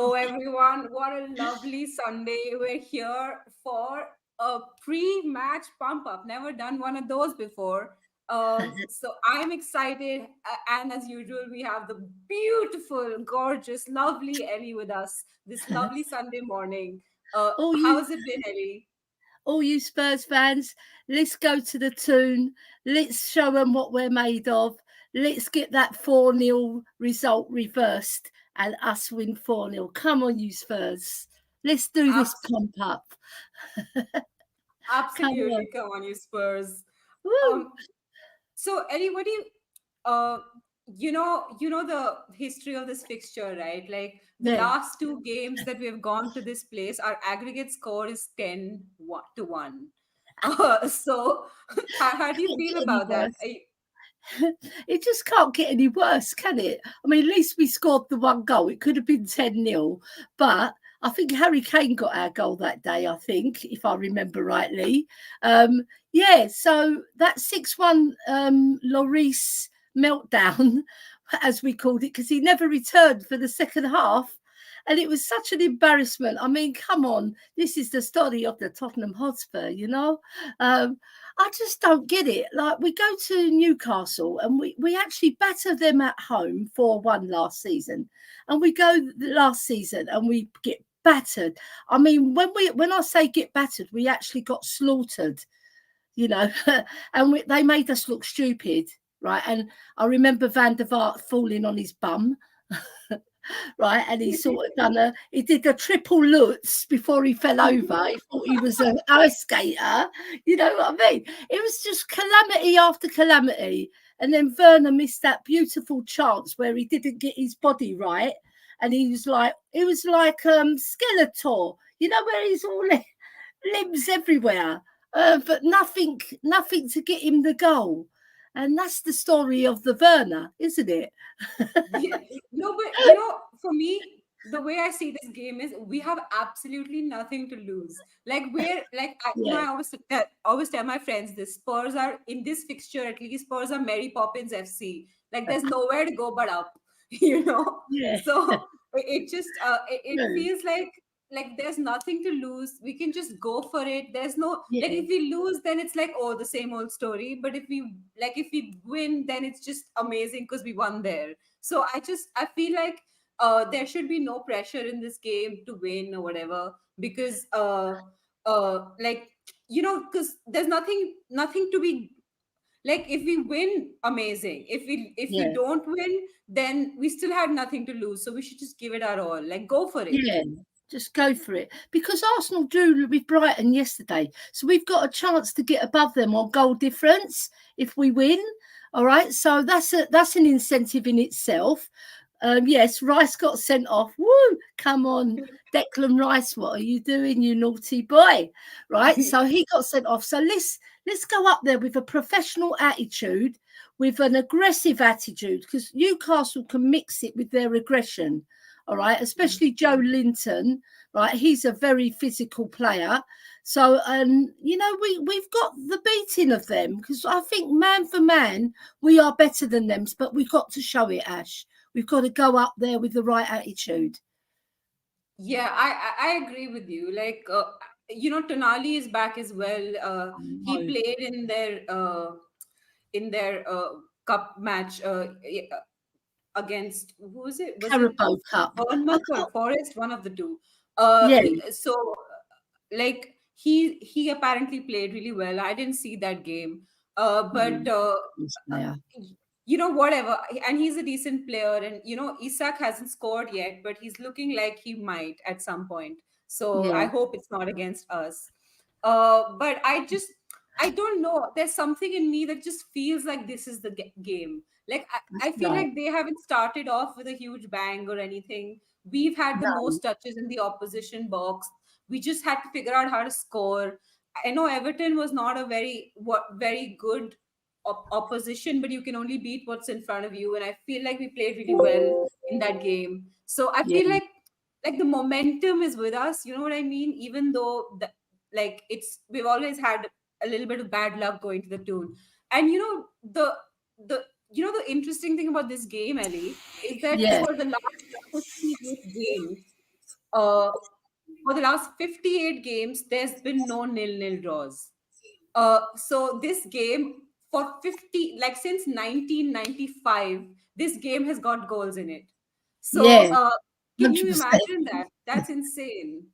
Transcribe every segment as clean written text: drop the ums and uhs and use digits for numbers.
Hello, everyone. What a lovely Sunday. We're here for a pre-match pump-up. Never done one of those before. So I'm excited. And as usual, we have the beautiful, gorgeous, lovely Ellie with us this lovely Sunday morning. How has it been, Ellie? All you Spurs fans, let's go to the tune. Let's show them what we're made of. Let's get that 4-0 result reversed and us win 4-0. Come on, you Spurs. Let's do this pump up. Absolutely. Come on, you Spurs. So, Ellie, what do you you know the history of this fixture, right? Like the last two games that we have gone to this place, our aggregate score is 10-1. So how do you feel about that? It just can't get any worse, can it? I mean, at least we scored the one goal. It could have been 10-0, but I think Harry Kane got our goal that day, I think, if I remember rightly. So that 6-1 Lloris meltdown, as we called it, because he never returned for the second half. And it was such an embarrassment. I mean, come on. This is the story of the Tottenham Hotspur, you know. I just don't get it. Like, we go to Newcastle and we actually batter them at home 4-1 last season. And we go last season and we get battered. I mean, when I say get battered, we actually got slaughtered, you know. And they made us look stupid, right? And I remember Van der Vaart falling on his bum. Right, and he sort of he did a triple Lutz before he fell over. He thought he was an ice skater, you know what I mean? It was just calamity after calamity. And then Werner missed that beautiful chance where he didn't get his body right, and it was like Skeletor, you know, where he's all limbs everywhere, but nothing to get him the goal. And that's the story of the Werner, isn't it? Yeah. No, but for me, the way I see this game is we have absolutely nothing to lose. Like I always tell my friends this: Spurs are in this fixture. At least Spurs are Mary Poppins FC. Like there's nowhere to go but up. Yeah. So it just it feels like there's nothing to lose. We can just go for it. There's no like if we lose, then it's like, oh, the same old story. But if we win, then it's just amazing because we won there. So I feel like there should be no pressure in this game to win or whatever, because because there's nothing to be like. If we win, amazing. If we don't win, then we still had nothing to lose. So we should just give it our all. Like, go for it. Yeah, just go for it. Because Arsenal drew with Brighton yesterday. So we've got a chance to get above them on goal difference if we win. All right. So that's an incentive in itself. Yes, Rice got sent off. Woo! Come on, Declan Rice, what are you doing, you naughty boy? Right? So he got sent off. So let's go up there with a professional attitude, with an aggressive attitude, because Newcastle can mix it with their aggression. All right, especially Joe Linton, right? He's a very physical player. So, we've got the beating of them, because I think man for man, we are better than them, but we've got to show it, Ash. We've got to go up there with the right attitude. Yeah, I agree with you. Like, Tonali is back as well. He played in their cup match against, who was it? Carabao Cup. Bournemouth or Forest, one of the two. So, like, he apparently played really well. I didn't see that game, but whatever. And he's a decent player, and Isak hasn't scored yet, but he's looking like he might at some point. So I hope it's not against us. But I don't know. There's something in me that just feels like this is the game. Like I feel like they haven't started off with a huge bang or anything. We've had the most touches in the opposition box. We just had to figure out how to score. I know Everton was not a very good opposition, but you can only beat what's in front of you. And I feel like we played really well in that game. So I feel like the momentum is with us. You know what I mean? Even though we've always had a little bit of bad luck going to the tune. And the interesting thing about this game, Ellie, is that for the last 58 games, For the last 58 games, there's been no nil-nil draws. So this game for 50, like since 1995, this game has got goals in it. So can you 100%. imagine that? That's insane.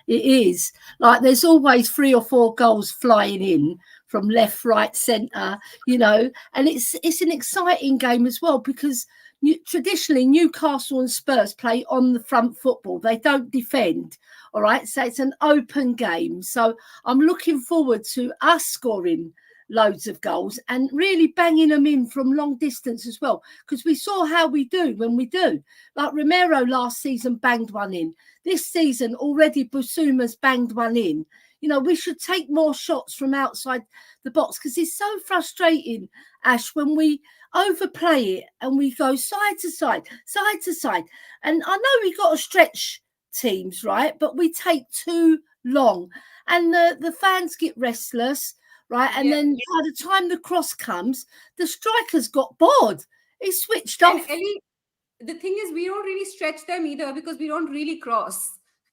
It is. Like there's always 3 or 4 goals flying in from left, right, centre, you know, and it's an exciting game as well because traditionally Newcastle and Spurs play on the front football. They don't defend. All right. So it's an open game. So I'm looking forward to us scoring loads of goals and really banging them in from long distance as well, because we saw how we do when we do. Like Romero last season banged one in. This season already Basuma's banged one in. You know, we should take more shots from outside the box because it's so frustrating, Ash, when we overplay it and we go side to side, side to side. And I know we got to stretch teams, right? But we take too long and the fans get restless, right? And then by the time the cross comes, the striker's got bored. He switched off. Ellie, the thing is, we don't really stretch them either because we don't really cross.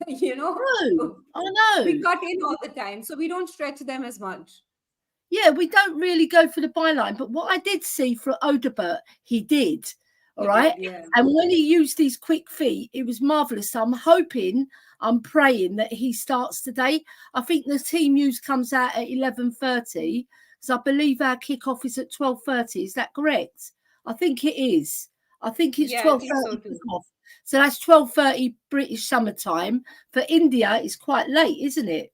You know, I know. We cut in all the time, so we don't stretch them as much. Yeah, we don't really go for the byline. But what I did see for Odebert, he did. All right. Yeah. And when he used these quick feet, it was marvellous. So I'm praying that he starts today. I think the team news comes out at 11:30 because I believe our kickoff is at 12:30. Is that correct? I think it is. I think it's 12:30 kickoff. So that's 12:30 British summertime. For India, it's quite late, isn't it?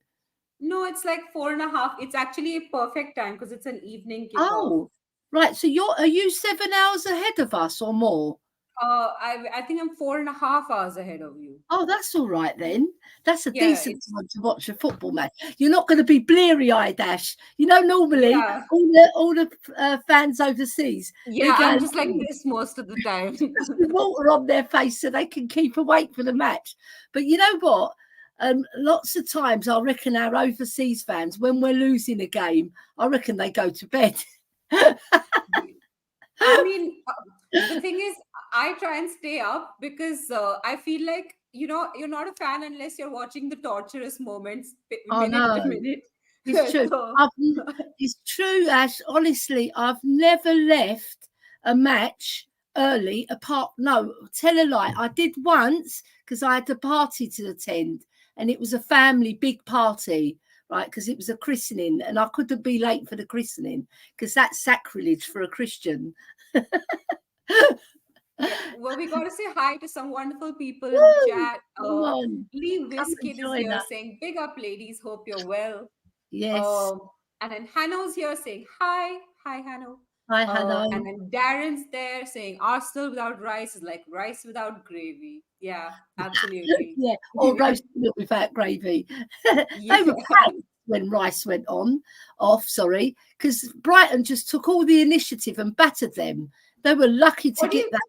No, it's like 4:30. It's actually a perfect time because it's an evening kickoff. Oh, right. So are you 7 hours ahead of us or more? I think I'm 4.5 hours ahead of you. Oh, that's all right then. That's a decent time to watch a football match. You're not going to be bleary-eyed, Ash. You know, normally all the fans overseas. Yeah, I'm just like this most of the time. With water on their face so they can keep awake for the match. But you know what? Lots of times I reckon our overseas fans, when we're losing a game, I reckon they go to bed. I mean, the thing is, I try and stay up because I feel like, you know, you're not a fan unless you're watching the torturous moments minute to minute. It's true. It's true, Ash. Honestly, I've never left a match early tell a lie. I did once because I had a party to attend and it was a family big party, right? Because it was a christening and I couldn't be late for the christening because that's sacrilege for a Christian. Well, we got to say hi to some wonderful people in the chat. Lee Wiskid is here saying, big up, ladies. Hope you're well. Yes. And then Hannah's here saying, hi. Hi, Hannah. Hi, Hannah. And then Darren's there saying, Arsenal without rice is like rice without gravy. Yeah, absolutely. Yeah, or roast milk without gravy. They were packed when rice went off, because Brighton just took all the initiative and battered them. They were lucky to get that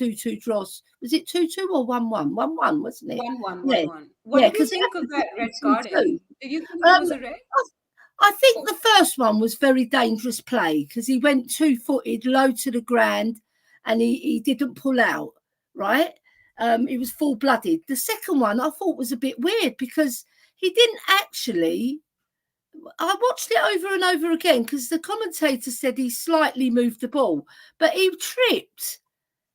1-2 draws. Was it 2-2 or 1-1? 1-1, wasn't it? 1-1. What did you think of that red card? Did you think it was a red? I think the first one was very dangerous play because he went 2-footed, low to the ground, and he didn't pull out, right? He was full-blooded. The second one I thought was a bit weird because he didn't actually... I watched it over and over again because the commentator said he slightly moved the ball, but he tripped.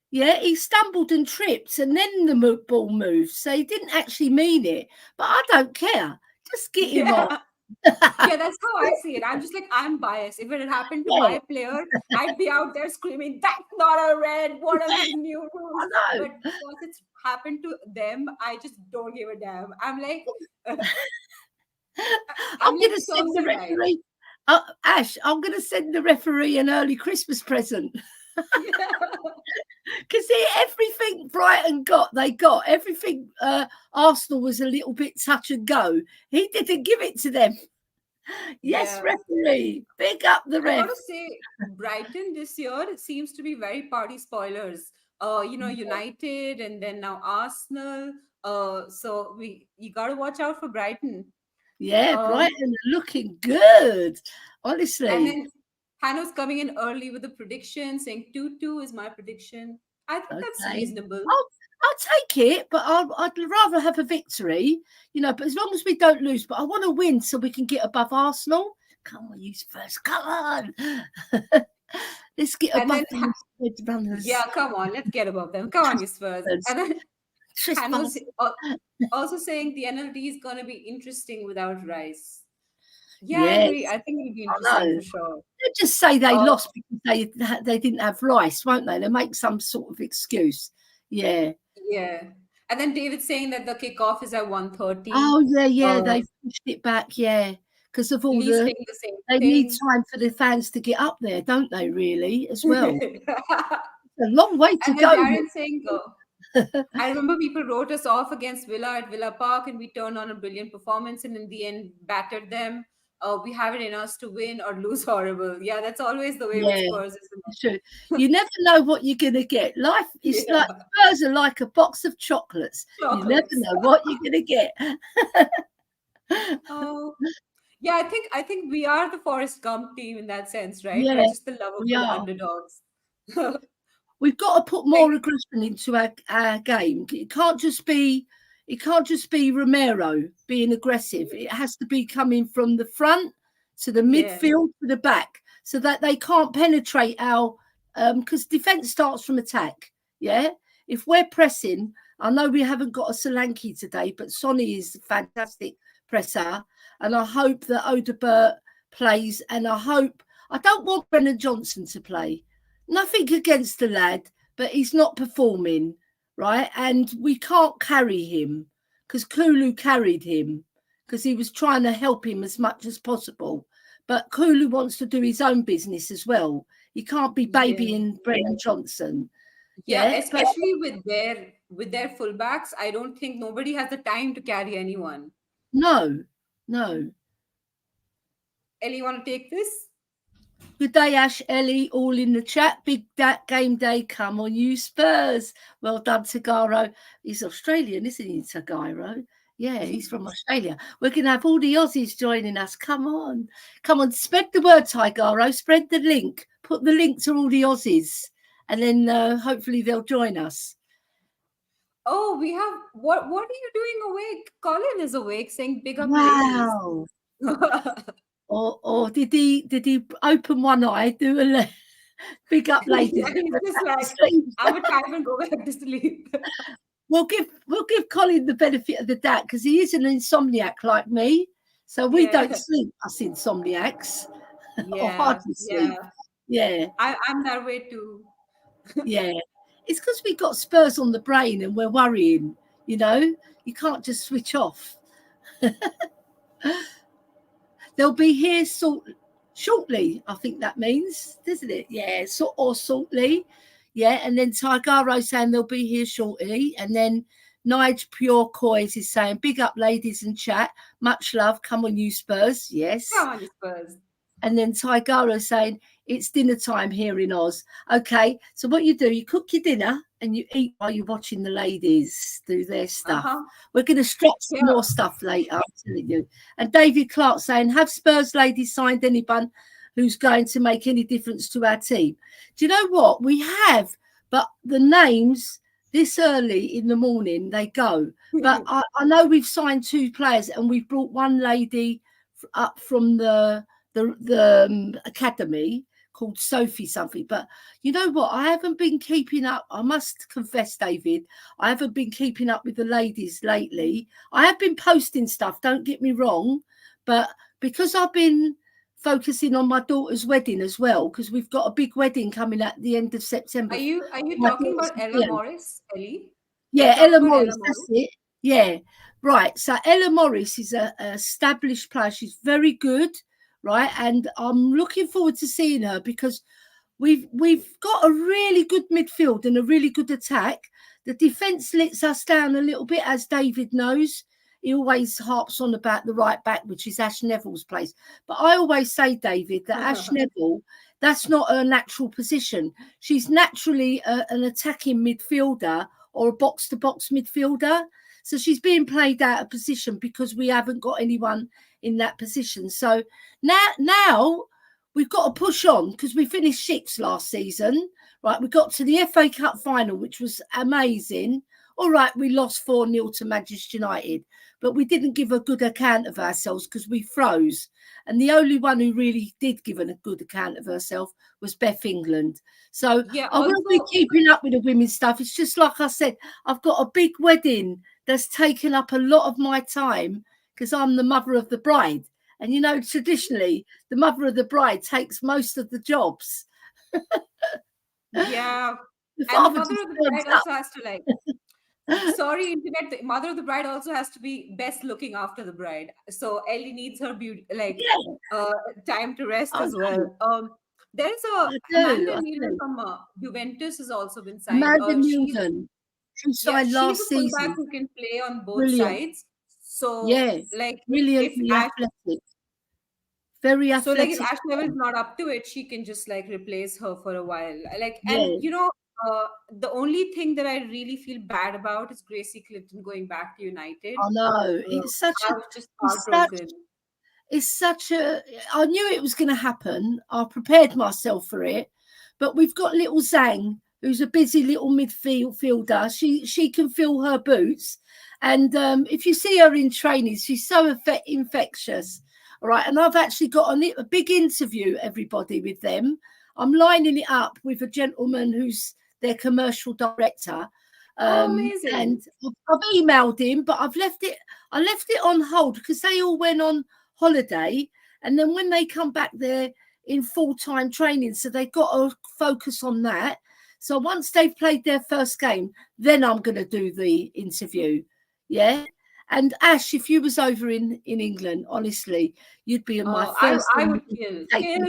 Yeah, he stumbled and tripped, and then the ball moved. So he didn't actually mean it. But I don't care. Just get him off. Yeah, that's how I see it. I'm just like, I'm biased. If it had happened to my player, I'd be out there screaming, that's not a red. What are these new rules? But because it's happened to them, I just don't give a damn. I'm like... I'm going to send the referee. Ash, I'm going to send the referee an early Christmas present. Because everything Brighton got, they got. Everything Arsenal was a little bit touch and go. He didn't give it to them. Yes, referee. Big up the ref. I got to say, Brighton this year seems to be very party spoilers. United and then now Arsenal. So you got to watch out for Brighton. Yeah, Brighton are looking good, honestly. And then Hannah's coming in early with a prediction, saying 2-2 is my prediction. I think that's reasonable. I'll take it, but I'd rather have a victory, you know. But as long as we don't lose, but I want to win so we can get above Arsenal. Come on, you Spurs, come on. Let's get above them runners. Yeah, come on, let's get above them. Come on, you Spurs. And then Han was also saying the NLD is going to be interesting without Rice. Yeah, I agree. I think it'll be interesting for sure. They'll just say they lost because they didn't have Rice, won't they? They'll make some sort of excuse. Yeah. Yeah. And then David saying that the kickoff is at 1:30. Oh, yeah. They pushed it back, because of all they need time for the fans to get up there, don't they, really, as well? A long way to go. Darren saying, I remember people wrote us off against Villa at Villa Park, and we turned on a brilliant performance and in the end battered them. We have it in us to win or lose horrible. Yeah, that's always the way with Spurs, isn't it? True. You never know what you're going to get. Life is like Spurs are like a box of chocolates. You never know what you're going to get. Yeah, I think we are the Forrest Gump team in that sense, right? Yeah, we're just the love of the underdogs. We've got to put more aggression into our game. It can't just be Romero being aggressive. It has to be coming from the front to the midfield to the back, so that they can't penetrate our because defence starts from attack. Yeah, if we're pressing, I know we haven't got a Solanke today, but Sonny is a fantastic presser, and I hope that Odobert plays. And I don't want Brennan Johnson to play. Nothing against the lad, but he's not performing, right? And we can't carry him because Kulu carried him because he was trying to help him as much as possible. But Kulu wants to do his own business as well. He can't be babying Brennan Johnson. Yeah, especially with their fullbacks. I don't think nobody has the time to carry anyone. No. Ellie, you want to take this? Good day, Ash, Ellie, all in the chat. Big game day. Come on, you Spurs. Well done, Tagaro. He's Australian, isn't he, Tagaro? Yeah, he's from Australia. We're going to have all the Aussies joining us. Come on. Spread the word, Tagaro. Spread the link. Put the link to all the Aussies. And then hopefully they'll join us. Oh, we have... What are you doing awake? Colin is awake saying big up wow. Or did he open one eye, do a big up ladies? He's just like, I'm a time and go back to sleep. We'll give Colin the benefit of the doubt because he is an insomniac like me. So we don't sleep, us insomniacs. Or hardly sleep. Yeah. I'm that way too. Yeah. It's because we got Spurs on the brain and we're worrying, you know. You can't just switch off. They'll be here shortly, I think that means, doesn't it? Yeah, or shortly. Yeah, and then Tigaro saying they'll be here shortly. And then Nige Pure Coys is saying, big up, ladies in chat. Much love. Come on, you Spurs. Yes. Come on, you Spurs. And then Tigaro saying, it's dinner time here in Oz. Okay, so what you do, you cook your dinner and you eat while you're watching the ladies do their stuff. We're going to stretch some more stuff later, I'm telling you. And David Clark saying, have Spurs ladies signed anyone who's going to make any difference to our team? Do you know what? We have, but the names this early in the morning, they go. But I know we've signed 2 players and we've brought one lady up from the academy called Sophie something. But you know what? I haven't been keeping up. I must confess, David, I haven't been keeping up with the ladies lately. I have been posting stuff, don't get me wrong, but because I've been focusing on my daughter's wedding as well, because we've got a big wedding coming at the end of September. Are you talking about Ella Morris, Ellie? Yeah, Ella Morris, that's it. Yeah, right. So Ella Morris is a established player. She's very good. Right, and I'm looking forward to seeing her because we've got a really good midfield and a really good attack. The defence lets us down a little bit, as David knows. He always harps on about the right back, which is Ash Neville's place. But I always say, David, that Ash Neville, that's not her natural position. She's naturally an attacking midfielder or a box-to-box midfielder. So she's being played out of position because we haven't got anyone in that position. So now we've got to push on because we finished 6th last season, right? We got to the FA Cup final, which was amazing. all right, we lost 4-0 to Manchester United, but we didn't give a good account of ourselves because we froze. And the only one who really did give a good account of herself was Beth England. So I won't be keeping up with the women's stuff. It's just like I said, I've got a big wedding that's taken up a lot of my time because I'm the mother of the bride. And, you know, traditionally, the mother of the bride takes most of the jobs. Yeah. And the mother of the bride also has to, like, sorry, internet, the mother of the bride also has to be best looking after the bride. So Ellie needs her beauty, like, time to rest as well. There's Amanda Newton from Juventus has also been signed. Amanda Newton. She signed last season. She's a fullback who can play on both sides. So, like, brilliantly athletic. Very athletic. So, like, if Ash Neville's not up to it, she can just, like, replace her for a while. Like, and, you know, the only thing that I really feel bad about is Gracie Clinton going back to United. I know. It's such I was just heartbroken. It's such a... I knew it was going to happen. I prepared myself for it. But we've got little Zhang, who's a busy little midfielder. She can fill her boots. And if you see her in training, she's so infectious. All right. And I've actually got a big interview, everybody, with them. I'm lining it up with a gentleman who's their commercial director. Amazing. And I've emailed him, but I left it on hold because they all went on holiday. And then when they come back, they're in full-time training. So they've got to focus on that. So once they've played their first game, then I'm going to do the interview. Yeah. And Ash, if you was over in England, honestly, you'd be in my first. I would kill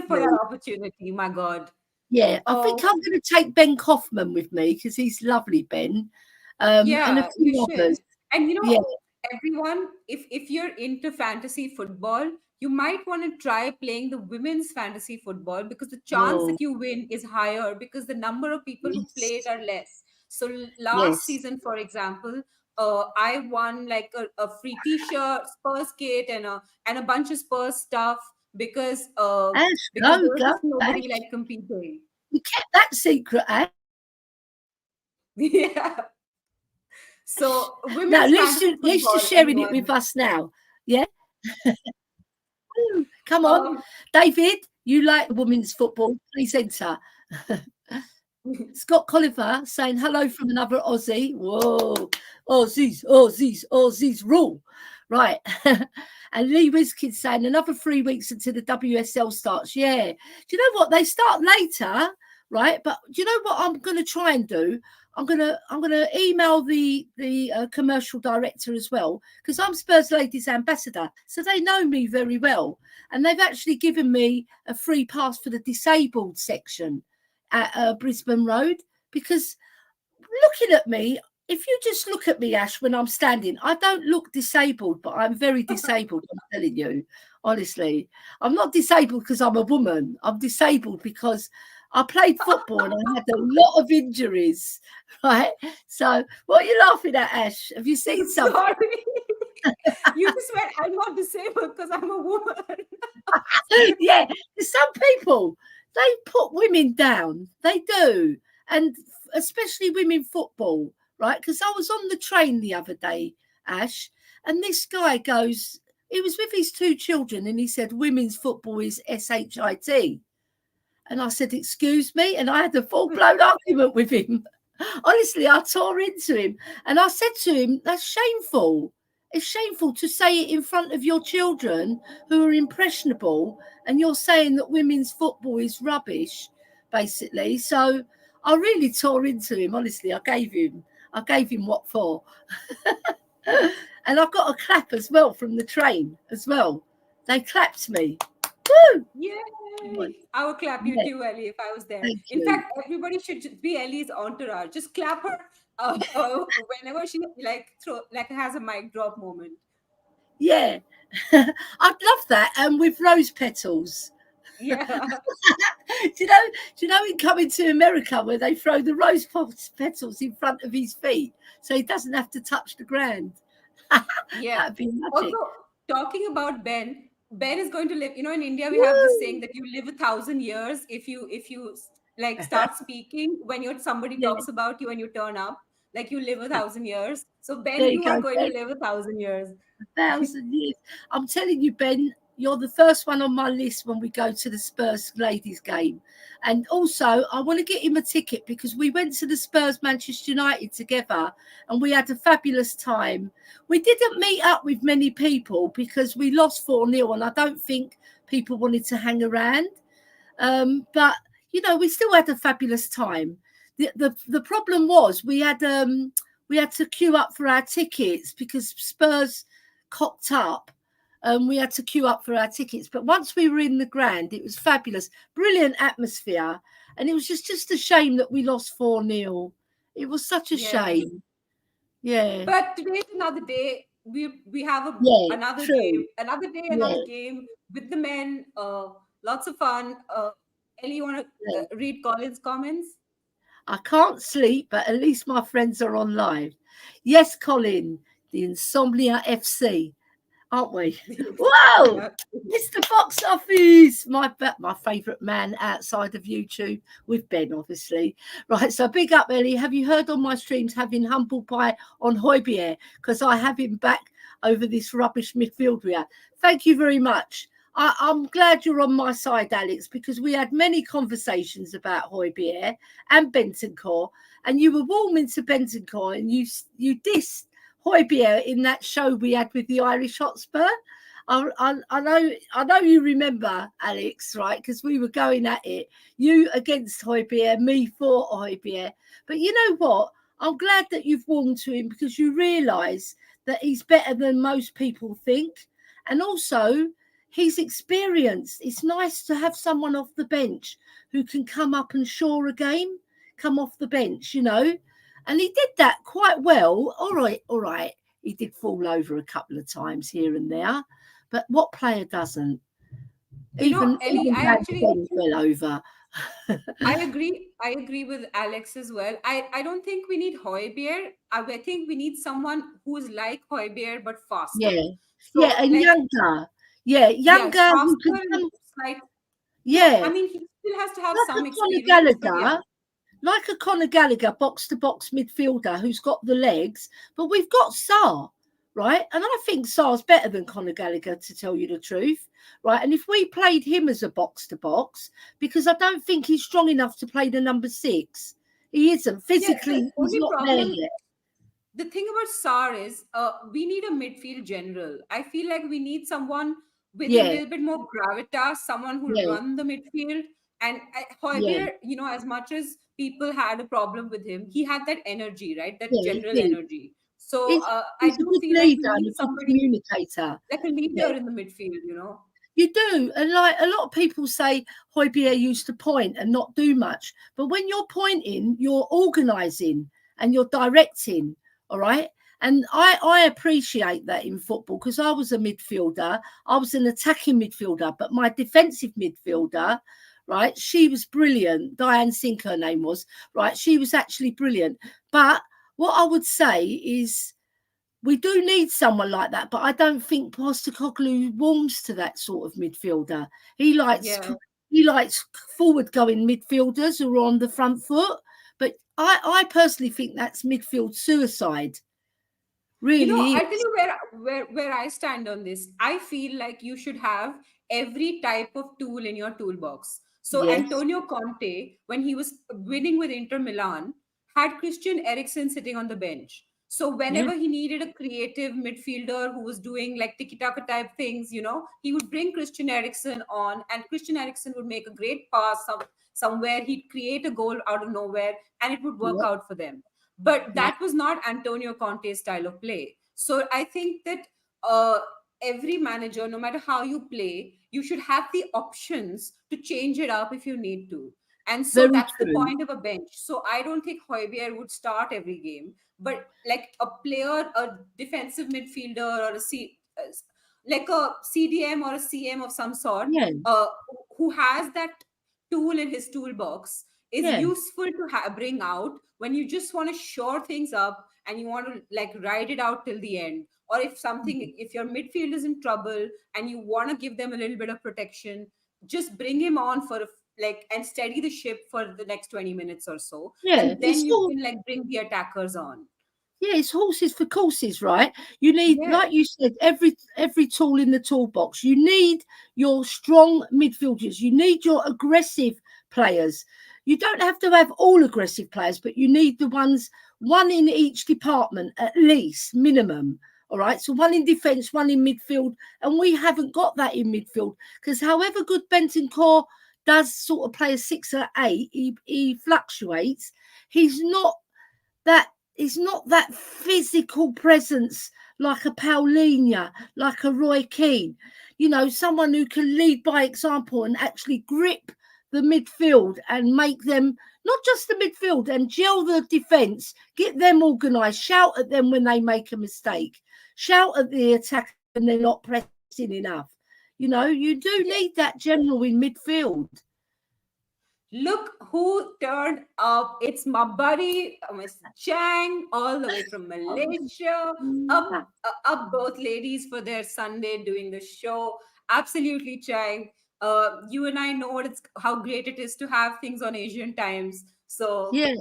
for that opportunity. My God. Yeah, I think I'm going to take Ben Kaufman with me because he's lovely, Ben. And a few others. And you know, everyone, if you're into fantasy football, you might want to try playing the women's fantasy football because the chance that you win is higher because the number of people who play it are less. So last season, for example, I won like a free T-shirt, Spurs kit, and a bunch of Spurs stuff because there was nobody like competing. You kept that secret, Ash. Yeah. So women. Now, let's just sharing it with us now. Yeah. Come on, David. You like women's football? Please enter. Scott Colliver saying hello from another Aussie. Whoa, Aussies rule. Right. And Lee Wiskins saying another 3 weeks until the WSL starts. Yeah. Do you know what? They start later, right? But do you know what I'm going to try and do? I'm gonna email the commercial director as well because I'm Spurs Ladies ambassador, so they know me very well, and they've actually given me a free pass for the disabled section at Brisbane Road because looking at me, if you just look at me, Ash, when I'm standing, I don't look disabled, but I'm very disabled. I'm telling you, honestly, I'm not disabled because I'm a woman. I'm disabled because I played football and I had a lot of injuries, right? So what are you laughing at, Ash? Have you seen something? Sorry. You just went, I'm not disabled because I'm a woman. Yeah, some people, they put women down. They do. And especially women football, right? Because I was on the train the other day, Ash, and this guy goes, he was with his 2 children and he said, women's football is SHIT. And I said, excuse me? And I had a full-blown argument with him. Honestly, I tore into him. And I said to him, that's shameful. It's shameful to say it in front of your children who are impressionable. And you're saying that women's football is rubbish, basically. So I really tore into him. Honestly, I gave him what for. And I got a clap as well from the train as well. They clapped me. Woo! Yay! I would clap you too, Ellie, if I was there. In fact, everybody should be Ellie's entourage. Just clap her whenever she has a mic drop moment. Yeah, I'd love that. And with rose petals. Yeah. do you know in Coming to America where they throw the rose petals in front of his feet so he doesn't have to touch the ground? Yeah. That'd be magic. Also, talking about Ben is going to live, you know, in India, we have this saying that you live 1,000 years if you like start speaking when somebody talks about you and you turn up. like you live 1,000 years. So Ben, There you go, are going Ben. to live 1,000 years. 1,000 years. I'm telling you, Ben, you're the first one on my list when we go to the Spurs ladies game. And also, I want to get him a ticket because we went to the Spurs Manchester United together and we had a fabulous time. We didn't meet up with many people because we lost 4-0 and I don't think people wanted to hang around. But, you know, we still had a fabulous time. The problem was we had to queue up for our tickets because Spurs cocked up. We had to queue up for our tickets. But once we were in the ground, it was fabulous. Brilliant atmosphere. And it was just a shame that we lost 4-0. It was such a shame. Yeah. But today's another day. We have another true. game, another game with the men. Lots of fun. Ellie, you want to read Colin's comments? I can't sleep, but at least my friends are on live. Yes, Colin, the Insomnia FC, aren't we? Whoa! Mr. Box Office, my favourite man outside of YouTube, with Ben, obviously. Right, so big up, Ellie. Have you heard on my streams having humble pie on Højbjerg? Because I have him back over this rubbish midfield we had. Thank you very much. I'm glad you're on my side, Alex, because we had many conversations about Højbjerg and Bentancur, and you were warming to Bentancur, and you dissed Højbjerg in that show we had with the Irish Hotspur. I know you remember, Alex, right? Because we were going at it. You against Højbjerg, me for Højbjerg. But you know what? I'm glad that you've warmed to him because you realise that he's better than most people think. And also, he's experienced. It's nice to have someone off the bench who can come up and shore a game, come off the bench, you know. And he did that quite well. All right. He did fall over a couple of times here and there. But what player doesn't? Ellie, I actually fell over. I agree with Alex as well. I don't think we need Højbjerg. I think we need someone who's like Højbjerg but faster. And younger. Younger. I mean, he still has to have some experience. Like a Conor Gallagher, box-to-box midfielder who's got the legs. But we've got Sarr, right? And I think Sarr's better than Conor Gallagher, to tell you the truth, right? And if we played him as a box-to-box, because I don't think he's strong enough to play the number 6. He isn't. Physically, he's not there yet. The thing about Sarr is we need a midfield general. I feel like we need someone with a little bit more gravitas, someone who'll run the midfield. And Højbjerg, you know, as much as people had a problem with him, he had that energy, right? That general energy. So I do feel like we need somebody communicator, like a leader in the midfield, you know. You do. And like a lot of people say Højbjerg used to point and not do much. But when you're pointing, you're organising and you're directing, all right? And I appreciate that in football because I was a midfielder. I was an attacking midfielder, but my defensive midfielder, right, she was brilliant. Diane Sink, her name was, right? She was actually brilliant. But what I would say is we do need someone like that, but I don't think Postecoglou warms to that sort of midfielder. He likes forward-going midfielders who are on the front foot. But I personally think that's midfield suicide. Really, you know, I'll tell you where I stand on this. I feel like you should have every type of tool in your toolbox. So Antonio Conte, when he was winning with Inter Milan, had Christian Eriksen sitting on the bench. So whenever he needed a creative midfielder who was doing like tiki-taka type things, you know, he would bring Christian Eriksen on, and Christian Eriksen would make a great pass somewhere. He'd create a goal out of nowhere, and it would work out for them. But that was not Antonio Conte's style of play. So I think that every manager, no matter how you play, you should have the options to change it up if you need to. And so that's the point of a bench. So I don't think Højbjerg would start every game, but like a player, a defensive midfielder, or like a CDM or a CM of some sort, who has that tool in his toolbox is useful to bring out when you just want to shore things up and you want to like ride it out till the end. Or if your midfield is in trouble and you want to give them a little bit of protection, just bring him on for and steady the ship for the next 20 minutes or so. Yeah, And then it's you all, can like bring the attackers on. yeah, it's horses for courses, right? You need, Yeah. like you said, every tool in the toolbox. You need your strong midfielders. You need your aggressive players. You don't have to have all aggressive players, but you need the ones, one in each department at least, minimum. All right, so one in defence, one in midfield, and we haven't got that in midfield because however good Bentancur does sort of play a 6 or 8, he fluctuates. He's not that physical presence like a Paulinho, like a Roy Keane, you know, someone who can lead by example and actually grip the midfield and make them, not just the midfield, and gel the defence, get them organised, shout at them when they make a mistake, shout at the attack when they're not pressing enough. You know, you do need that general in midfield. Look who turned up. It's my buddy, Miss Chang, all the way from Malaysia. Up both ladies for their Sunday doing the show. Absolutely, Chang. You and I know how great it is to have things on Asian times. So yeah,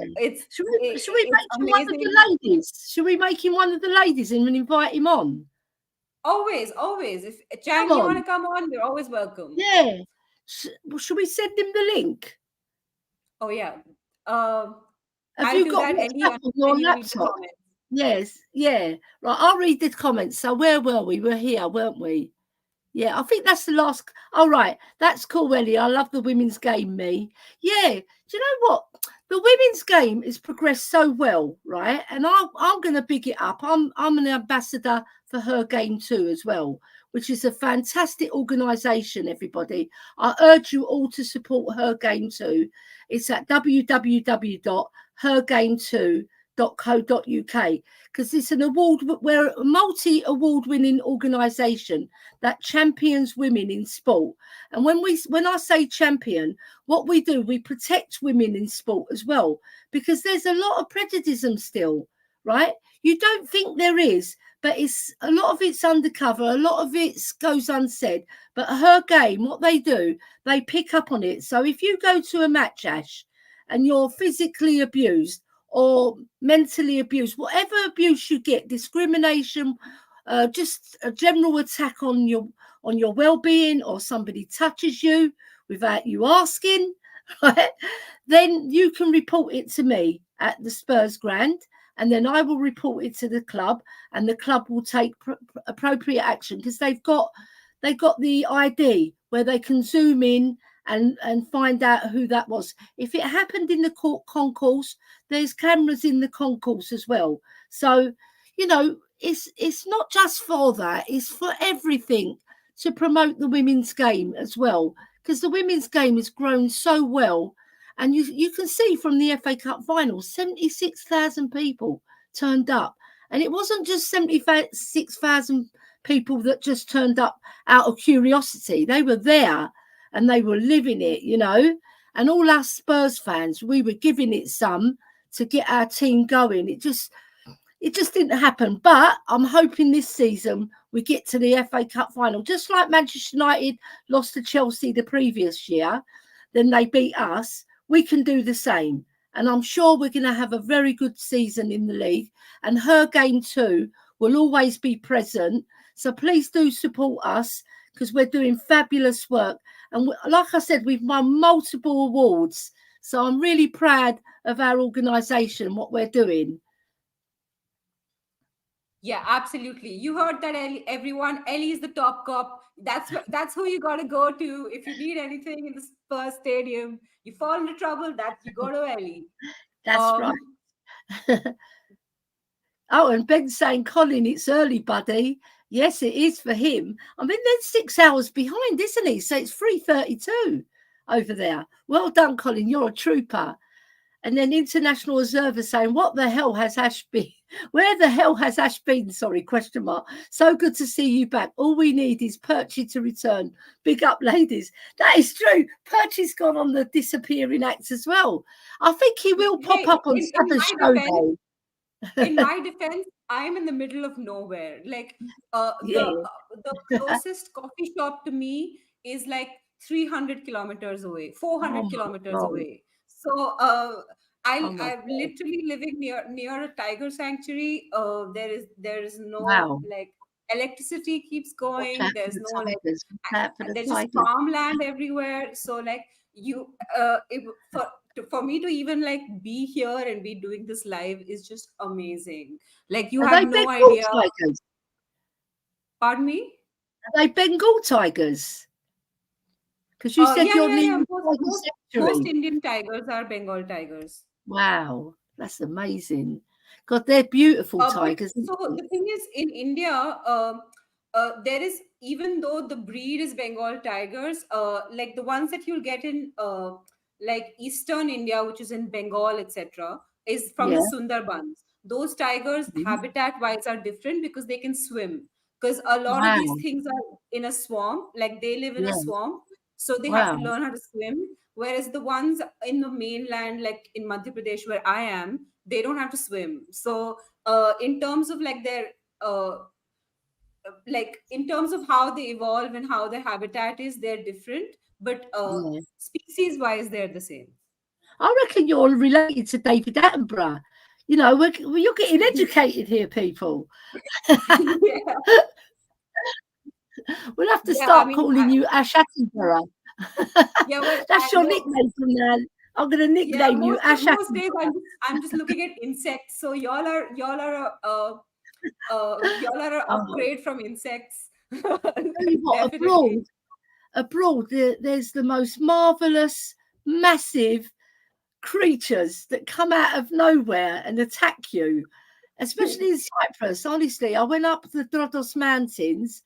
should we it's make him one of amazing. the ladies? Should we make him one of the ladies and invite him on? Always. If Chang, you want to come on, you're always welcome. Yeah. Should we send him the link? Oh yeah. Have you got WhatsApp on your laptop? Yes. Yeah. Right. I'll read the comments. So where were we? We're here, weren't we? Yeah, I think that's the last. Oh, right. That's cool, Ellie. I love the women's game, me. Yeah. Do you know what? The women's game has progressed so well, right? And I'm going to big it up. I'm an ambassador for her game too as well, which is a fantastic organisation, everybody. I urge you all to support her game too. It's at www.hergame2.co.uk because it's an we're a multi-award winning organisation that champions women in sport. And when I say champion, what we do, we protect women in sport as well, because there's a lot of prejudice still, right? You don't think there is, but it's a lot of it's undercover, a lot of it goes unsaid. But her game, what they do, they pick up on it. So if you go to a match, Ash, and you're physically abused or mentally abused, whatever abuse you get, discrimination, just a general attack on your well-being, or somebody touches you without you asking, right? Then you can report it to me at the Spurs Grand, and then I will report it to the club, and the club will take appropriate action because they've got the ID where they can zoom in and find out who that was. If it happened in the concourse, there's cameras in the concourse as well. So, you know, it's not just for that, it's for everything to promote the women's game as well, because the women's game has grown so well. And you can see from the FA Cup final, 76,000 people turned up. And it wasn't just 76,000 people that just turned up out of curiosity. They were there and they were living it, you know. And all us Spurs fans, we were giving it some to get our team going. It just didn't happen. But I'm hoping this season we get to the FA Cup final. Just like Manchester United lost to Chelsea the previous year, then they beat us. We can do the same. And I'm sure we're going to have a very good season in the league. And her game too will always be present. So please do support us because we're doing fabulous work. And like I said, we've won multiple awards. So I'm really proud of our organisation, what we're doing. Yeah, absolutely. You heard that, Ellie, everyone. Ellie's the top cop. That's who you got to go to if you need anything in the Spurs stadium. You fall into trouble, you go to Ellie. That's right. Oh, and Ben's saying, Colin, it's early, buddy. Yes, it is for him. I mean, they're 6 hours behind, isn't he? So it's 3:32 over there. Well done, Colin. You're a trooper. And then International Observer saying, what the hell has Ash been? Where the hell has Ash been? Sorry, question mark. So good to see you back. All we need is Perchy to return. Big up, ladies. That is true. Perchy's gone on the disappearing act as well. I think he will pop up on Sabbath show day. In my defense, I'm in the middle of nowhere. Like the closest coffee shop to me is like 300 kilometers away, 400 Oh kilometers my God. away. So Oh my I'm God. literally living near a tiger sanctuary. There is no Wow. like electricity keeps Watch going. out for There's the no like tigers. Watch out for the there's just tigers. farmland everywhere. So like for me to even like be here and be doing this live is just amazing. Like you Are have they no Bengal idea. tigers? Pardon me? Are they Bengal tigers? Because you said you're near the tiger Most sanctuary. Indian tigers are Bengal tigers. Wow, that's amazing. God, they're beautiful tigers. So the thing is, in India, there is, even though the breed is Bengal tigers, like the ones that you'll get in like Eastern India, which is in Bengal, etc., is from the Yeah. Sundarbans. Those tigers, Mhm. habitat-wise, are different because they can swim. Because a lot of these Wow. things are in a swamp, like they live in a Yeah. swamp, so they have to Wow. learn how to swim. Whereas the ones in the mainland, like in Madhya Pradesh, where I am, they don't have to swim. So in terms of like their like in terms of how they evolve and how their habitat is, they're different, but Yeah. species wise they're the same. I reckon you're related to David Attenborough. You know, you're getting educated here, people. Yeah. We'll have to Yeah, start calling you Ash Attenborough. yeah, well, That's your nickname from now. I'm going to nickname you Ash most days Attenborough. I'm just looking at insects, so y'all are y'all are an Oh, upgrade from insects. tell you what, Definitely. abroad, there's the most marvelous, massive creatures that come out of nowhere and attack you, especially in Cyprus. Honestly, I went up the Drodos Mountains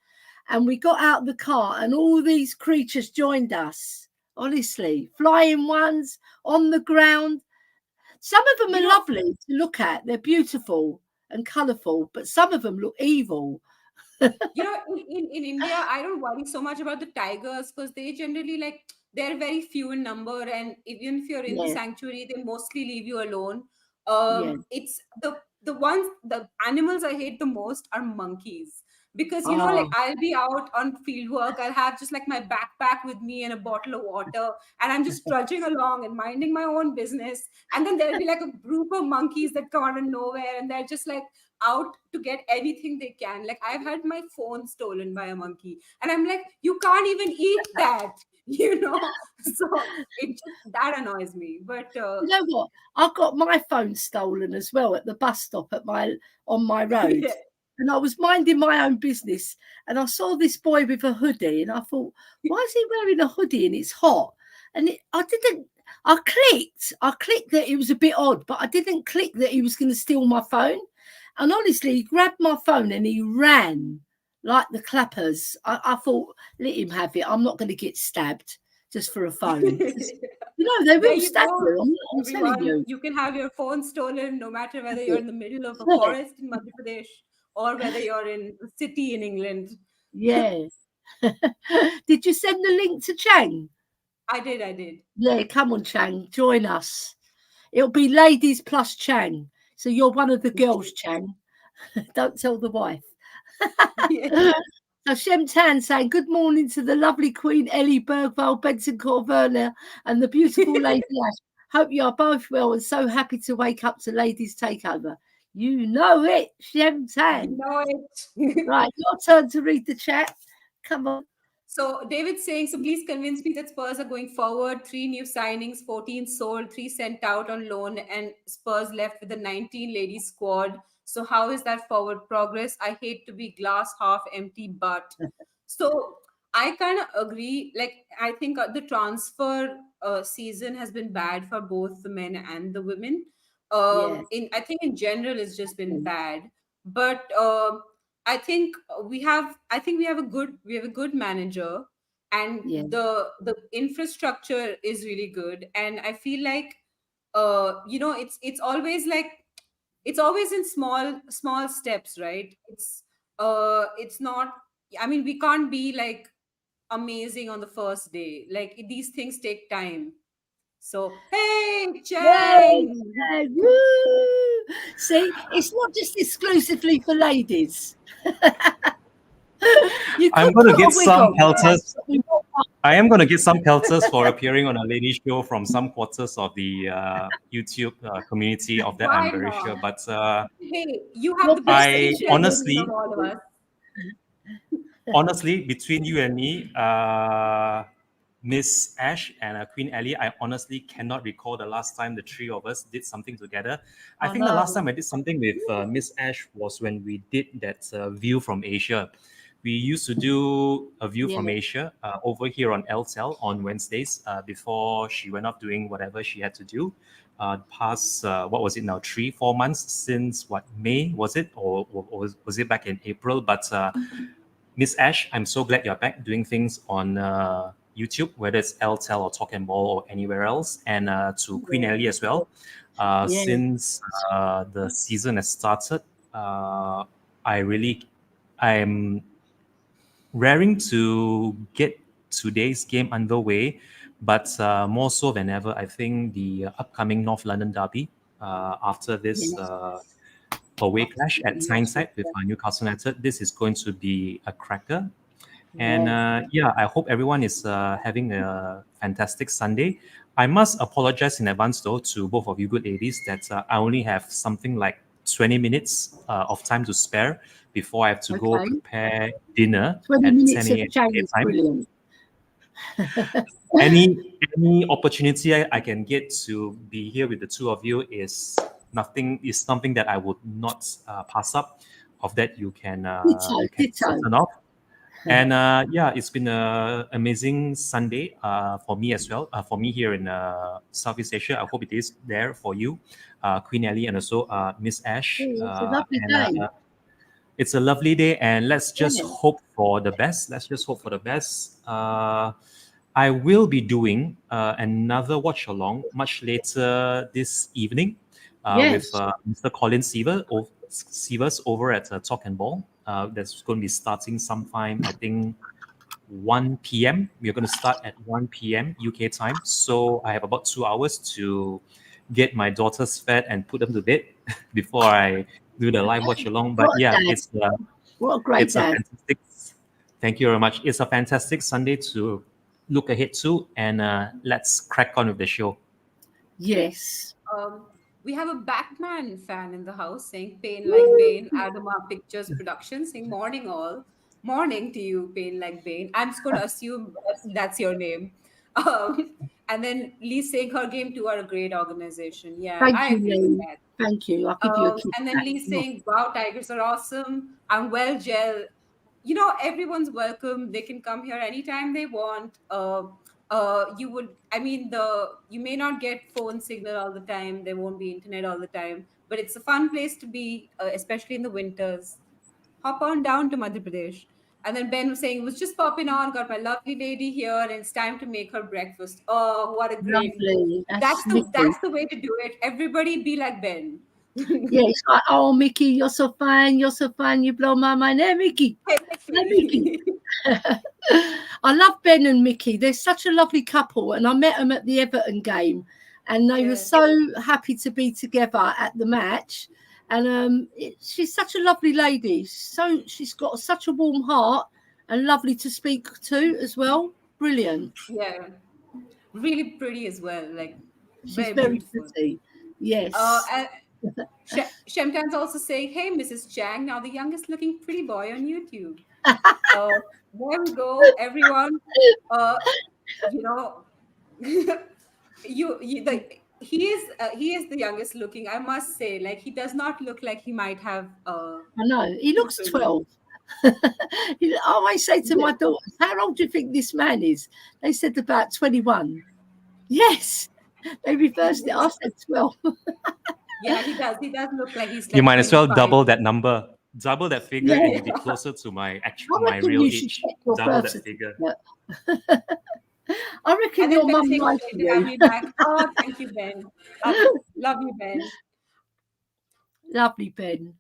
and we got out the car and all these creatures joined us. Honestly, flying ones on the ground. Some of them are lovely to look at. They're beautiful and colourful, but some of them look evil. In India, I don't worry so much about the tigers because they generally like they're very few in number, and even if you're in the Yeah, sanctuary, they mostly leave you alone. yeah. It's the animals I hate the most are monkeys, because like Oh, I'll be out on field work, I'll have just like my backpack with me and a bottle of water, and I'm just trudging along and minding my own business, and then there'll be like a group of monkeys that come out of nowhere, and they're just like out to get anything they can. Like I've had my phone stolen by a monkey, and I'm like, you can't even eat that, So it just that annoys me. But you know what? I got my phone stolen as well at the bus stop on my road. yeah. And I was minding my own business and I saw this boy with a hoodie and I thought, why is he wearing a hoodie and it's hot? And I clicked that it was a bit odd, but I didn't click that he was going to steal my phone. And honestly, he grabbed my phone and he ran like the clappers. I thought, let him have it. I'm not going to get stabbed just for a phone. They will stab you. I'm telling you. You can have your phone stolen no matter whether you're in the middle of a forest in Madhya Pradesh or whether you're in a city in England. Yeah. Did you send the link to Chang? I did. Yeah, come on, Chang. Join us. It'll be ladies plus Chang. So you're one of the girls, Chang. Don't tell the wife. Yeah. So Shem Tan saying, good morning to the lovely Queen Ellie Bergvall, Benson Corverna, and the beautiful Lady Ash. Hope you are both well and so happy to wake up to Ladies Takeover. You know it, Shem Tan. You know it. Right, your turn to read the chat. Come on. So David's saying, so please convince me that Spurs are going forward. 3 new signings, 14 sold, 3 sent out on loan, and Spurs left with a 19 ladies squad. So how is that forward progress? I hate to be glass half empty, but so I kind of agree. Like I think the transfer season has been bad for both the men and the women. I think in general it's just been bad, but I think we have a good manager, and the infrastructure is really good, and I feel like it's always in small steps, right? It's not, I mean, we can't be like amazing on the first day. Like these things take time. So hey, Chang. Yay, woo! See, it's not just exclusively for ladies. You I'm could going to put get a wig some on, pelters. but we want I am going to get some pelters for appearing on a lady show from some quarters of the YouTube community. Of that, Why I'm very not? sure. But Hey, you have the best I picture honestly, from all of us. honestly, between you and me, Miss Ash and Queen Ellie, I honestly cannot recall the last time the three of us did something together. I think the last time I did something with Miss Ash was when we did that view from Asia. We used to do a view from Asia over here on LTEL on Wednesdays before she went off doing whatever she had to do. Past, what was it now, 3-4 months since what, May, was it? Or was it back in April? But Miss Ash, I'm so glad you're back doing things on YouTube, whether it's LTEL or Talk and Ball or anywhere else. And to Queen Ellie as well. Since the season has started, I'm raring to get today's game underway, but more so than ever, I think the upcoming North London derby after this away clash at Tyneside with Newcastle United, this is going to be a cracker. And I hope everyone is having a fantastic Sunday. I must apologize in advance, though, to both of you good ladies that I only have something like 20 minutes of time to spare before I have to go prepare dinner 20 at minutes 10 of a.m. change is time. brilliant. Any opportunity I can get to be here with the two of you is something that I would not pass up. Of that, you can certain of. And it's been an amazing Sunday for me as well. For me here in Southeast Asia, I hope it is there for you, Queen Ellie, and also Miss Ash. It's a lovely day. It's a lovely day, and let's just hope for the best. I will be doing another watch along much later this evening with Mr. Colin Sievers over at Talk and Ball. That's going to be starting sometime, I think, 1 p.m. We're going to start at 1 p.m. UK time. So I have about 2 hours to get my daughters fed and put them to bed before I do the live watch along. But it's what a great day. Fantastic. Thank you very much. It's a fantastic Sunday to look ahead to, and let's crack on with the show. Yes. We have a Batman fan in the house saying Pain Like Bane, Adama Pictures Production saying morning all. Morning to you, Pain Like Bane. I'm just going to assume that's your name. And then Lee saying her game too are a great organization. Yeah, Thank you, Lee. Thank you. I'll give you a kiss. And then Lee saying, wow, Tigers are awesome. I'm well gel. You know, everyone's welcome. They can come here anytime they want. You may not get phone signal all the time. There won't be internet all the time, but it's a fun place to be, especially in the winters. Hop on down to Madhya Pradesh. And then Ben was saying, it was just popping on, got my lovely lady here, and it's time to make her breakfast. Oh, what a great lovely. That's the way to do it. Everybody be like Ben. Yeah, it's like, oh, Mickey, you're so fine, you blow my mind. Hey, Mickey. Hey, Mickey. I love Ben and Mickey. They're such a lovely couple, and I met them at the Everton game, and they were so happy to be together at the match. And she's such a lovely lady. So she's got such a warm heart and lovely to speak to as well. Brilliant. Yeah, really pretty as well. Like she's very pretty. Yes. Shemtan's also saying, "Hey, Mrs. Chang, now the youngest looking pretty boy on YouTube." There we go, everyone. He is the youngest looking. I must say, like he does not look like he might have. I know he looks 12. I always say to my daughters, "How old do you think this man is?" They said about 21. Yes, they reversed it. I said 12. Yeah, he does. He does look like he's. Like you might as well double that number, double that figure, and you'll be closer to my real age. Double that figure. I reckon your mum likes you. Have me back. Oh, thank you, Ben. Love you, Ben. Lovely, Ben.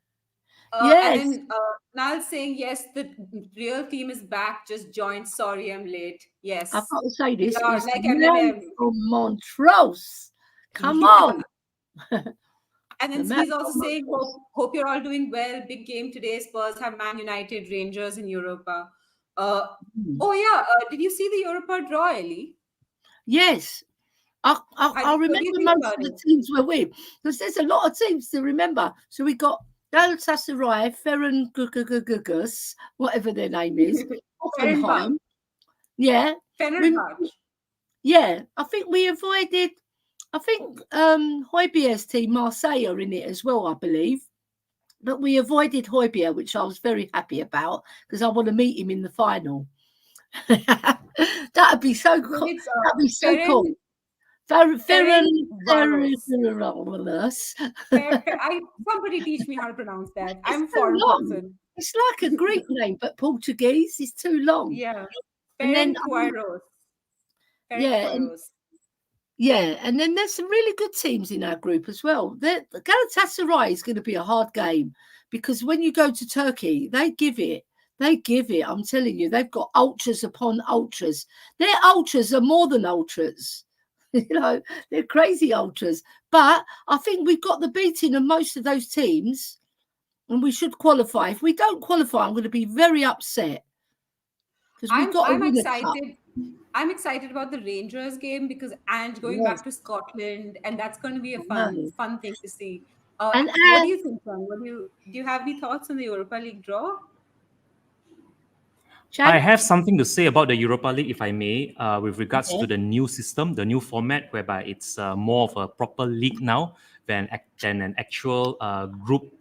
Yes. And then Nal's saying, yes, the real team is back. Just joined. Sorry, I'm late. Yes. I've got to say this. Yeah, is like from Montrose. Come on. And then he's also saying, hope you're all doing well. Big game today. Spurs have Man United, Rangers in Europa. Oh yeah, did you see the Europa draw, Ellie? Yes. I What do remember you think most about of the it? teams we're with because there's a lot of teams to remember. So we got Galatasaray, Ferencváros, whatever their name is, Fenerbahce. Hoffenheim. Yeah. Fenerbahce. Yeah. I think we avoided, I think Højbjerg's team, Marseille, are in it as well, I believe. But we avoided Højbjerg, which I was very happy about because I want to meet him in the final. That'd be so cool. That'd be so cool. Ferencváros. Somebody teach me how to pronounce that. I'm foreign person. It's like a Greek name, but Portuguese is too long. Yeah. And then Ferencváros. Yeah, and then there's some really good teams in our group as well. Galatasaray is going to be a hard game because when you go to Turkey, they give it. I'm telling you, they've got ultras upon ultras. Their ultras are more than ultras. You know, they're crazy ultras. But I think we've got the beating of most of those teams, and we should qualify. If we don't qualify, I'm going to be very upset because we've got to win a cup. I'm excited about the Rangers game because Ange going back to Scotland, and that's going to be a fun thing to see. And what do you think, John? Do you have any thoughts on the Europa League draw? I have something to say about the Europa League, if I may, with regards to the new system, the new format, whereby it's more of a proper league now than an actual group,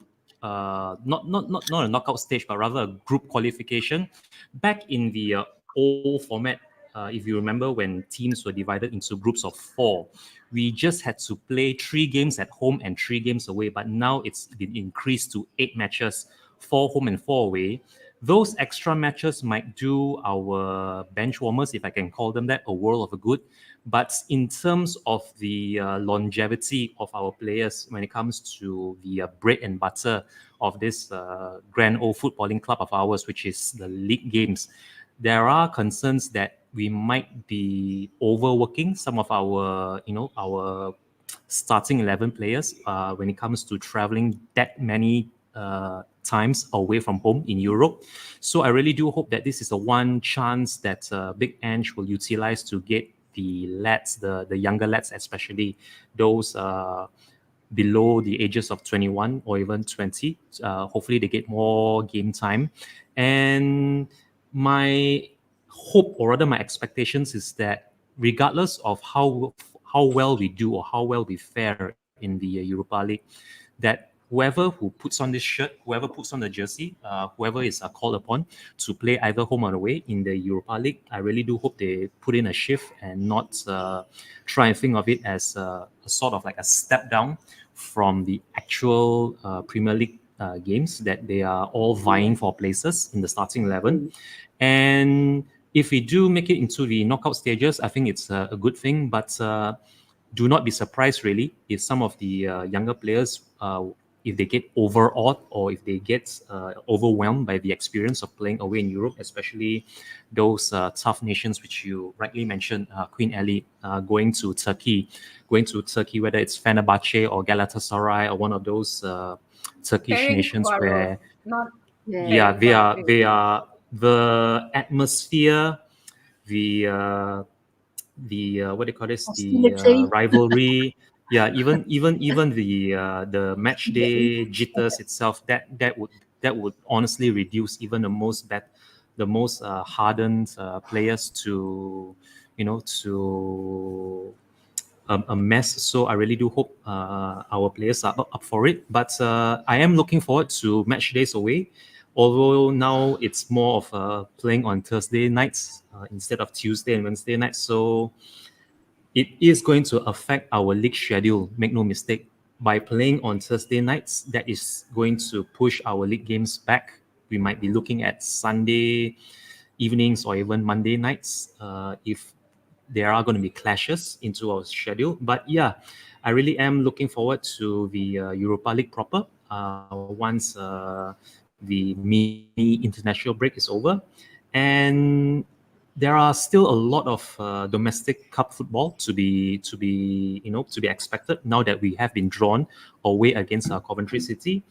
not a knockout stage, but rather a group qualification. Back in the old format, if you remember, when teams were divided into groups of 4, we just had to play 3 games at home and 3 games away. But now it's been increased to 8 matches, 4 home and 4 away. Those extra matches might do our bench warmers, if I can call them that, a world of a good. But in terms of the longevity of our players, when it comes to the bread and butter of this grand old footballing club of ours, which is the league games, there are concerns that we might be overworking some of our, our starting 11 players when it comes to traveling that many times away from home in Europe. So I really do hope that this is the one chance that Big Ange will utilize to get the lads, the younger lads, especially those below the ages of 21 or even 20. Hopefully they get more game time. And my hope, or rather my expectations, is that regardless of how well we do or how well we fare in the Europa League, that whoever who puts on this shirt, whoever puts on the jersey, whoever is called upon to play either home or away in the Europa League, I really do hope they put in a shift and not try and think of it as a sort of like a step down from the actual Premier League games, that they are all vying for places in the starting 11. And if we do make it into the knockout stages, I think it's a good thing. But do not be surprised, really, if some of the younger players, if they get overawed or if they get overwhelmed by the experience of playing away in Europe, especially those tough nations which you rightly mentioned, Queen Ellie, going to Turkey, whether it's Fenerbahce or Galatasaray or one of those Turkish nations where, they are the atmosphere, the what do you call this, the rivalry. Yeah, even the match day jitters itself, that would honestly reduce even the most hardened players to a mess. So I really do hope our players are up for it. But I am looking forward to match days away. Although now it's more of playing on Thursday nights instead of Tuesday and Wednesday nights. So it is going to affect our league schedule, make no mistake. By playing on Thursday nights, that is going to push our league games back. We might be looking at Sunday evenings or even Monday nights if there are going to be clashes into our schedule. But yeah, I really am looking forward to the Europa League proper once the mini international break is over. And there are still a lot of domestic cup football to be expected now that we have been drawn away against Coventry City.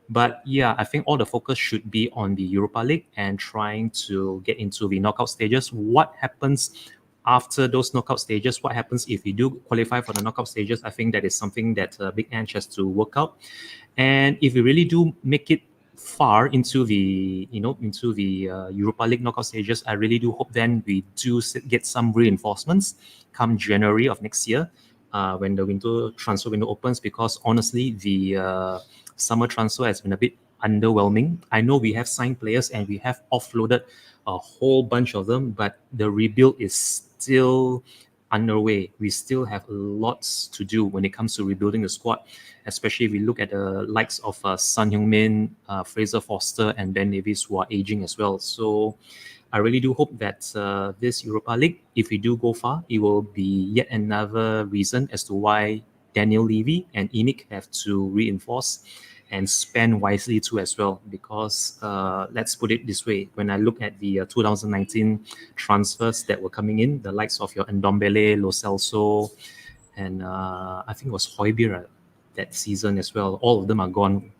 But yeah, I think all the focus should be on the Europa League and trying to get into the knockout stages. What happens after those knockout stages? What happens if we do qualify for the knockout stages? I think that is something that Big Ange has to work out. And if we really do make it far into the Europa League knockout stages, I really do hope then we do get some reinforcements come January of next year, when the transfer window opens, because honestly the summer transfer has been a bit underwhelming. I know we have signed players and we have offloaded a whole bunch of them, but the rebuild is still underway. We still have lots to do when it comes to rebuilding the squad, especially if we look at the likes of Son Heung-min, Fraser Forster, and Ben Davies, who are aging as well. So I really do hope that this Europa League, if we do go far, it will be yet another reason as to why Daniel Levy and ENIC have to reinforce and spend wisely too as well. Because let's put it this way, when I look at the 2019 transfers that were coming in, the likes of your Ndombele, Lo Celso, and I think it was Højbjerg that season as well, all of them are gone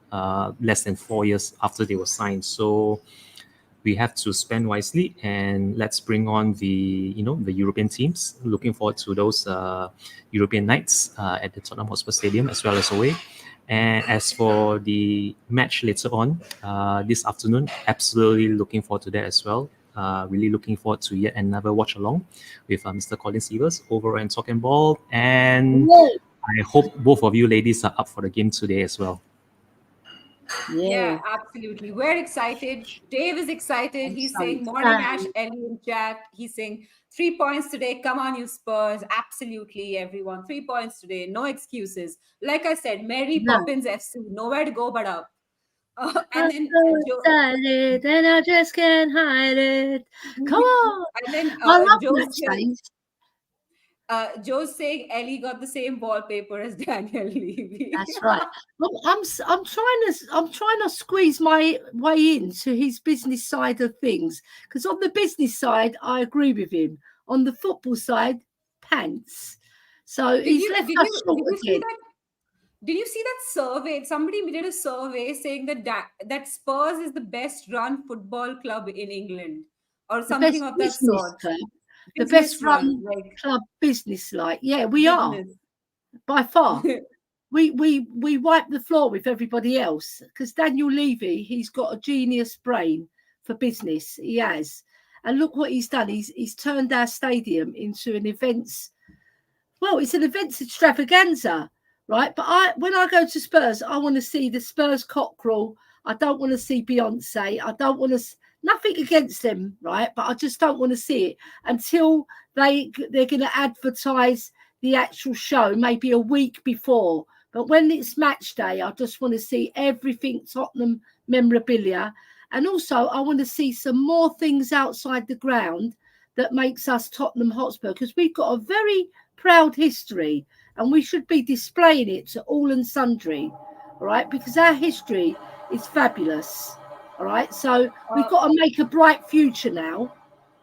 less than 4 years after they were signed. So we have to spend wisely, and let's bring on the European teams. Looking forward to those European nights at the Tottenham Hotspur Stadium as well as away. And as for the match later on this afternoon, absolutely looking forward to that as well. Really looking forward to yet another watch along with Mr. Colin Sievers over and Talking Ball. And I hope both of you ladies are up for the game today as well. Yeah, absolutely. We're excited. Dave is excited. He's saying morning Ash, Ellie in chat. He's saying 3 points today. Come on, you Spurs. Absolutely, everyone. 3 points today. No excuses. Like I said, Mary Poppins FC. Nowhere to go but up. And then excited and I just can't hide it. Come on. And then Joe's saying Ellie got the same wallpaper as Daniel Levy. That's right. I'm trying to squeeze my way into his business side of things, because on the business side I agree with him. On the football side, pants. So he's left us short again. Did you see that survey? Somebody did a survey saying that Spurs is the best run football club in England, or something of that sort. The best run club business like. Yeah, we are by far. we wipe the floor with everybody else, because Daniel Levy, he's got a genius brain for business. He has. And look what he's done. He's turned our stadium into an events. Well, it's an events extravaganza, right? But when I go to Spurs, I want to see the Spurs Cockerel. I don't want to see Beyonce. I don't want to. Nothing against them, right? But I just don't want to see it until they're going to advertise the actual show maybe a week before. But when it's match day, I just want to see everything Tottenham memorabilia. And also, I want to see some more things outside the ground that makes us Tottenham Hotspur, because we've got a very proud history and we should be displaying it to all and sundry, all right? Because our history is fabulous. All right, so we've got to make a bright future now.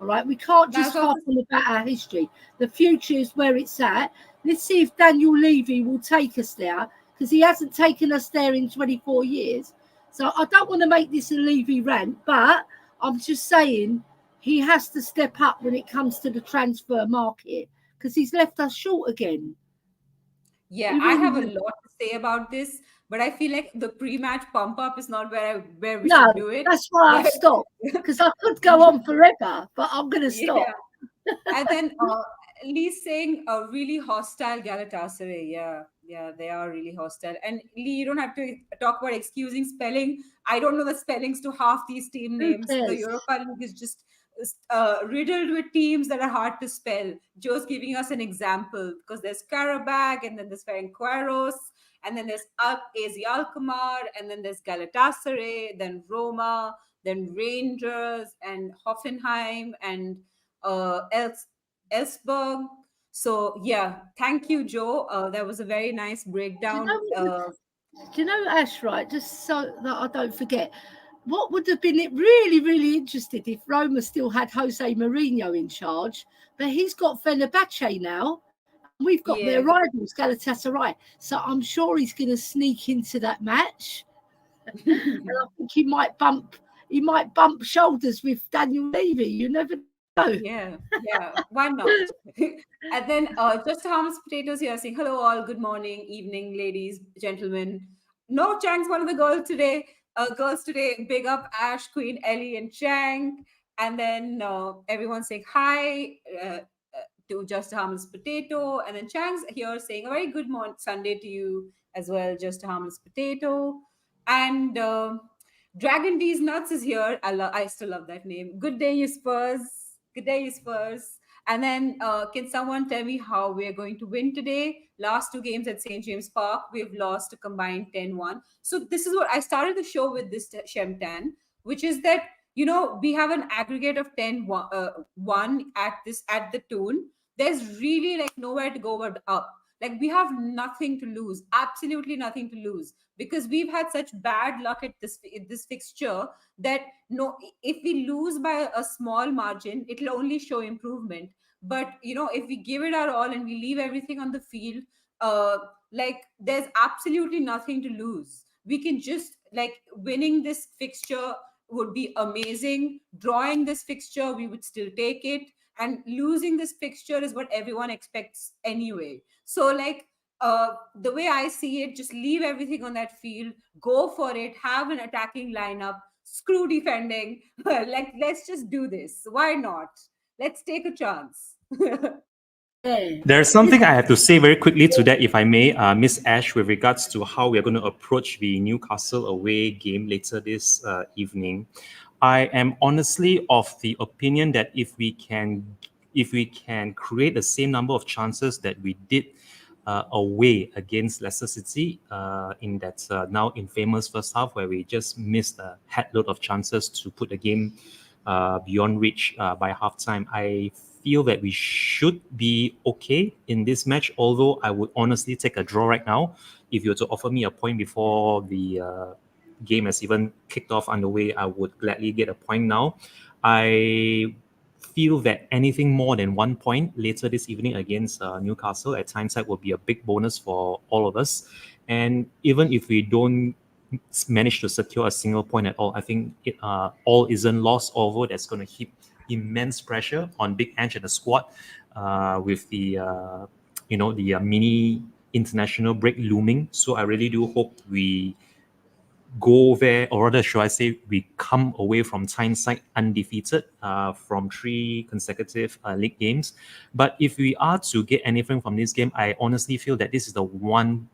All right, we can't just harp on about our history. The future is where it's at. Let's see if Daniel Levy will take us there, because he hasn't taken us there in 24 years. So I don't want to make this a Levy rant, but I'm just saying he has to step up when it comes to the transfer market, because he's left us short again. Yeah, I have a lot to say about this. But I feel like the pre-match pump-up is not where we should do it. That's why I've stopped, because I could go on forever, but I'm going to stop. And then Lee's saying a really hostile Galatasaray. Yeah, they are really hostile. And Lee, you don't have to talk about excusing spelling. I don't know the spellings to half these team names. The Europa League is just riddled with teams that are hard to spell. Joe's giving us an example, because there's Karabakh, and then there's Ferencváros, and then there's AZ Alkmaar, and then there's Galatasaray, then Roma, then Rangers, and Hoffenheim, and Elfsborg. So, yeah, thank you, Joe. That was a very nice breakdown. Do you know, Ash, right, just so that I don't forget, what would have been really, really interested if Roma still had Jose Mourinho in charge, but he's got Fenerbahce now. We've got their rivals, Galatasaray. So I'm sure he's going to sneak into that match. And I think he might bump shoulders with Daniel Levy. You never know. Yeah, why not? And then just Harm's Potatoes here saying, hello all, good morning, evening, ladies, gentlemen. No, Chang's one of the girls today. Big up Ash, Queen, Ellie, and Chang. And then everyone saying hi to Just Harmless Potato. And then Chang's here saying a very good morning Sunday to you as well, Just Harmless Potato. And Dragon D's Nuts is here. I still love that name. Good day, you Spurs. Good day, you Spurs. And then can someone tell me how we're going to win today? Last 2 games at St. James Park, we've lost a combined 10-1. So this is what I started the show with, this Shemtan, which is that, we have an aggregate of 10-1 at the tune. There's really like nowhere to go but up. Like we have nothing to lose, absolutely nothing to lose, because we've had such bad luck at this fixture that if we lose by a small margin, it'll only show improvement. But if we give it our all and we leave everything on the field, like there's absolutely nothing to lose. We can just like winning this fixture would be amazing. Drawing this fixture, we would still take it. And losing this fixture is what everyone expects anyway. So like the way I see it, just leave everything on that field, go for it, have an attacking lineup, screw defending. Like let's just do this. Why not? Let's take a chance. There's something I have to say very quickly to that, if I may, Miss Ash, with regards to how we're going to approach the Newcastle away game later this evening. I am honestly of the opinion that if we can create the same number of chances that we did away against Leicester City in that now infamous first half, where we just missed a headload of chances to put the game beyond reach by halftime, I feel that we should be okay in this match, although I would honestly take a draw right now. If you were to offer me a point before the game has even kicked off underway, I would gladly get a point now. I feel that anything more than 1 point later this evening against Newcastle at Tyneside will be a big bonus for all of us. And even if we don't manage to secure a single point at all, I think all isn't lost, although that's going to heap immense pressure on Big Ange and the squad with the mini international break looming. So I really do hope we go there, or rather should I say we come away from Tyneside undefeated from 3 consecutive league games. But if we are to get anything from this game, I honestly feel that this is the one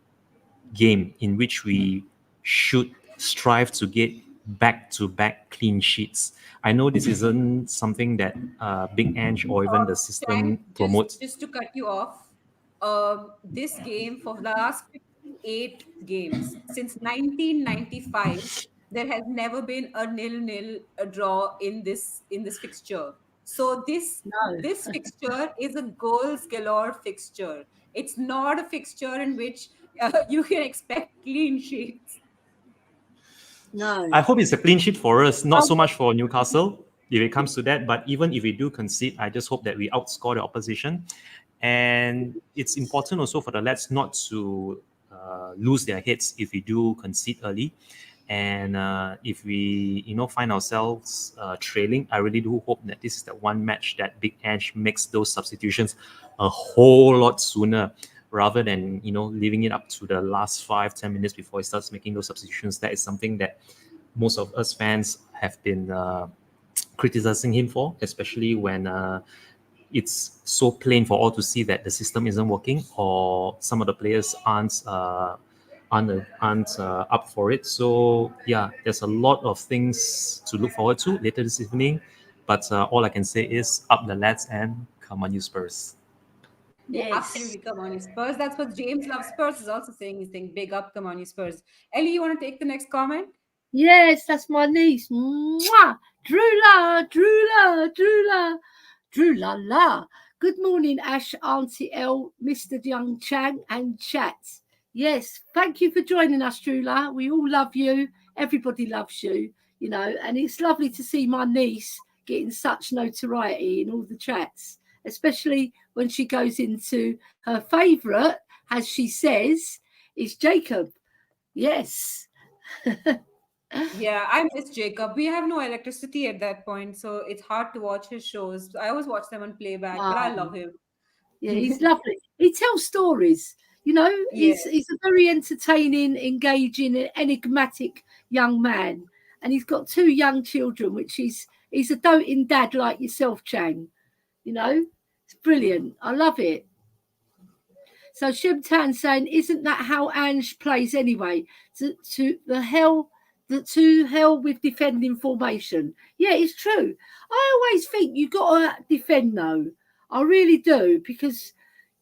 game in which we should strive to get back-to-back clean sheets. I know this isn't something that Big Ange or even the system promotes. Just to cut you off, this game, for the last 8 games since 1995, there has never been a 0-0 draw in this fixture. So this fixture is a goals galore fixture. It's not a fixture in which you can expect clean sheets. No. I hope it's a clean sheet for us, not so much for Newcastle, if it comes to that. But even if we do concede, I just hope that we outscore the opposition. And it's important also for the lads not to lose their heads if we do concede early. And if we find ourselves trailing, I really do hope that this is the one match that Big Ange makes those substitutions a whole lot sooner, rather than leaving it up to the last 5-10 minutes before he starts making those substitutions. That is something that most of us fans have been criticizing him for, especially when it's so plain for all to see that the system isn't working, or some of the players aren't up for it. So yeah, there's a lot of things to look forward to later this evening. But all I can say is up the lads and come on, you Spurs. Yeah, Yes. absolutely. Come on, you Spurs. That's what James Love Spurs is also saying. He's saying, big up, come on, you Spurs. Ellie, you want to take the next comment? Yes, that's my niece. Mwah! Drula, Drula, Drula, Drula la. Good morning, Ash, Auntie L, Mr. Young Chang, and chat. Yes, thank you for joining us, Drula. We all love you. Everybody loves you, and it's lovely to see my niece getting such notoriety in all the chats, especially when she goes into her favourite, as she says, is Jacob. Yes. Yeah, I miss Jacob. We have no electricity at that point, so it's hard to watch his shows. I always watch them on playback, but I love him. Yeah, he's lovely. He tells stories. You know, Yeah. he's a very entertaining, engaging, enigmatic young man, and he's got 2 young children, which he's a doting dad like yourself, Chang. You know, it's brilliant. I love it. So Shimtan saying, isn't that how Ange plays anyway? To hell with defending formation. Yeah, it's true. I always think you got to defend though. I really do, because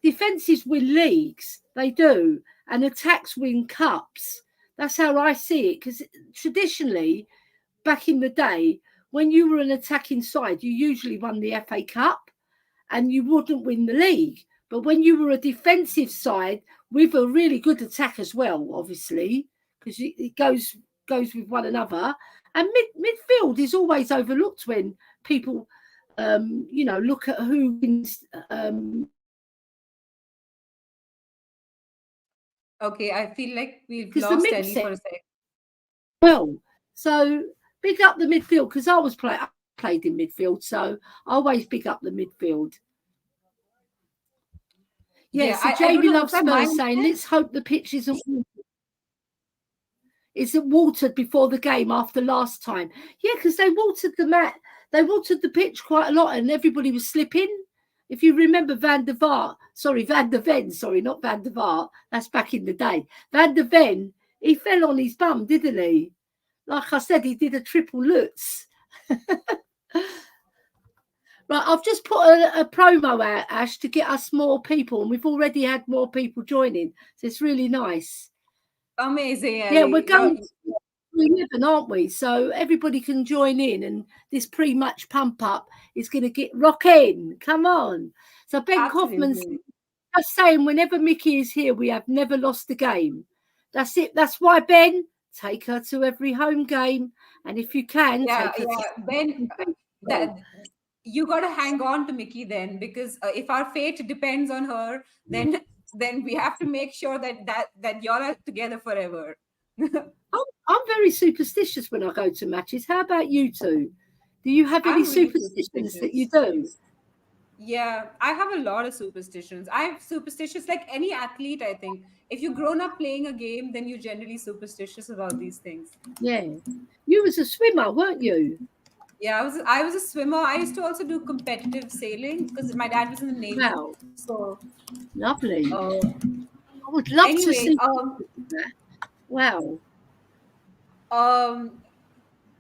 defences win leagues. They do, and attacks win cups. That's how I see it. Because traditionally, back in the day, when you were an attacking side, you usually won the FA Cup, and you wouldn't win the league. But when you were a defensive side with a really good attack as well, obviously, because it goes with one another, and midfield is always overlooked when people, look at who wins. Okay, I feel like we've 'Cause the lost mix Ellie for a sec. Well, so big up the midfield, because I played in midfield, so I always big up the midfield. Yeah, so I Jamie don't know, Loves was that my Spurs saying, mistake? let's hope the pitch isn't watered before the game after last time. Yeah, because they watered the pitch quite a lot, and everybody was slipping. If you remember Van der Ven, not Van der Vaart, that's back in the day. Van der Ven, he fell on his bum, didn't he? Like I said, he did a triple Lutz. Right, I've just put a promo out, Ash, to get us more people, and we've already had more people joining, so it's really nice. Amazing, Ellie. Yeah, we're going to 11, aren't we? So everybody can join in, and this pre-match pump up is going to get rocking. Come on. So Ben Kaufman's just saying, whenever Mickey is here, we have never lost a game. That's it. That's why, Ben, take her to every home game, and if you can, take her to Ben. You got to hang on to Mickey then, because if our fate depends on her, then we have to make sure that y'all are together forever. I'm very superstitious when I go to matches. How about you two? Do you have any superstitions that you do? Yeah, I have a lot of superstitions. I'm superstitious like any athlete, I think. If you've grown up playing a game, then you're generally superstitious about these things. Yeah. You was a swimmer, weren't you? Yeah, I was a swimmer. I used to also do competitive sailing because my dad was in the Navy. Wow. So lovely. I would love to see that. Wow.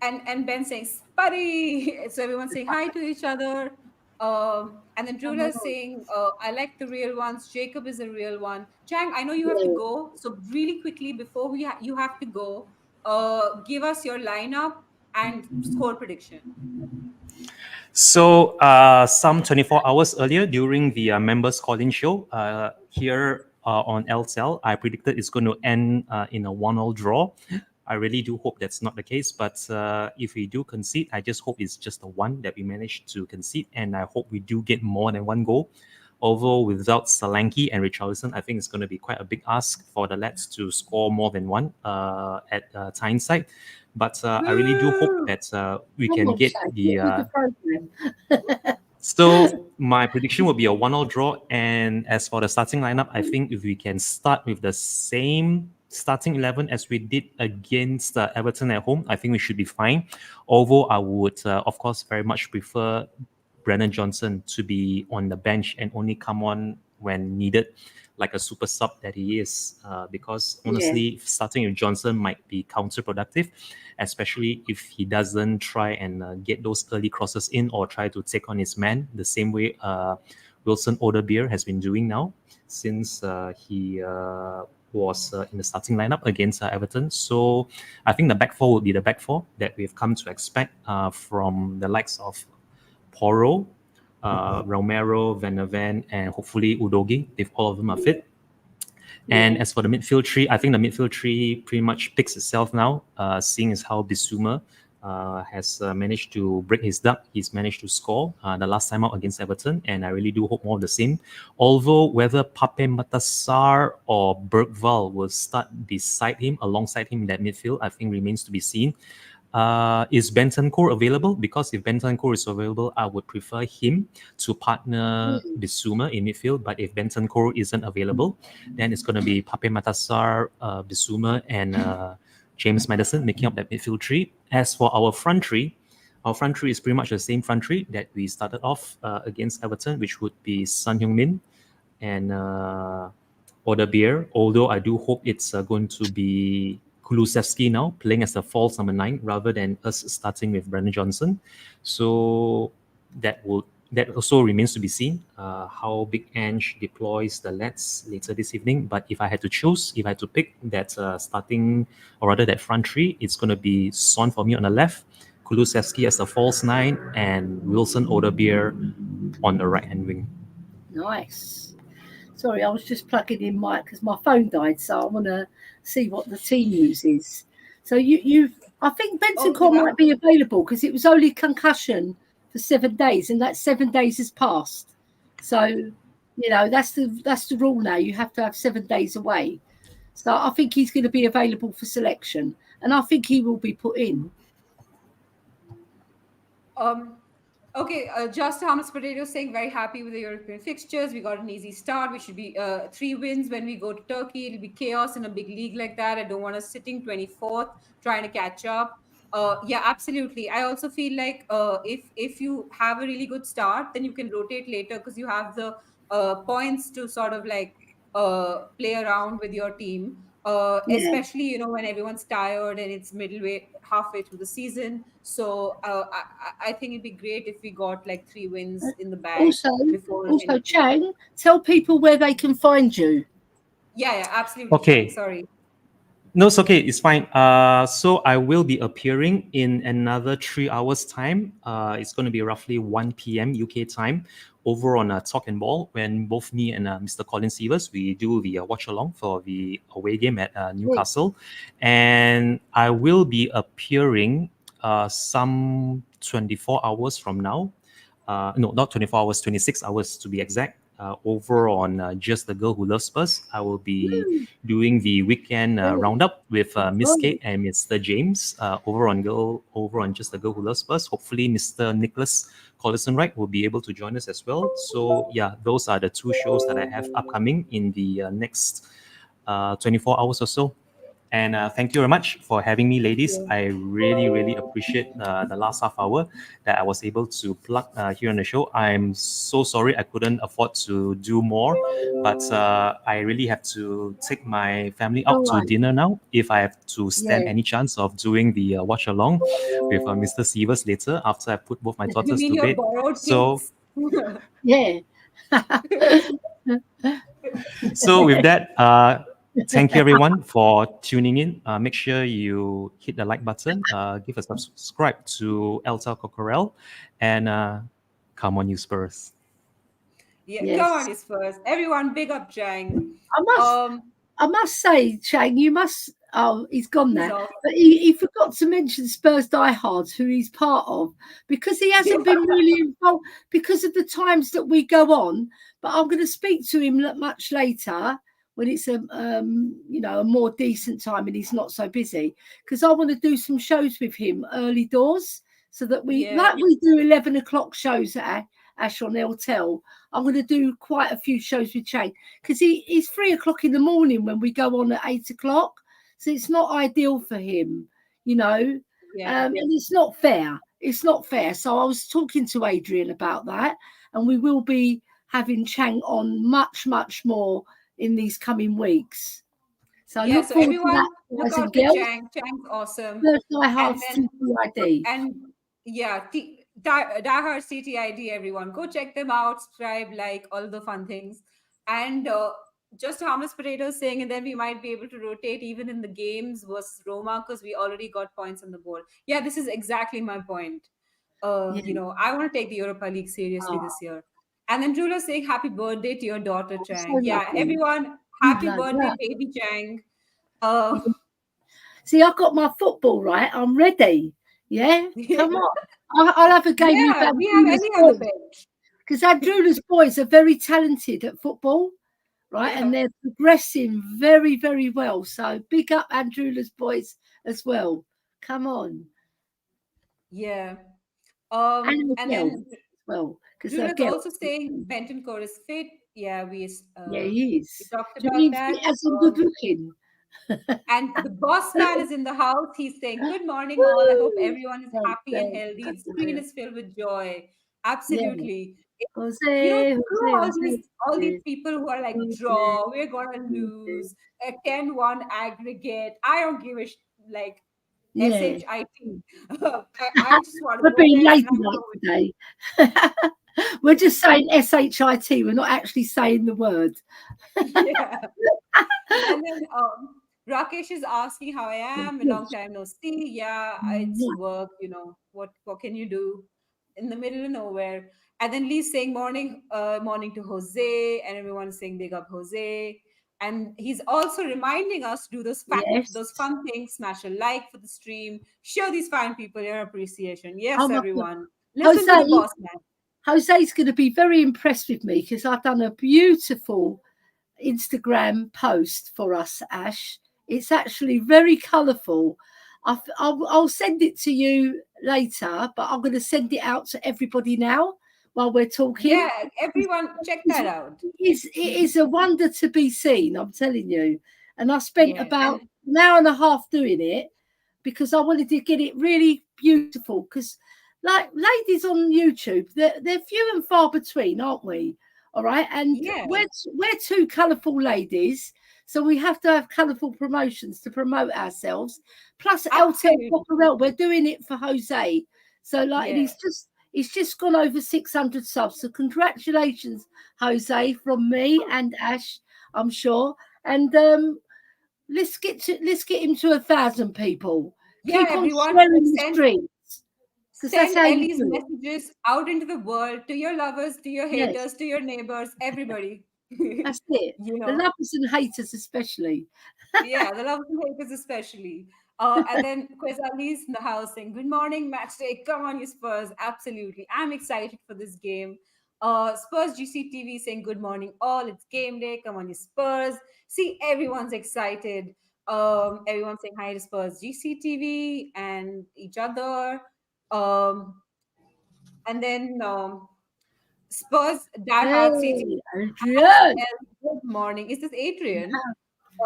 And Ben saying Spuddy. So everyone's saying hi to each other. And then Drula is saying, I like the real ones. Jacob is a real one. Chang, I know you have to go. So really quickly before you have to go, give us your lineup and score prediction. So some 24 hours earlier during the members call-in show here on LCL, I predicted it's going to end in a 1-1 draw. I really do hope that's not the case, but if we do concede, I just hope it's just the one that we managed to concede, and I hope we do get more than 1 goal. Although without Solanke and Richarlison, I think it's going to be quite a big ask for the lads to score more than one at Tyneside. But I really do hope that we can get the... So my prediction will be a 1-1 draw. And as for the starting lineup, I think if we can start with the same starting 11 as we did against Everton at home, I think we should be fine. Although I would, of course, very much prefer Brennan Johnson to be on the bench and only come on when needed, like a super sub that he is, because honestly, starting with Johnson might be counterproductive, especially if he doesn't try and get those early crosses in or try to take on his man the same way Wilson Oderbeer has been doing now since he was in the starting lineup against Everton. So I think the back four would be the back four that we've come to expect from the likes of Porro, Romero, Van der Ven, and hopefully Udogi, if all of them are fit. And as for the midfield tree, I think the midfield tree pretty much picks itself now, seeing as how Bissouma has managed to break his duck. He's managed to score the last time out against Everton, and I really do hope more of the same. Although whether Pape Matar or Bergvall will start alongside him in that midfield, I think remains to be seen. Is Bentancur available? Because if Bentancur is available, I would prefer him to partner Bissouma in midfield. But if Bentancur isn't available, then it's going to be Pape Matar, Bissouma, and James Maddison making up that midfield three. As for our front three is pretty much the same front three that we started off against Everton, which would be Son Heung-min and Odebeer. Although I do hope it's going to be Kulusevski now playing as the false number 9 rather than us starting with Brennan Johnson. So that also remains to be seen how Big Ange deploys the lads later this evening. But if I had to pick that starting, or rather that front three, it's going to be Son for me on the left, Kulusevski as the false 9, and Wilson Odebeer on the right-hand wing. Nice. Sorry, I was just plugging in Mike because my phone died, so I want to see what the team news is. So I think Bentancur might be available because it was only concussion for 7 days, and that 7 days has passed. So, that's the rule now. You have to have 7 days away. So I think he's going to be available for selection, and I think he will be put in. Okay, Just Thomas Potato saying very happy with the European fixtures. We got an easy start. We should be 3 wins when we go to Turkey. It'll be chaos in a big league like that. I don't want us sitting 24th trying to catch up. Yeah, absolutely. I also feel like if you have a really good start, then you can rotate later because you have the points to sort of like play around with your team. Especially when everyone's tired and it's halfway through the season. So I think it'd be great if we got like 3 wins in the bag. Also, Chang, tell people where they can find you. Yeah, absolutely. Okay. Chang, sorry. No, it's okay. It's fine. So I will be appearing in another 3 hours time. It's going to be roughly 1 p.m. UK time over on Talk and Ball, when both me and Mr. Colin Sievers, we do the watch along for the away game at Newcastle. And I will be appearing some 24 hours from now. No, not 24 hours, 26 hours to be exact. Over on Just the Girl Who Loves Spurs. I will be doing the weekend roundup with Miss Kate and Mr. James over on Just the Girl Who Loves Spurs. Hopefully, Mr. Nicholas Collison-Wright will be able to join us as well. So yeah, those are the 2 shows that I have upcoming in the next 24 hours or so. And thank you very much for having me, ladies. I really, really appreciate the last half hour that I was able to plug here on the show. I'm so sorry I couldn't afford to do more, but I really have to take my family out to dinner now if I have to stand any chance of doing the watch along with Mr. Sievers later after I put both my daughters to bed. So, yeah. So with that, thank you everyone for tuning in. Make sure you hit the like button, give a subscribe to Tel Cockerel, and come on you Spurs. Yeah, yes. Come on you Spurs. Everyone, big up Chang. I must say, Chang, you must. Oh, he's gone now. But he forgot to mention Spurs diehards, who he's part of, because he hasn't been really involved because of the times that we go on. But I'm going to speak to him much later when it's a more decent time and he's not so busy, because I want to do some shows with him early doors, so that we do 11 o'clock shows at Ash on Tel. I'm going to do quite a few shows with Chang, because he's 3 o'clock in the morning when we go on at 8 o'clock. So it's not ideal for him, and it's not fair. It's not fair. So I was talking to Adrian about that, and we will be having Chang on much, much more in these coming weeks. So yeah, so everyone look out for Chang. Chang's awesome. And yeah, diehard CTID, everyone. Go check them out, subscribe, like, all the fun things. And just Thomas Potato saying, and then we might be able to rotate even in the games versus Roma, because we already got points on the board. Yeah, this is exactly my point. I want to take the Europa League seriously this year. And then Jula saying, happy birthday to your daughter, Chang. So yeah, everyone, happy birthday, baby Chang. See, I've got my football, right? I'm ready. Yeah, come on. I'll have a game Yeah, with we have Andrew's any on the boys, bench. because Andrew's boys are very talented at football, right? Yeah. And they're progressing very, very well. So big up Andrew's boys as well. Come on. Yeah. And And Miguel then as well, because Drew is Miguel, also saying Bentancur is fit. Yeah, we yeah, he we is. talked Do you about mean that. fit as in good looking? And the boss man is in the house. He's saying, "Good morning, all. I hope Woo! everyone is Well happy and said, healthy. The screen Gabriel. is filled with joy." Yeah. Absolutely. Jose, All these people who are like, Jose, draw, we're gonna Jose. lose, a 10-1 aggregate. I don't give a like Yeah. SHIT. I just want to We're go being there and I'm ladylike gonna today. We're just saying SHIT. We're not actually saying the word. yeah. And then Rakesh is asking how I am. A long time no see. Yeah, it's work. What can you do in the middle of nowhere? And then Lee's saying morning, morning to Jose, and everyone is saying big up Jose. And he's also reminding us to do those fun things. Smash a like for the stream. Show these fine people your appreciation. Yes, everyone. Listen to the boss man. Jose's going to be very impressed with me because I've done a beautiful Instagram post for us, Ash. It's actually very colourful. I'll send it to you later, but I'm going to send it out to everybody now while we're talking. Yeah, everyone check that out. It is a wonder to be seen, I'm telling you. And I spent about an hour and a half doing it because I wanted to get it really beautiful because like ladies on YouTube, they're few and far between, aren't we? All right. And we're two colourful ladies. So we have to have colourful promotions to promote ourselves. Plus Tel Cockerel, we're doing it for Jose. So like he's just gone over 600 subs. So congratulations, Jose, from me and Ash, I'm sure. And let's get him to 1,000 people. Yeah, Keep on everyone sharing the streams. Send Ellie's messages out into the world to your lovers, to your haters, to your neighbors, everybody. That's it. The lovers and haters especially. Yeah, the lovers and haters especially. And then Kwezali's in the house saying, "Good morning, match day. Come on, you Spurs." Absolutely. I'm excited for this game. Spurs GCTV saying, "Good morning, all. It's game day. Come on, you Spurs." See, everyone's excited. Everyone's saying hi to Spurs GCTV and each other. And then Spurs diehard saying, Adrian. "Good morning." Is this Adrian?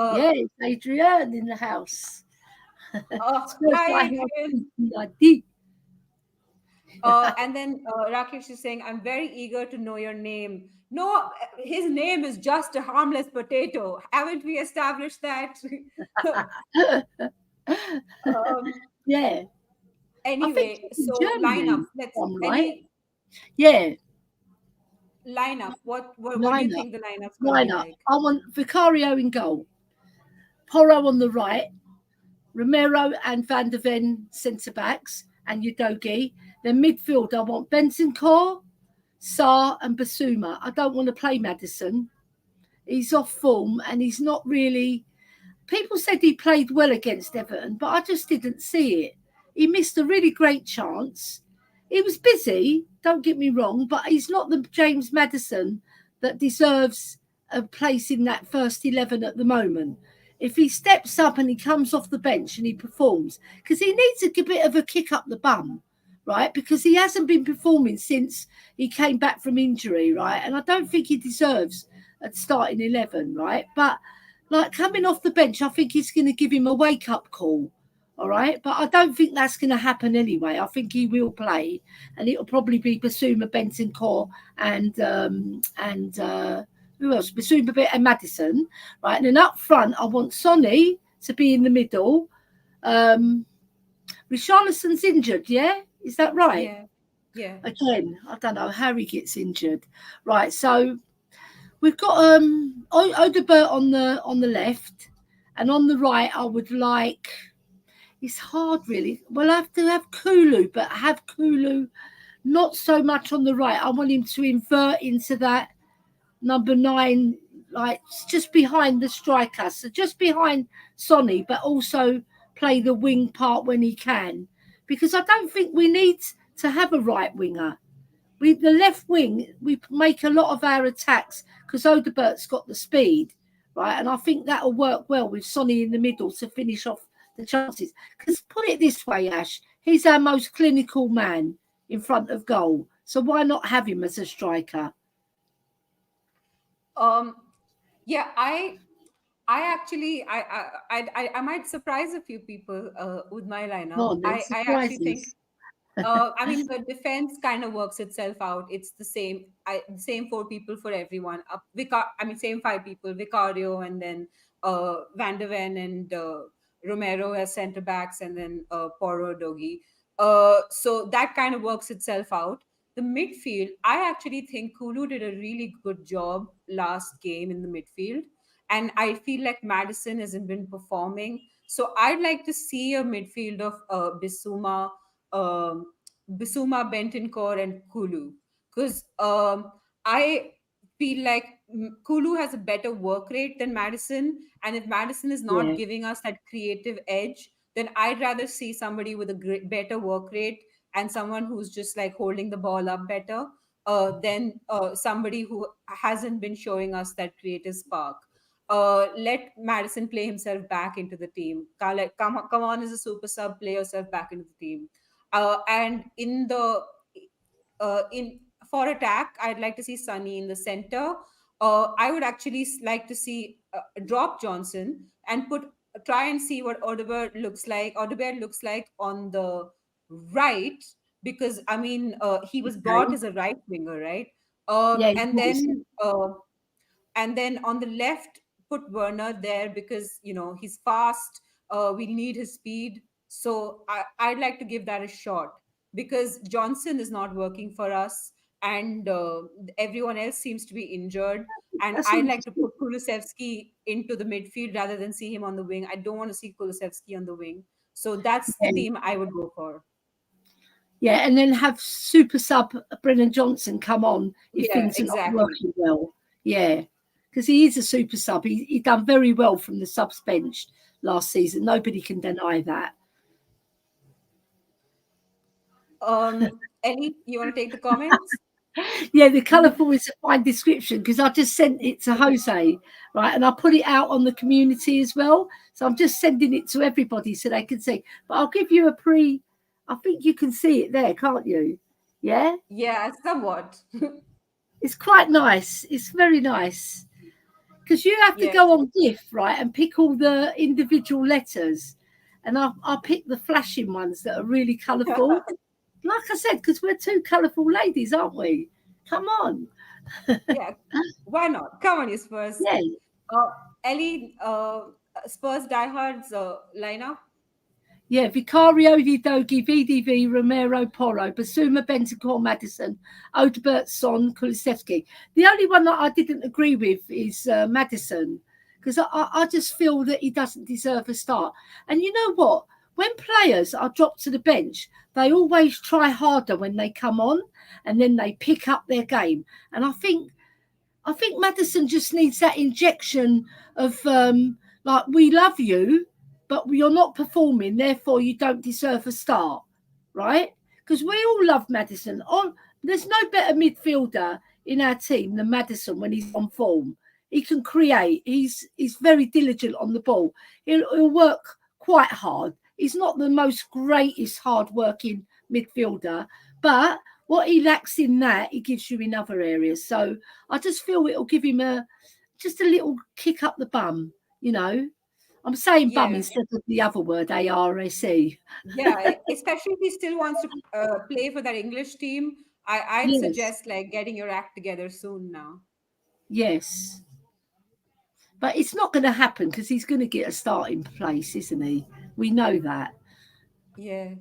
Yeah, it's Adrian in the house. Hi, Adrian. And then Rakesh is saying, "I'm very eager to know your name." No, his name is just a harmless potato. Haven't we established that? Yeah. Anyway, so lineup. Lineup. What do you think the lineup's going to be like? I want Vicario in goal. Porro on the right. Romero and Van der Ven centre backs and Udogie. Then midfield, I want Bentancur, Sarr, and Basuma. I don't want to play Maddison. He's off form and he's not really. People said he played well against Everton, but I just didn't see it. He missed a really great chance. He was busy, don't get me wrong, but he's not the James Maddison that deserves a place in that first 11 at the moment. If he steps up and he comes off the bench and he performs, because he needs a bit of a kick up the bum, right? Because he hasn't been performing since he came back from injury, right? And I don't think he deserves a starting 11, right? But like coming off the bench, I think he's going to give him a wake-up call, all right? But I don't think that's going to happen anyway. I think he will play, and it'll probably be Basuma, Bentancur, and who else? Basuma and Maddison, right? And then up front, I want Sonny to be in the middle. Richarlison's injured, yeah? Is that right? Yeah. Again, I don't know. Harry gets injured, right? So we've got Odebert on the left, and on the right, I would like. It's hard, really. We'll have to have Kulu, but have Kulu not so much on the right. I want him to invert into that number 9, like just behind the striker, so just behind Sonny, but also play the wing part when he can, because I don't think we need to have a right winger. The left wing, we make a lot of our attacks because Odebert's got the speed, right? And I think that'll work well with Sonny in the middle to finish off the chances. Because put it this way, Ash, he's our most clinical man in front of goal. So why not have him as a striker? Yeah, I actually, I might surprise a few people with my lineup. I actually think, I mean, the defense kind of works itself out. It's the same, same 4 people for everyone. Same 5 people, Vicario, and then Van de Ven and Romero as centre backs, and then Porro, Dogi. So that kind of works itself out. The midfield, I actually think Kulu did a really good job last game in the midfield. And I feel like Maddison hasn't been performing. So I'd like to see a midfield of Bissouma, Bentancur, and Kulu. Because I feel like Kulu has a better work rate than Maddison. And if Maddison is not giving us that creative edge, then I'd rather see somebody with a better work rate and someone who's just like holding the ball up better than somebody who hasn't been showing us that creative spark. Let Maddison play himself back into the team. Come on as a super sub, play yourself back into the team. And in the for attack, I'd like to see Sonny in the center. I would actually like to see drop Johnson and try and see what Odegaard looks like on the right, because I mean he was brought as a right winger, right? And then on the left, put Werner there because he's fast. We need his speed, so I'd like to give that a shot because Johnson is not working for us, and everyone else seems to be injured. And I'd like to put Kulusevski into the midfield rather than see him on the wing. I don't want to see Kulusevski on the wing. So that's the team I would go for. Yeah, and then have super sub Brennan Johnson come on if things are not working well. Yeah, because he is a super sub. He done very well from the subs bench last season. Nobody can deny that. Ellie, you want to take the comments? Yeah, the colourful is a fine description because I just sent it to Jose, right? And I put it out on the community as well. So I'm just sending it to everybody so they can see. But I'll give you I think you can see it there, can't you? Yeah? Yeah, somewhat. It's quite nice. It's very nice. Because you have to go on GIF, right, and pick all the individual letters. And I'll pick the flashing ones that are really colourful. Like I said, because we're 2 colourful ladies, aren't we? Come on. Yeah, why not? Come on, you Spurs. Yeah. Ellie, Spurs diehards lineup. Yeah, Vicario, Vidogi, VDV, Romero, Porro, Basuma, Bentancur, Maddison, Odebert, Son, Kulusevski. The only one that I didn't agree with is Maddison, because I just feel that he doesn't deserve a start. And you know what? When players are dropped to the bench, they always try harder when they come on, and then they pick up their game. And I think Maddison just needs that injection of like, we love you, but you're not performing, therefore you don't deserve a start, right? Because we all love Maddison. There's no better midfielder in our team than Maddison when he's on form. He can create. He's very diligent on the ball. He'll work quite hard. He's not the most greatest hard-working midfielder, but what he lacks in that, he gives you in other areas. So I just feel it'll give him just a little kick up the bum, I'm saying bum instead of the other word, ARSE. Yeah, especially if he still wants to play for that English team. I'd suggest like getting your act together soon now. Yes. But it's not going to happen because he's going to get a starting place, isn't he? We know that. Yeah.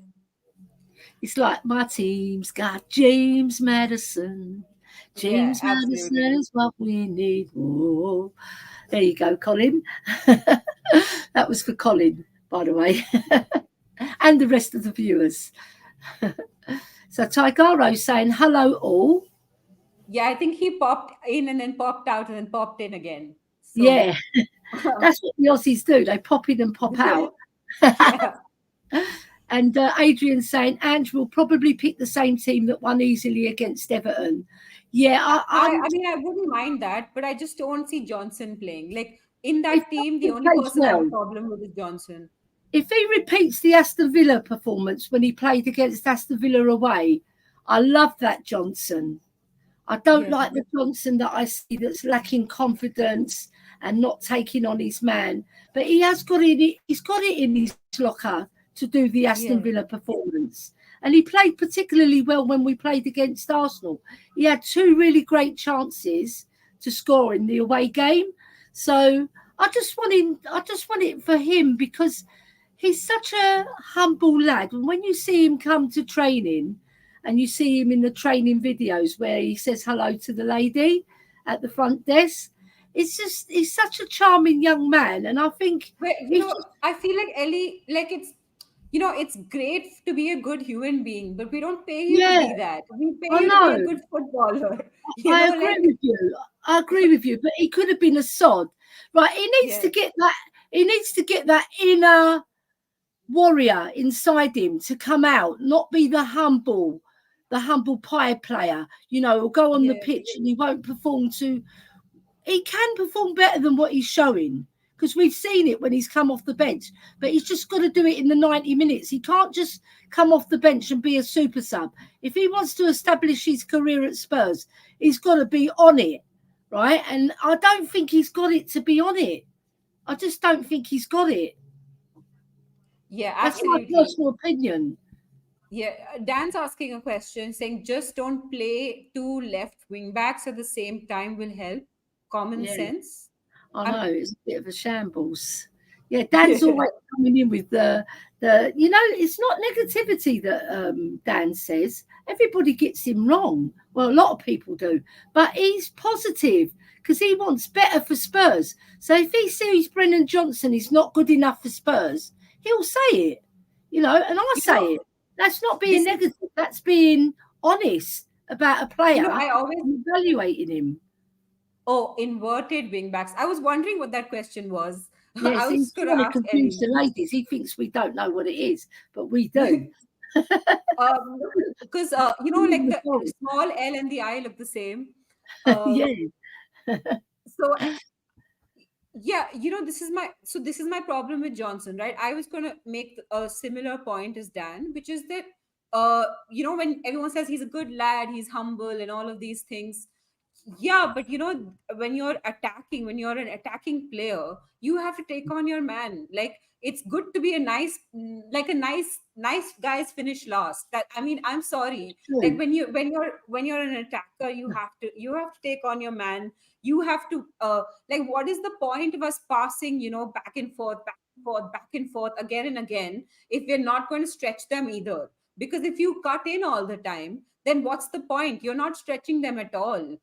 It's like my team's got James Maddison. James Maddison is what we need. Oh, there you go, Colin. That was for Colin, by the way, and the rest of the viewers. So Taigaro saying hello all. Yeah, I think he popped in and then popped out and then popped in again. So. Yeah, that's what the Aussies do. They pop in and pop out. And Adrian saying Ange will probably pick the same team that won easily against Everton. Yeah, I mean, I wouldn't mind that, but I just don't see Johnson playing. Like in that team, the only person I have a problem with is Johnson. If he repeats the Aston Villa performance when he played against Aston Villa away, I love that Johnson. I don't like the Johnson that I see that's lacking confidence and not taking on his man. But he has got it. He's got it in his locker to do the Aston Villa performance. And he played particularly well when we played against Arsenal. He had 2 really great chances to score in the away game. So I just want it for him because he's such a humble lad. And when you see him come to training and you see him in the training videos where he says hello to the lady at the front desk, he's such a charming young man. And I think... But, I feel like Ellie, like it's great to be a good human being, but we don't pay you to be that. We pay you to be a good footballer. I agree with you, but he could have been a sod. Right, he needs to get that. He needs to get that inner warrior inside him to come out, not be the humble pie player. He'll go on the pitch and he won't perform he can perform better than what he's showing because we've seen it when he's come off the bench, but he's just got to do it in the 90 minutes. He can't just come off the bench and be a super sub. If he wants to establish his career at Spurs, he's got to be on it, right? And I don't think he's got it to be on it. I just don't think he's got it. Yeah, absolutely. That's my personal opinion. Yeah, Dan's asking a question saying just don't play 2 left wing backs at the same time will help. Common sense. I know, it's a bit of a shambles. Yeah, Dan's always coming in with the it's not negativity that Dan says. Everybody gets him wrong. Well, a lot of people do. But he's positive because he wants better for Spurs. So if he sees Brennan Johnson is not good enough for Spurs, he'll say it. And I say it. That's not being negative. That's being honest about a player. I always evaluating him. Oh, inverted wing backs. I was wondering what that question was. Yes, I was he's going trying to to confuse the ladies. He thinks we don't know what it is, but we do. Because like the small L and the I look the same. So this is my problem with Johnson, right? I was going to make a similar point as Dan, which is that when everyone says he's a good lad, he's humble and all of these things. Yeah, but when you're an attacking player, you have to take on your man. Like it's good to be a nice guys finish last. That I mean, I'm sorry. Like when you're an attacker, you have to take on your man. You have to what is the point of us passing, back and forth again and again if we're not going to stretch them either? Because if you cut in all the time, then what's the point? You're not stretching them at all.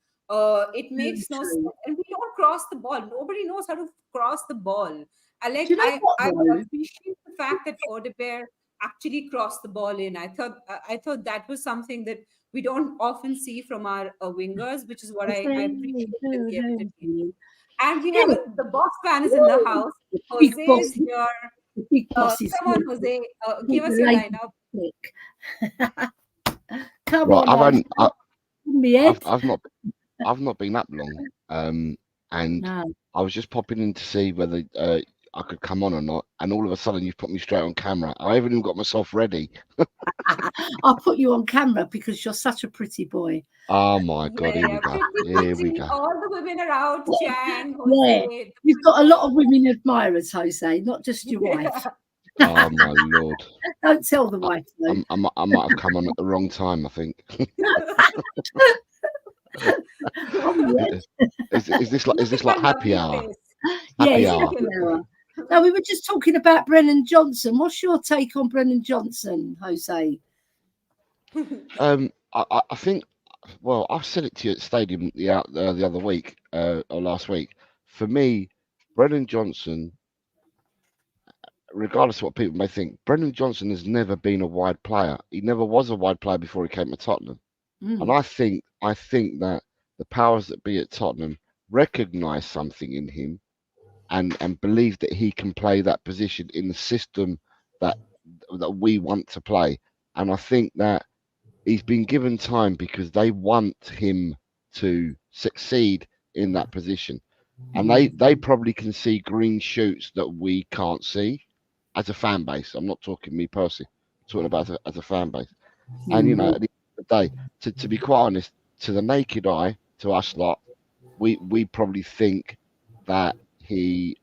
It makes no sense, and we don't cross the ball. Nobody knows how to cross the ball. I appreciate the fact that Odegaard actually crossed the ball in. I thought that was something that we don't often see from our wingers, which is what I appreciate with the Everton team. And we have the boss fan is in the house. Jose is here. Come on, Jose. Give us your lineup. Come on. I've not been up long, and I was just popping in to see whether I could come on or not, and all of a sudden you've put me straight on camera. I haven't even got myself ready. I'll put you on camera because you're such a pretty boy. Oh my God, here we go. Here we go. All the women are out, Chang, Jose. Yeah. You've got a lot of women admirers, Jose, not just your wife. Oh my Lord! Don't tell the wife. I might have come on at the wrong time, I think. Is this like happy hour? Happy hour. No, we were just talking about Brennan Johnson. What's your take on Brennan Johnson, Jose? I think. Well, I've said it to you at Stadium the other week or last week. For me, Brennan Johnson, regardless of what people may think, Brennan Johnson has never been a wide player. He never was a wide player before he came to Tottenham. And I think that the powers that be at Tottenham recognise something in him and believe that he can play that position in the system that that we want to play. And I think that he's been given time because they want him to succeed in that position. And they probably can see green shoots that we can't see as a fan base. I'm not talking me personally, I'm talking about as a fan base. And, you know, at the end of the day, to be quite honest, to the naked eye, to us lot, we probably think that he's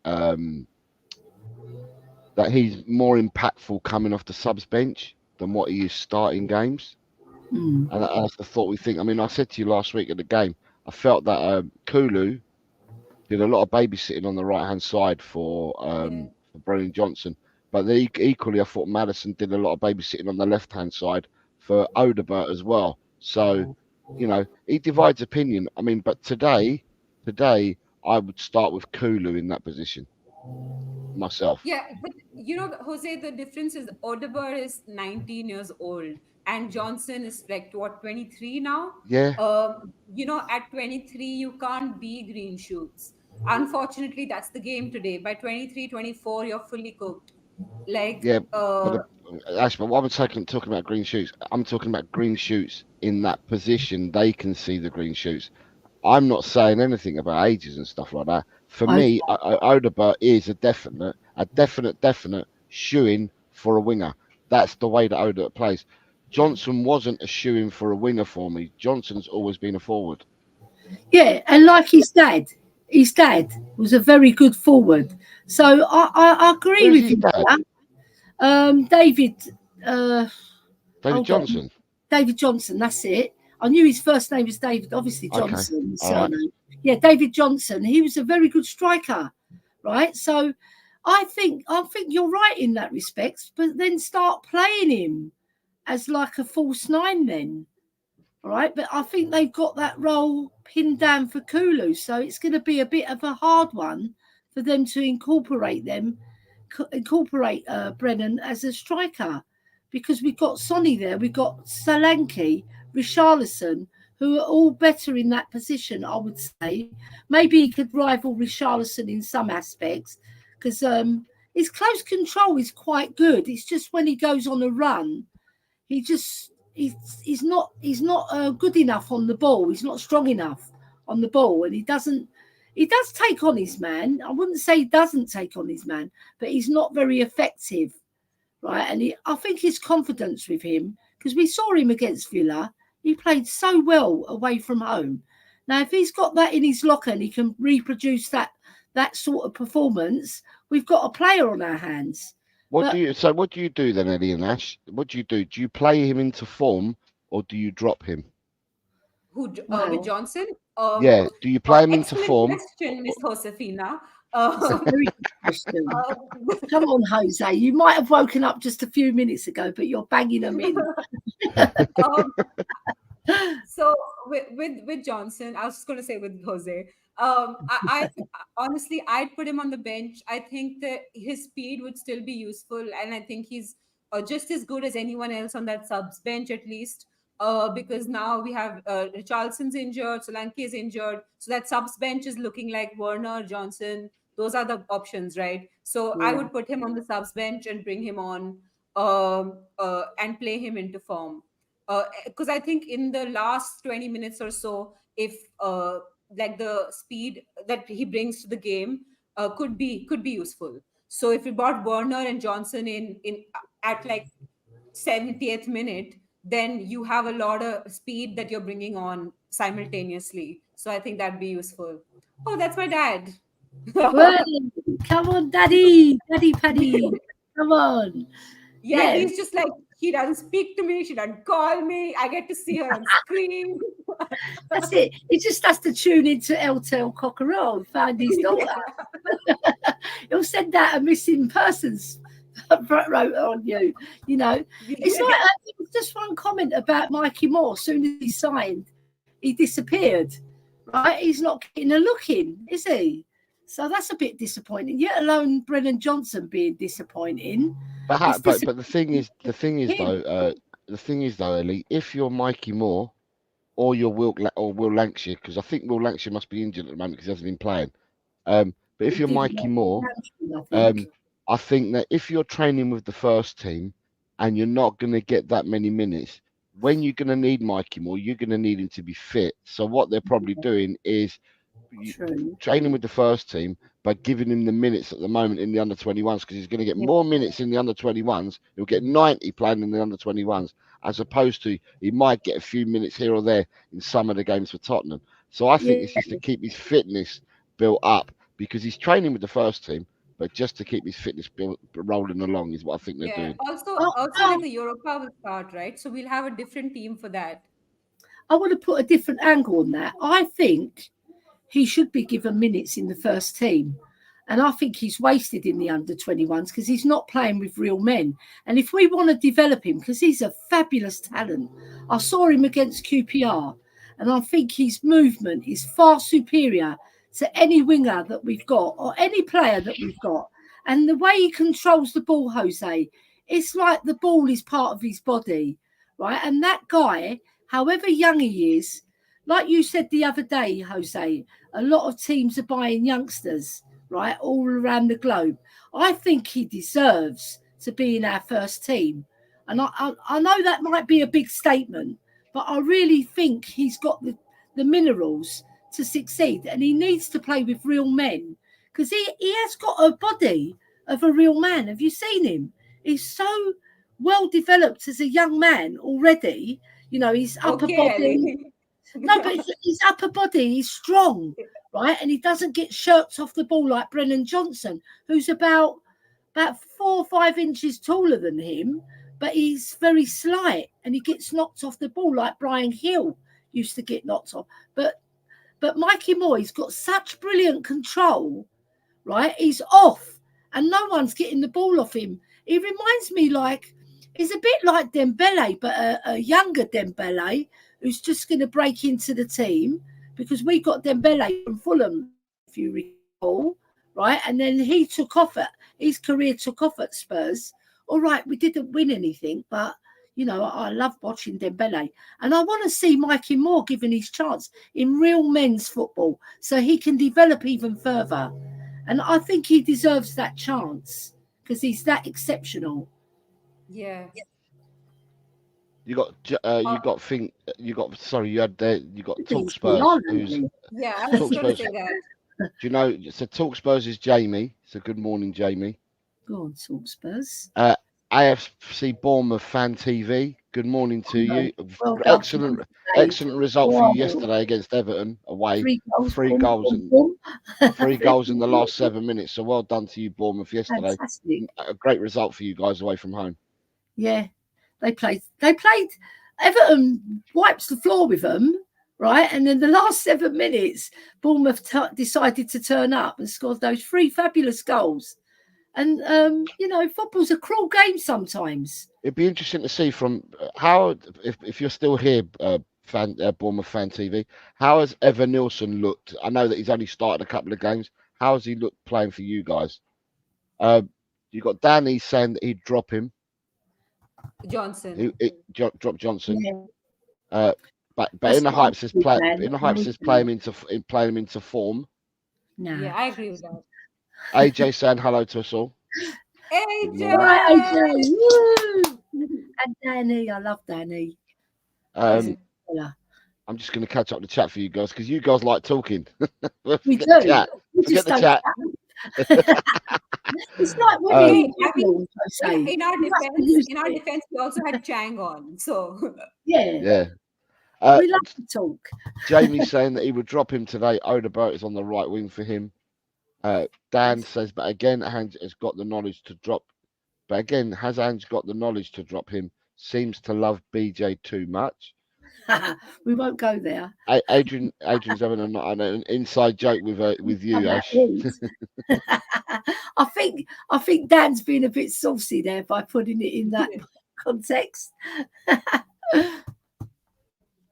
more impactful coming off the subs bench than what he is starting games. And that's the thought we think. I mean, I said to you last week at the game, I felt that Kulu did a lot of babysitting on the right-hand side for Brennan Johnson. But equally, I thought Maddison did a lot of babysitting on the left-hand side for Odegaard as well. So, you know, he divides opinion. I mean, but today, I would start with Kulu in that position myself. Yeah, but you know, Jose, the difference is Odegaard is 19 years old and Johnson is like what, 23 now? Yeah. You know, at 23 you can't be green shoots. Unfortunately, that's the game today. By 23, 24, you're fully cooked. Like Yeah, but actually, what I'm talking about green shoots. I'm talking about green shoots in that position. They can see the green shoots. I'm not saying anything about ages and stuff like that. For me, Odegaard is a definite shoo-in for a winger. That's the way that Odegaard plays. Johnson wasn't a shoo-in for a winger for me. Johnson's always been a forward. Yeah, and like his dad was a very good forward. So I agree with you. David Johnson. David Johnson, that's it. I knew his first name was David, obviously Johnson. Okay. Right. Yeah, David Johnson. He was a very good striker, right? So I think you're right in that respect, but then start playing him as like a false nine then. All right, but I think they've got that role pinned down for Kulu, so it's going to be a bit of a hard one for them to incorporate Brennan as a striker, because we've got Sonny there, we've got Solanke, Richarlison, who are all better in that position, I would say. Maybe he could rival Richarlison in some aspects, because his close control is quite good. It's just when he goes on a run, he's not good enough on the ball. He's not strong enough on the ball, and he does take on his man. I wouldn't say he doesn't take on his man, but he's not very effective, right? And I think his confidence with him, because we saw him against Villa, he played so well away from home. Now, if he's got that in his locker and he can reproduce that sort of performance, we've got a player on our hands. What do you do then, Eddie and Ash? What do you do? Do you play him into form or do you drop him? With Johnson? Yeah. Do you play him into form? Question, Miss Josefina. That's a very good question. Come on, Jose. You might have woken up just a few minutes ago, but you're banging them in. So with Johnson, I was just going to say with Jose. I honestly, I'd put him on the bench. I think that his speed would still be useful, and I think he's just as good as anyone else on that subs bench at least. Because now we have Richarlison's injured, Solanke is injured, so that subs bench is looking like Werner, Johnson. Those are the options, right? So I would put him on the subs bench and bring him on and play him into form. Because I think in the last 20 minutes or so, if like the speed that he brings to the game could be useful. So if we brought Werner and Johnson in at like 70th minute, then you have a lot of speed that you're bringing on simultaneously. So I think that'd be useful. Oh, that's my dad. Well, come on, Daddy Paddy, come on. Yeah, he's just like, he doesn't speak to me, she doesn't call me, I get to see her on screen. That's it. He just has to tune into Tel Cockerel and find his daughter. He'll send out a missing persons wrote on you. You know, it's like just one comment about Mikey Moore. As soon as he signed, he disappeared. Right? He's not getting a look in, is he? So that's a bit disappointing. Yet alone Brennan Johnson being disappointing. But the thing is though, Ellie, if you're Mikey Moore or you're Will Lancashire, because I think Will Lancashire must be injured at the moment because he hasn't been playing. But if you're Mikey Moore, I think that if you're training with the first team, and you're not going to get that many minutes. When you're going to need Mikey Moore, you're going to need him to be fit. So what they're probably doing is training with the first team, by giving him the minutes at the moment in the under-21s, because he's going to get more minutes in the under-21s. He'll get 90 playing in the under-21s, as opposed to he might get a few minutes here or there in some of the games for Tottenham. So I think it's just to keep his fitness built up, because he's training with the first team, but just to keep his fitness rolling along is what I think they're doing. Also, like the Europa will start, right? So we'll have a different team for that. I want to put a different angle on that. I think he should be given minutes in the first team. And I think he's wasted in the under-21s because he's not playing with real men. And if we want to develop him, because he's a fabulous talent, I saw him against QPR, and I think his movement is far superior to any winger that we've got or any player that we've got. And the way he controls the ball, Jose, it's like the ball is part of his body, right? And that guy, however young he is, like you said the other day, Jose, a lot of teams are buying youngsters, right, all around the globe. I think he deserves to be in our first team. And I know that might be a big statement, but I really think he's got the minerals to succeed, and he needs to play with real men, because he has got a body of a real man. Have you seen him? He's so well developed as a young man already. You know, his upper body. No, but his upper body is strong, right? And he doesn't get shirts off the ball like Brennan Johnson, who's about 4 or 5 inches taller than him, but he's very slight and he gets knocked off the ball like Brian Hill used to get knocked off. But Mikey Moore's got such brilliant control, right? He's off and no one's getting the ball off him. He reminds me he's a bit like Dembele, but a younger Dembele who's just going to break into the team, because we got Dembele from Fulham, if you recall, right? And then his career took off at Spurs. All right, we didn't win anything, but, you know, I love watching Dembele. And I want to see Mikey Moore given his chance in real men's football so he can develop even further. And I think he deserves that chance because he's that exceptional. Yeah. You got Talkspurs. Who's I was going to say that. Do you know? So Talkspurs is Jamie. So good morning, Jamie. Go on, Talkspurs. AFC Bournemouth Fan TV. Good morning to you. Well, excellent result for you yesterday against Everton away. 3 goals in the last 7 minutes. So well done to you, Bournemouth, yesterday. Fantastic. A great result for you guys away from home. Yeah, they played. Everton wipes the floor with them, right? And then the last 7 minutes, Bournemouth decided to turn up and scored those 3 fabulous goals. And, you know, football's a cruel game sometimes. It'd be interesting to see from how, if you're still here, Bournemouth Fan TV, how has Evan Nilsson looked? I know that he's only started a couple of games. How has he looked playing for you guys? You got Danny saying that he'd drop him. Johnson. Drop Johnson. Yeah. But in the hype says play him into form. No. Yeah, I agree with that. AJ saying hello to us all. AJ! Right, AJ. Woo! And Danny, I love Danny. I'm just going to catch up the chat for you guys because you guys like talking. We do. Forget the chat. It's like in our defense, we also had Chang on. So yeah. We love to talk. Jamie's saying that he would drop him today. Odegaard is on the right wing for him. Dan says, but again, Ange has got the knowledge to drop. But again, has Ange got the knowledge to drop him? Seems to love BJ too much. We won't go there. Adrian's having an inside joke with you, Ash. I think Dan's been a bit saucy there by putting it in that context.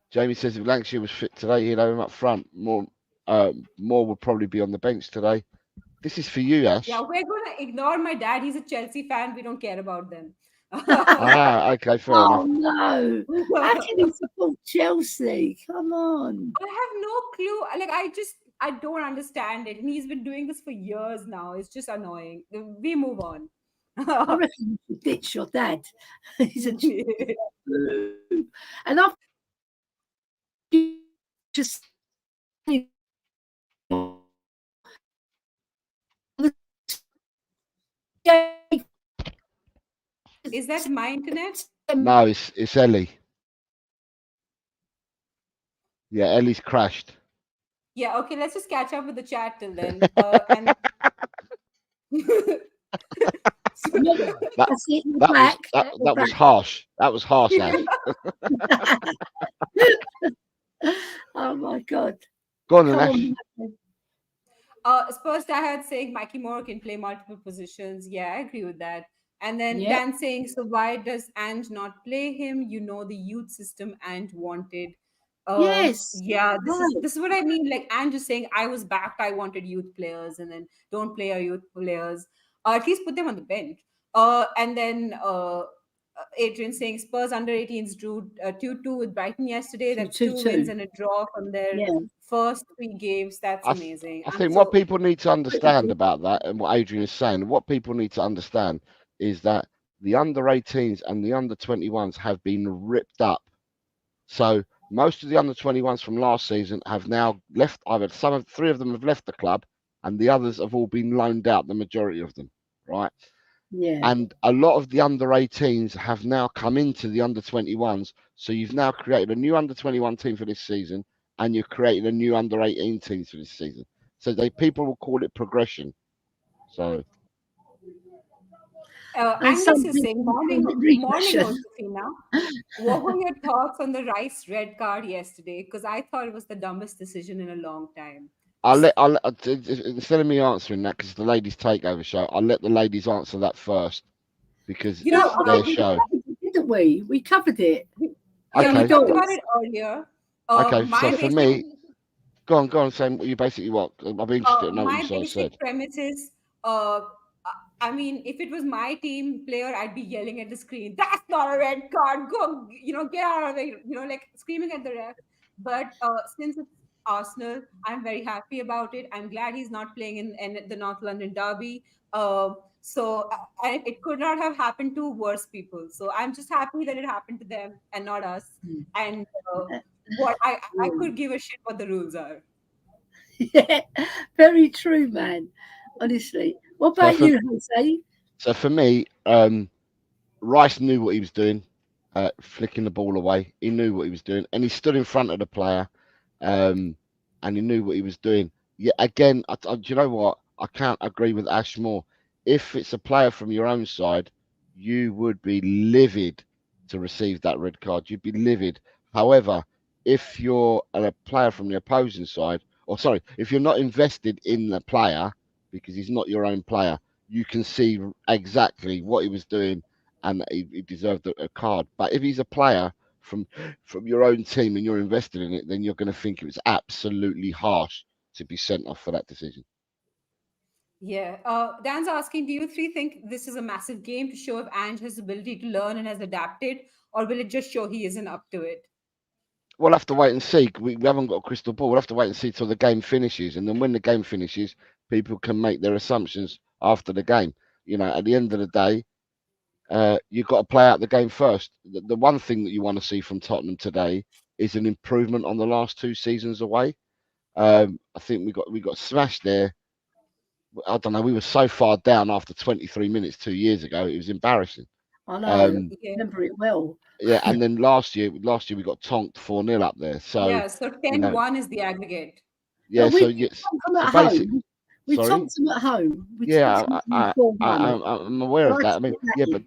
Jamie says if Lancashire was fit today, he'd have him up front. More would probably be on the bench today. This is for you, Ash. Yeah, we're going to ignore my dad. He's a Chelsea fan. We don't care about them. Okay, fair enough. Oh, no. How can you support Chelsea? Come on. I have no clue. I don't understand it. And he's been doing this for years now. It's just annoying. We move on. I reckon you should ditch your dad. He's a and I've just Is that my internet? No, it's Ellie. Yeah, Ellie's crashed. Yeah, okay, let's just catch up with the chat till then. That was harsh. That was harsh, Ash. Oh my God. Go on, Ash. Spurs Dad saying Mikey Moore can play multiple positions. Yeah, I agree with that. And then Dan saying, so why does Ange not play him? You know, the youth system Ange wanted. Yes. Yeah, this is what I mean. Like Ange is saying, I was backed. I wanted youth players, and then don't play our youth players. At least put them on the bench. And then Adrian saying Spurs under 18s drew 2-2 with Brighton yesterday. That's 2 wins and a draw from their first 3 games. That's amazing. I think what people need to understand about that, and what Adrian is saying, what people need to understand is that the under 18s and the under 21s have been ripped up. So most of the under 21s from last season have now left. Either 3 of them have left the club, and the others have all been loaned out. The majority of them, right? Yeah. And a lot of the under 18s have now come into the under 21s. So you've now created a new under 21 team for this season, and you're creating a new under 18 team for this season. So people will call it progression. So. Angus is saying, morning, Josephina. What were your thoughts on the Rice red card yesterday? Because I thought it was the dumbest decision in a long time. Instead of me answering that, because it's the ladies' takeover show, I'll let the ladies answer that first, because it's their show. Didn't we? We covered it. Yeah, we talked about it earlier. Okay, so for me, go on, saying you basically what? I'll be interested to know what you said. My basic premise is, I mean, if it was my team player, I'd be yelling at the screen, that's not a red card, go, get out of there, like screaming at the ref. But since it's Arsenal, I'm very happy about it. I'm glad he's not playing in the North London derby. So it could not have happened to worse people. So I'm just happy that it happened to them and not us. And what I could give a shit what the rules are. Yeah, very true, man. Honestly. What about you, Jose? So for me, Rice knew what he was doing, flicking the ball away. He knew what he was doing, and he stood in front of the player, and he knew what he was doing. Yeah, again, do you know what? I can't agree with Ash more. If it's a player from your own side, you would be livid to receive that red card. You'd be livid. However, if you're a player from the opposing side, if you're not invested in the player, because he's not your own player, you can see exactly what he was doing, and he deserved a card. But if he's a player from your own team and you're invested in it, then you're going to think it was absolutely harsh to be sent off for that decision. Yeah. Dan's asking, do you 3 think this is a massive game to show if Ange has the ability to learn and has adapted, or will it just show he isn't up to it? We'll have to wait and see. We haven't got a crystal ball. We'll have to wait and see till the game finishes, and then when the game finishes, people can make their assumptions after the game. At the end of the day, you've got to play out the game first. The one thing that you want to see from Tottenham today is an improvement on the last 2 seasons away. I think we got smashed there. I don't know. We were so far down after 23 minutes 2 years ago. It was embarrassing. I know. I remember it well. Yeah, and then last year we got tonked 4-0 up there. So 10-1 is the aggregate. Yeah, so basically, we tonked them at home. I'm aware of that. I mean, but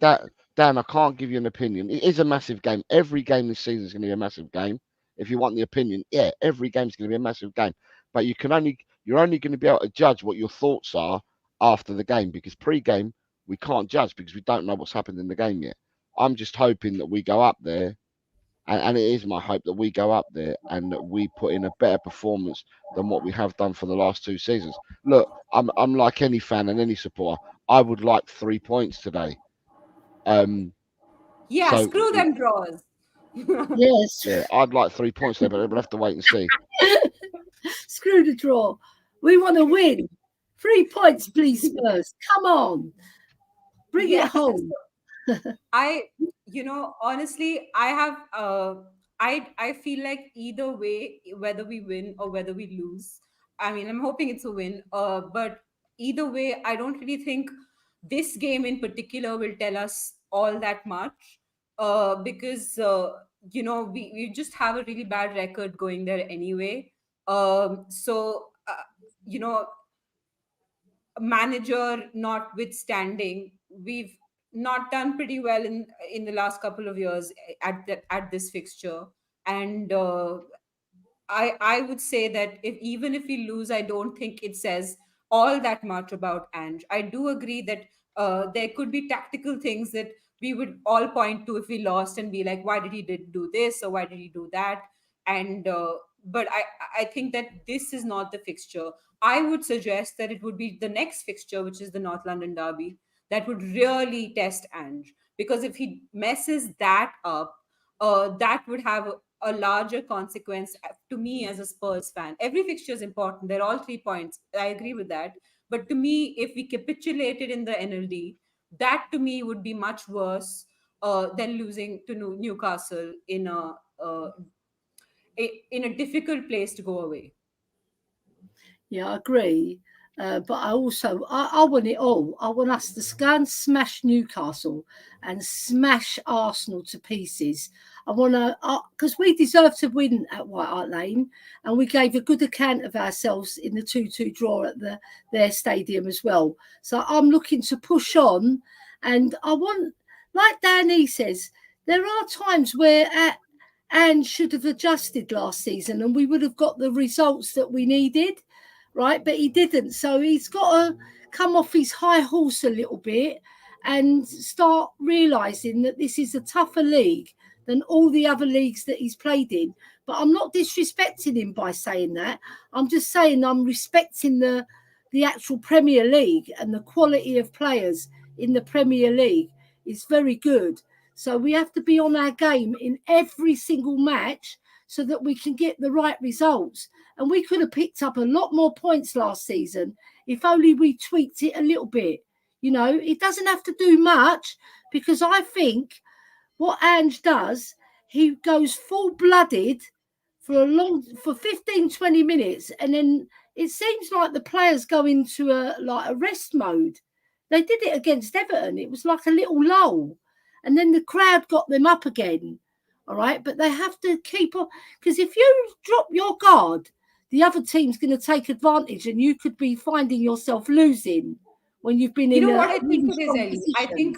Dan, I can't give you an opinion. It is a massive game. Every game this season is going to be a massive game. If you want the opinion, every game is going to be a massive game. But you're only going to be able to judge what your thoughts are after the game, because pre-game we can't judge because we don't know what's happened in the game yet. I'm just hoping that we go up there, and it is my hope that we go up there and that we put in a better performance than what we have done for the last 2 seasons. Look, I'm like any fan and any supporter. I would like 3 points today. Screw them draws. Yes. Yeah, I'd like 3 points there, but we'll have to wait and see. Screw the draw. We want to win. 3 points, please, Spurs. Come on. Bring it home. Honestly, I have I feel like either way, whether we win or whether we lose, I mean, I'm hoping it's a win. But either way, I don't really think this game in particular will tell us all that much. Because we just have a really bad record going there anyway. So manager notwithstanding, we've not done pretty well in the last couple of years at this fixture, and I would say that even if we lose, I don't think it says all that much about Ange. I do agree that there could be tactical things that we would all point to if we lost and be like, why did he did do this or why did he do that? And but I think that this is not the fixture. I would suggest that it would be the next fixture, which is the North London Derby, that would really test Ange, because if he messes that up, that would have a larger consequence to me as a Spurs fan. Every fixture is important. They're all 3 points. I agree with that. But to me, if we capitulated in the NLD, that to me would be much worse than losing to Newcastle in a difficult place to go away. Yeah, I agree. But I also, I want it all. I want us to go and smash Newcastle and smash Arsenal to pieces. I want to, because we deserve to win at White Hart Lane, and we gave a good account of ourselves in the 2-2 draw at their stadium as well. So I'm looking to push on, and I want, like Danny says, there are times where Ange should have adjusted last season and we would have got the results that we needed. Right, but he didn't. So he's got to come off his high horse a little bit and start realising that this is a tougher league than all the other leagues that he's played in. But I'm not disrespecting him by saying that. I'm just saying I'm respecting the actual Premier League, and the quality of players in the Premier League is very good. So we have to be on our game in every single match so that we can get the right results. And we could have picked up a lot more points last season if only we tweaked it a little bit. You know, it doesn't have to do much, because I think what Ange does, he goes full-blooded for 15, 20 minutes, and then it seems like the players go into a rest mode. They did it against Everton. It was like a little lull. And then the crowd got them up again. All right, but they have to keep on, because if you drop your guard, the other team's going to take advantage, and you could be finding yourself losing when you've been in. You know what I think it is, Ellie?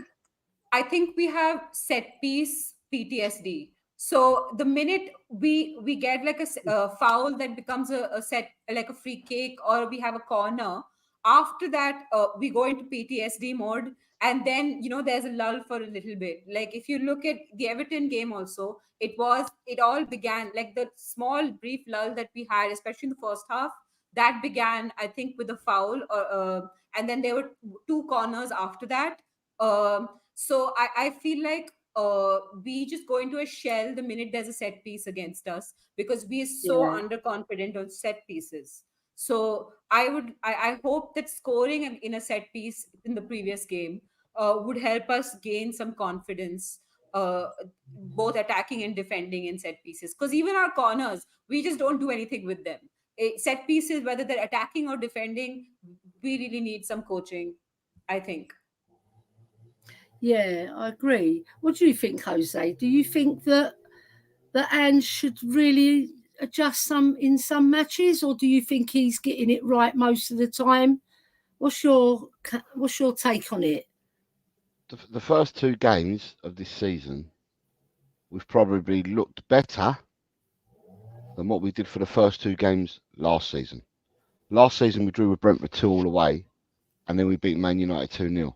I think we have set piece PTSD. So the minute we get like a foul that becomes a set, like a free kick, or we have a corner, after that we go into PTSD mode, and then there's a lull for a little bit. Like if you look at the Everton game also, it all began like the small brief lull that we had, especially in the first half, that began, I think, with a foul, and then there were 2 corners after that. So I feel like we just go into a shell the minute there's a set piece against us, because we are so underconfident on set pieces. So I hope that scoring in a set piece in the previous game would help us gain some confidence, both attacking and defending in set pieces. Because even our corners, we just don't do anything with them. Set pieces, whether they're attacking or defending, we really need some coaching, I think. Yeah, I agree. What do you think, Jose? Do you think that Ange should really adjust in some matches, or do you think he's getting it right most of the time? What's your take on it? The first 2 games of this season, we've probably looked better than what we did for the first 2 games last season. Last season we drew with Brentford 2-2 away, and then we beat Man United 2-0.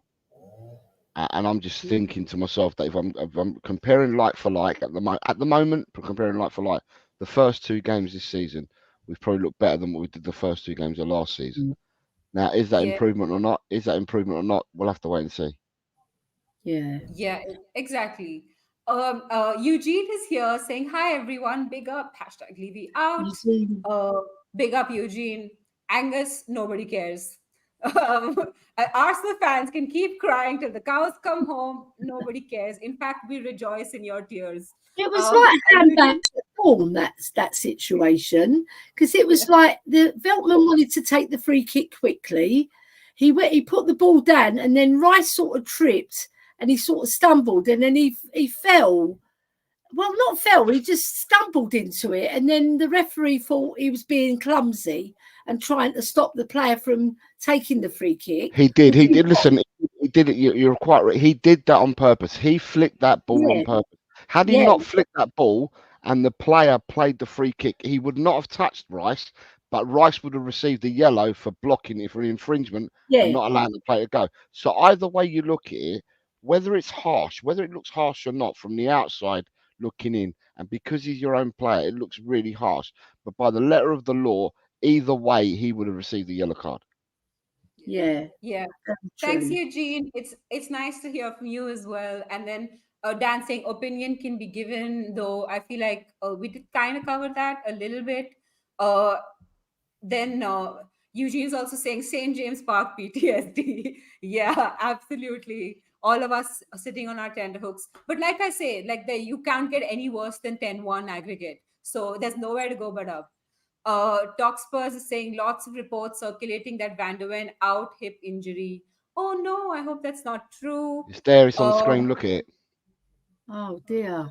And I'm just thinking to myself that if I'm comparing like for like at the moment, comparing like for like, the first 2 games this season, we've probably looked better than what we did the first 2 games of last season. Now, is that improvement or not? We'll have to wait and see. Yeah, exactly. Eugene is here saying, hi everyone, big up, #Levy out. Big up Eugene. Angus, nobody cares. Um, Arsenal fans can keep crying till the cows come home. Nobody cares. In fact, we rejoice in your tears. It was like hand back to form, that situation, because it was like the Veltman wanted to take the free kick quickly. He put the ball down, and then Rice sort of tripped, and he sort of stumbled, and then he fell. Well, not fell, he just stumbled into it. And then the referee thought he was being clumsy and trying to stop the player from taking the free kick. He did. Listen, he did it. You're quite right. He did that on purpose. He flicked that ball on purpose. Had he not flicked that ball and the player played the free kick, he would not have touched Rice, but Rice would have received a yellow for blocking it for an infringement and not allowing the player to go. So either way you look at it, whether it's harsh, whether it looks harsh or not from the outside, looking in, and because he's your own player, it looks really harsh. But by the letter of the law, either way, he would have received the yellow card. Yeah. Thanks, Eugene. It's nice to hear from you as well. And then Dan saying opinion can be given, though I feel like we did kind of cover that a little bit. Then Eugene's also saying St. James Park PTSD. Yeah, absolutely. All of us are sitting on our tenterhooks. But like I say, like you can't get any worse than 10-1 aggregate. So there's nowhere to go but up. Talk Spurs is saying lots of reports circulating that Van der Ven out hip injury. Oh no, I hope that's not true. It's there, it's on the screen, look at it. Oh dear.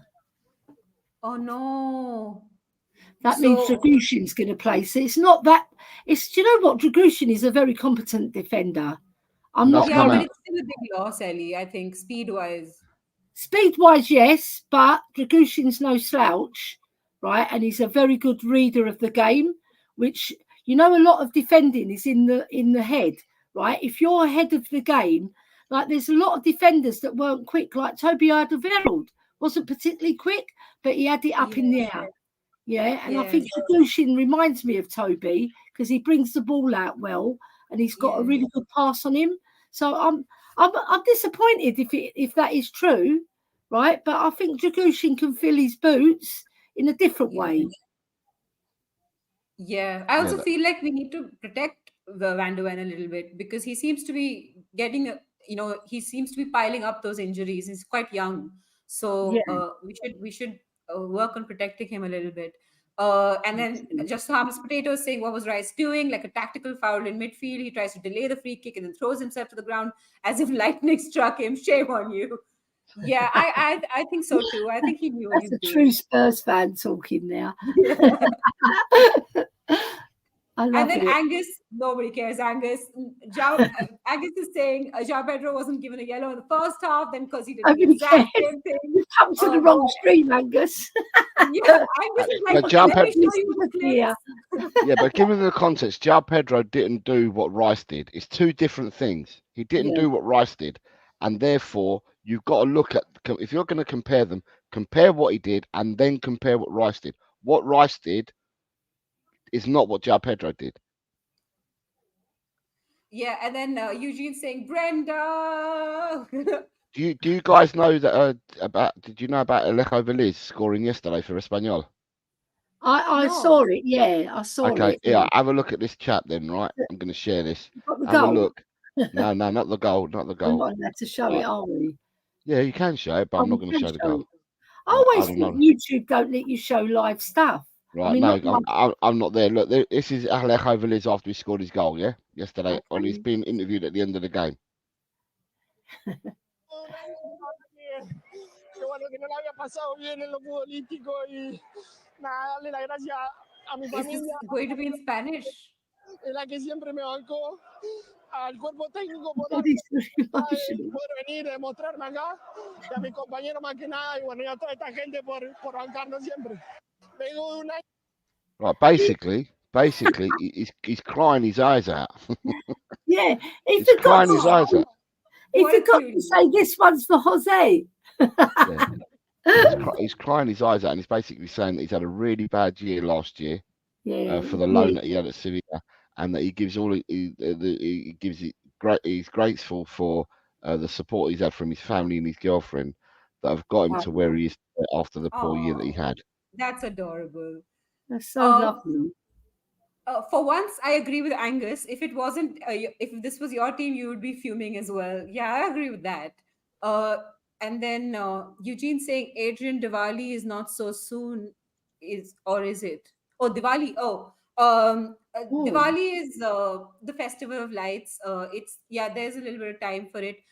Oh no. That means Dragushin's going to play. So it's not that. Do you know what? Dragushin is a very competent defender. I'm not. Yeah, but it's still a big loss, Ellie. I think speed-wise. Speed-wise, yes, but Dragushin's no slouch, right? And he's a very good reader of the game, which a lot of defending is in the head, right? If you're ahead of the game, like there's a lot of defenders that weren't quick, like Toby Alderweireld wasn't particularly quick, but he had it up in the air. Yeah, and I think Dragushin reminds me of Toby because he brings the ball out well, and he's got a really good pass on him. So I'm disappointed if that is true, right? But I think Dragushin can fill his boots in a different way. Yeah, I also feel like we need to protect the Van der Ven a little bit because he seems to be getting, he seems to be piling up those injuries. He's quite young, so we should work on protecting him a little bit. And then just Harmless Potato saying, what was Rice doing? Like a tactical foul in midfield. He tries to delay the free kick and then throws himself to the ground as if lightning struck him. Shame on you. Yeah, I think so too. I think he knew what he was doing. That's a true Spurs fan talking now. And then Angus, nobody cares. Angus is saying João Pedro wasn't given a yellow in the first half, then because he did the exact same thing. You've come to the wrong stream, Angus. Yeah, Angus is like, but given the context, João Pedro didn't do what Rice did. It's two different things. He didn't do what Rice did, and therefore you've got to look at, if you're going to compare them, compare what he did and then compare what Rice did. What Rice did is not what João Pedro did. Yeah, and then Eugene saying, Brenda. Do you guys know that did you know about Alejo Veliz scoring yesterday for Espanyol? I saw it, I saw it. Okay, have a look at this chat then, right? I'm going to share this. Have a look. No, not the goal, not the goal. We're not allowed to show it, are we? Yeah, you can show it, but I'm not going to show the goal. I always think YouTube don't let you show live stuff. Right, I'm not there. Look, this is Alejo Veliz after he scored his goal, yesterday, and he's been interviewed at the end of the game. Is this going to be in Spanish? Al cuerpo técnico por venir y mostrarme acá, y a mis compañeros más que nada, y bueno, y a toda esta gente por bancarnos siempre. Vengo de un año. Right, basically, he's crying his eyes out. Yeah, he's crying his eyes out. He forgot to say this one's for Jose. He's crying his eyes out, and he's basically saying that he's had a really bad year last year for the loan that he had at Sevilla. And that he gives he's grateful for the support he's had from his family and his girlfriend that have got him to where he is after the poor year that he had. That's adorable. That's so lovely. For once, I agree with Angus. If it wasn't, if this was your team, you would be fuming as well. Yeah, I agree with that. And then Eugene saying Adrian Diwali is not so soon, is it? Oh, Diwali. Diwali is the festival of lights. There's a little bit of time for it.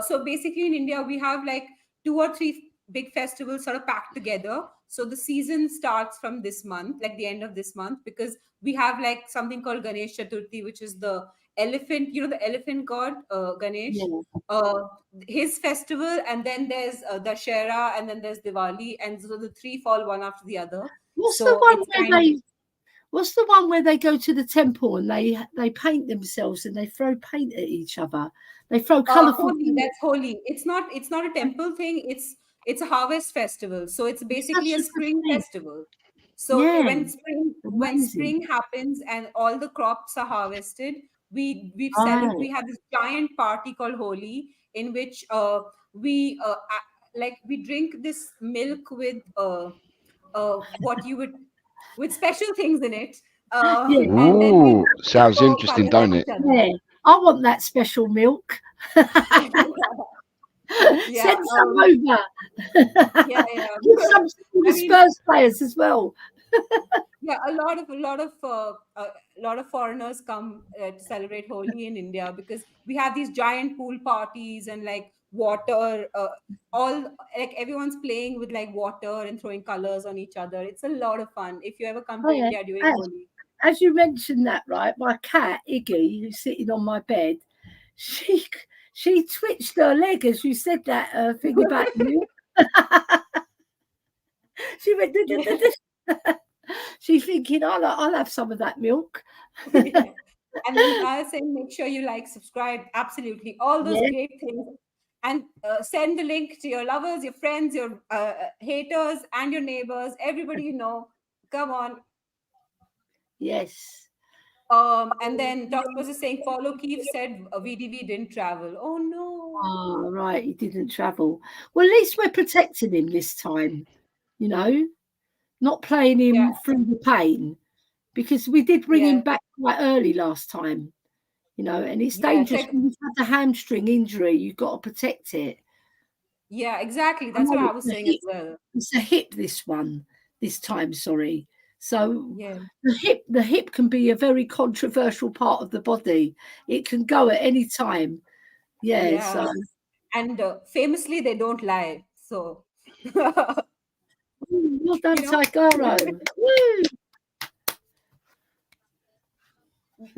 So basically, in India, we have like 2 or 3 big festivals sort of packed together. So the season starts from this month, like the end of this month, because we have like something called Ganesh Chaturthi, which is the elephant, the elephant god, Ganesh. His festival, and then there's Dashera, and then there's Diwali, and so the 3 fall one after the other. What's the one where they go to the temple and they paint themselves and they throw paint at each other? They throw colourful. That's Holi. It's not a temple thing. It's a harvest festival. So it's basically a spring festival. So when spring happens and all the crops are harvested, we have this giant party called Holi, in which we drink this milk with with special things in it. And then sounds interesting, don't it? Yeah, I want that special milk. Send some over. Give some to the Spurs players as well. A lot of foreigners come to celebrate Holi in India, because we have these giant pool parties and like water, everyone's playing with like water and throwing colors on each other. It's a lot of fun if you ever come to India during Holi. As you mentioned that, right, my cat Iggy, who's sitting on my bed, she twitched her leg as you said that thing about you. She went. She's thinking, I'll have some of that milk. And then I was saying, make sure you like, subscribe, absolutely, all those great things, and send the link to your lovers, your friends, your haters, and your neighbors, everybody you know. Come on. Yes. And then Doc was saying, follow Keith said VDV didn't travel. Oh no. Oh, right, he didn't travel. Well, at least we're protecting him this time, not playing him through the pain, because we did bring him back quite early last time, and it's dangerous when you've had a hamstring injury. You've got to protect it. Yeah, exactly. That's what I was saying as well. It's a hip this time, sorry. So the hip can be a very controversial part of the body. It can go at any time. So. And famously, they don't lie. So well done, Takeover.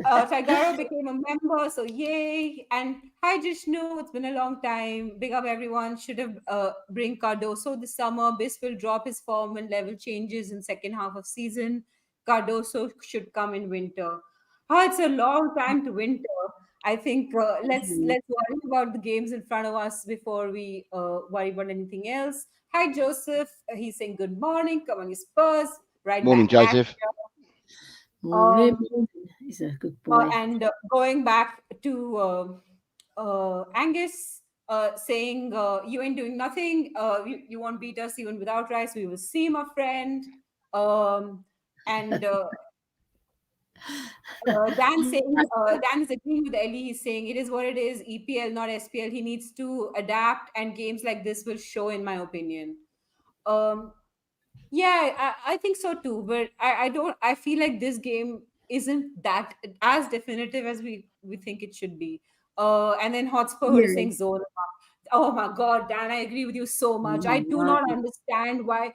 Takeover became a member, so yay. And hi Jishnu, it's been a long time. Big up everyone. Should have bring Cardoso this summer. Bis will drop his form when level changes in second half of season. Cardoso should come in winter. It's a long time to winter. I think let's worry about the games in front of us before we worry about anything else. Hi Joseph, he's saying good morning. Come on, you Spurs. Right. Morning, Joseph. He's a good boy. And going back to Angus saying, you ain't doing nothing. You won't beat us even without rice. We will see, my friend. And Dan saying, Dan is agreeing with Ellie. He's saying it is what it is. EPL, not SPL. He needs to adapt, and games like this will show, in my opinion. I think so too. But I feel like this game isn't that as definitive as we think it should be. And then Hotspur is saying Zola. Oh my God, Dan, I agree with you so much. I do not understand why,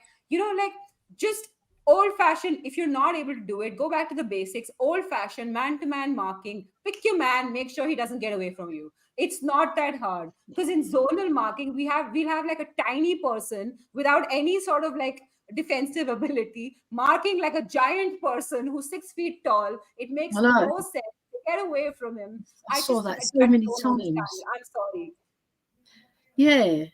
just old-fashioned. If you're not able to do it, go back to the basics. Old-fashioned man-to-man marking. Pick your man, make sure he doesn't get away from you. It's not that hard, because in zonal marking we'll have like a tiny person without any sort of like defensive ability marking like a giant person who's 6 feet tall. It makes no sense to get away from him. I saw that so many times. I'm sorry. Yeah.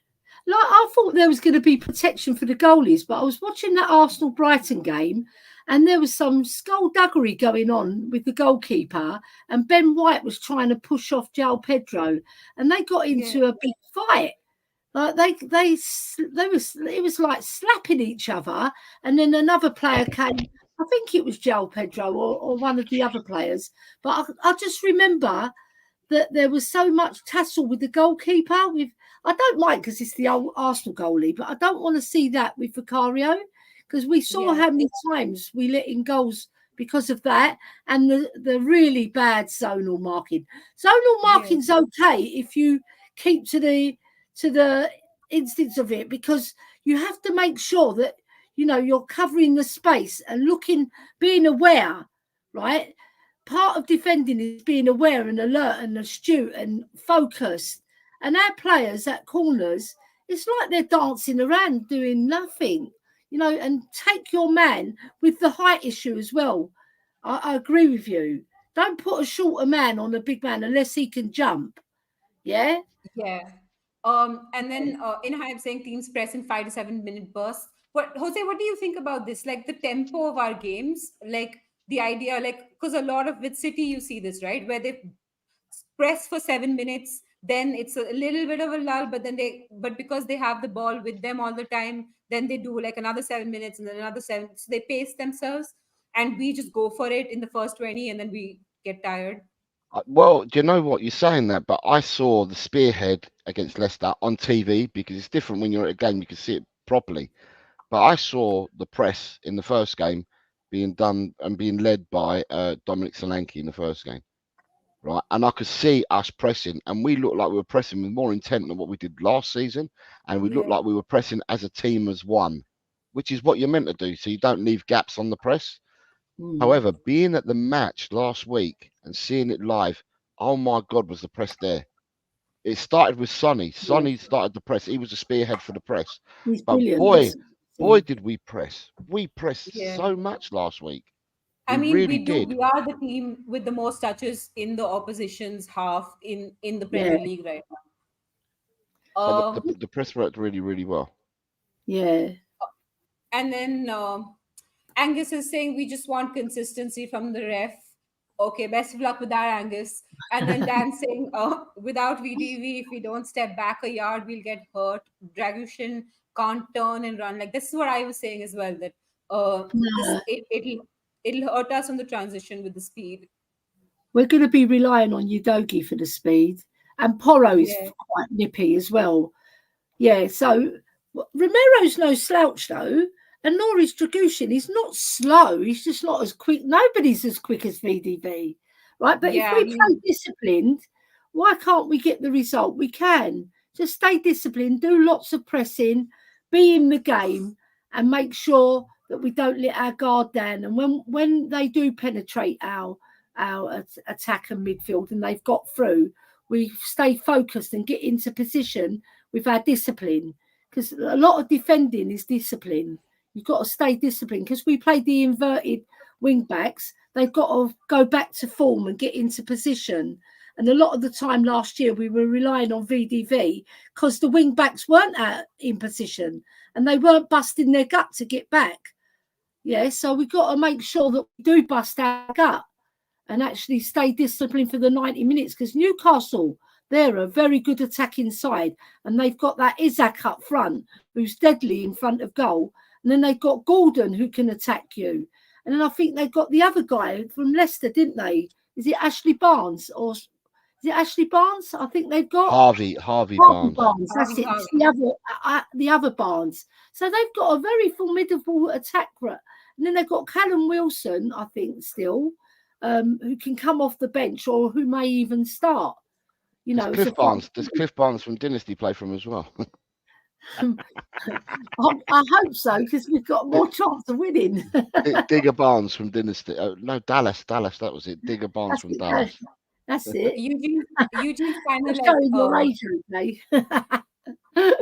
Like, I thought there was going to be protection for the goalies, but I was watching that Arsenal-Brighton game and there was some skullduggery going on with the goalkeeper, and Ben White was trying to push off João Pedro, and they got into a big fight. Like it was like slapping each other, and then another player came I think it was Joel Pedro or one of the other players. But I just remember that there was so much tussle with the goalkeeper. I don't mind because it's the old Arsenal goalie, but I don't want to see that with Vicario because we saw how many times we let in goals because of that and the really bad zonal marking. Zonal marking's okay if you keep to the instance of it, because you have to make sure that you're covering the space and being aware, right? Part of defending is being aware and alert and astute and focused. And our players at corners, it's like they're dancing around doing nothing, and take your man with the height issue as well. I agree with you. Don't put a shorter man on a big man unless he can jump. Yeah? Yeah. And then I'm saying teams press in 5 to 7 minute bursts. But Jose, what do you think about this? Like the tempo of our games, like the idea, like because a lot of with City you see this, right? Where they press for 7 minutes, then it's a little bit of a lull, but because they have the ball with them all the time, then they do like another 7 minutes and then another 7. So they pace themselves, and we just go for it in the first 20, and then we get tired. Well, do you know what, you're saying that, but I saw the spearhead against Leicester on TV because it's different when you're at a game, you can see it properly. But I saw the press in the first game being done and being led by Dominic Solanke in the first game, right? And I could see us pressing, and we looked like we were pressing with more intent than what we did last season, and we looked like we were pressing as a team as one, which is what you're meant to do, so you don't leave gaps on the press. However, being at the match last week and seeing it live, oh my God, was the press there. It started with Sonny. Sonny started the press. He was a spearhead for the press. He's but brilliant. boy, did we press. We pressed so much last week. We do. We are the team with the most touches in the opposition's half in the Premier League right now. The press worked really, really well. Yeah. And then Angus is saying we just want consistency from the ref. Okay, best of luck with that, Angus. And then Dan saying without VDV, if we don't step back a yard, we'll get hurt. Dragushin can't turn and run. Like this is what I was saying as well, that it'll hurt us on the transition with the speed. We're going to be relying on Udogi for the speed, and Porro is quite nippy as well. Yeah, so Romero's no slouch though, and nor is Dragushin. He's not slow. He's just not as quick. Nobody's as quick as VDV, right? But if we play disciplined, why can't we get the result? We can. Just stay disciplined, do lots of pressing, be in the game, and make sure that we don't let our guard down. And when they do penetrate our attack and midfield and they've got through, we stay focused and get into position with our discipline, because a lot of defending is discipline. You've got to stay disciplined, because we play the inverted wing backs. They've got to go back to form and get into position. And a lot of the time last year we were relying on VDV because the wing backs weren't in position and they weren't busting their gut to get back. Yeah, so we've got to make sure that we do bust our gut and actually stay disciplined for the 90 minutes, because Newcastle, they're a very good attacking side, and they've got that Isaac up front who's deadly in front of goal, and then they've got Gordon who can attack you, and then I think they've got the other guy from Leicester, didn't they? Is it Ashley Barnes or is it Ashley Barnes? I think they've got Harvey Barnes. That's it. It's the other Barnes. So they've got a very formidable attack, and then they've got Callum Wilson, I think, still, who can come off the bench or who may even start. You know, does Cliff Barnes from Dynasty play for him as well? I hope so, because we've got more chance of winning. Digger Barnes from Dynasty. No, Dallas. That was it. Digger Barnes from Dallas. That's it. Eugene's kind of showing your age, okay?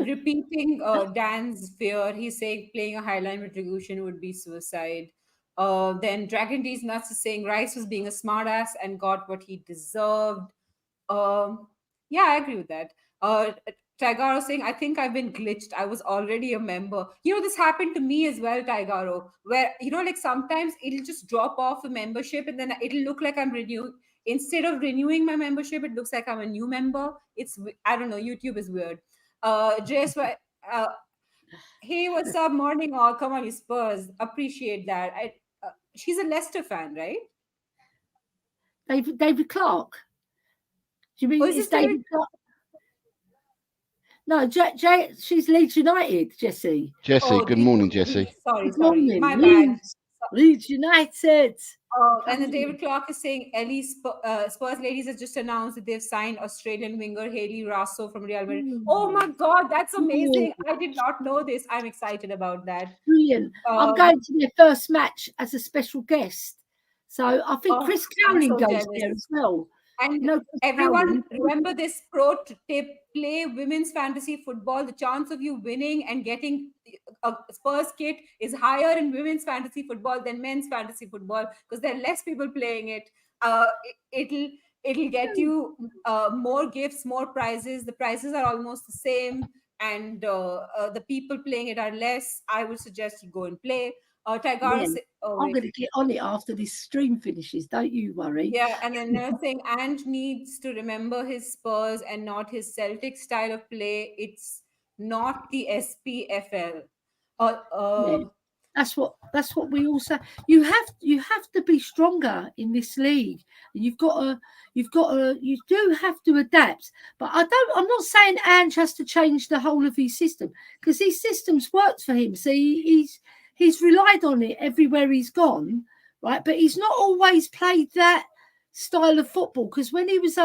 Repeating Dan's fear. He's saying playing a highline with Dragushin would be suicide. Then Dragon D's Nuts is saying Rice was being a smartass and got what he deserved. Yeah, I agree with that. Taigaro saying, I think I've been glitched. I was already a member. You know, this happened to me as well, Taigaro, where, you know, like sometimes it'll just drop off a membership and then it'll look like I'm renewing. Instead of renewing my membership, it looks like I'm a new member. I don't know, YouTube is weird. JSY, hey, what's up, morning all? Come on, you Spurs. Appreciate that. she's a Leicester fan, right? David Clark. Do you mean it's David Clark? No, she's Leeds United, Jessie. Jessie, good morning, Jessie. Sorry, morning. my bad. Leeds United. And then David Clark is saying Ellie Spurs ladies has just announced that they've signed Australian winger Hayley Raso from Real Madrid. Oh my God, that's amazing. I did not know this. I'm excited about that. Brilliant. I'm going to their first match as a special guest. So I think Chris Cowling goes there as well. And everyone remember this pro tip: play women's fantasy football. The chance of you winning and getting a Spurs kit is higher in women's fantasy football than men's fantasy football because there are less people playing it. It'll get you more gifts, more prizes. The prizes are almost the same, and the people playing it are less. I would suggest you go and play. Takeover. I'm going to get on it after this stream finishes. Don't you worry. Yeah, and then another thing, Ange needs to remember his Spurs and not his Celtic style of play. It's not the SPFL. That's what we all say. You have to be stronger in this league. You do have to adapt. But I'm not saying Ange has to change the whole of his system because his system's worked for him. So he's relied on it everywhere he's gone, right? But he's not always played that style of football because when he was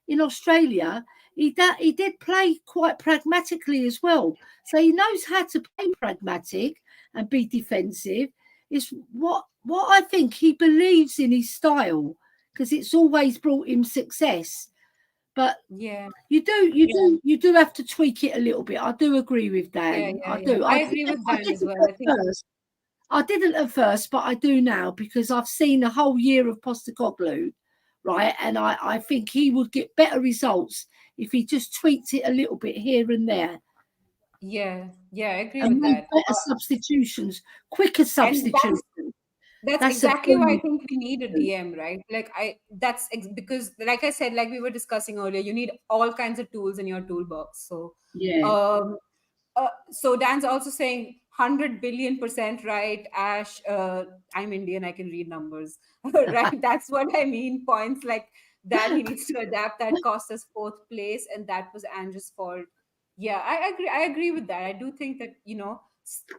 in Australia, he did play quite pragmatically as well. So he knows how to play pragmatic and be defensive. It's what I think he believes in his style because it's always brought him success. But you do have to tweak it a little bit. I do agree with Dan. I do. I agree with Dan as well. I didn't at first, but I do now because I've seen a whole year of Postecoglou, right? And I think he would get better results if he just tweaked it a little bit here and there. Yeah, I agree and with that. Better substitutions, quicker substitutions. That's exactly why I think we need a DM, right? Because like I said, like we were discussing earlier, you need all kinds of tools in your toolbox. So so Dan's also saying 100 billion% right, Ash. I'm Indian, I can read numbers. Right? That's what I mean. Points like that he needs to adapt. That cost us 4th place, and that was Ange's fault. Yeah, I agree with that. I do think that,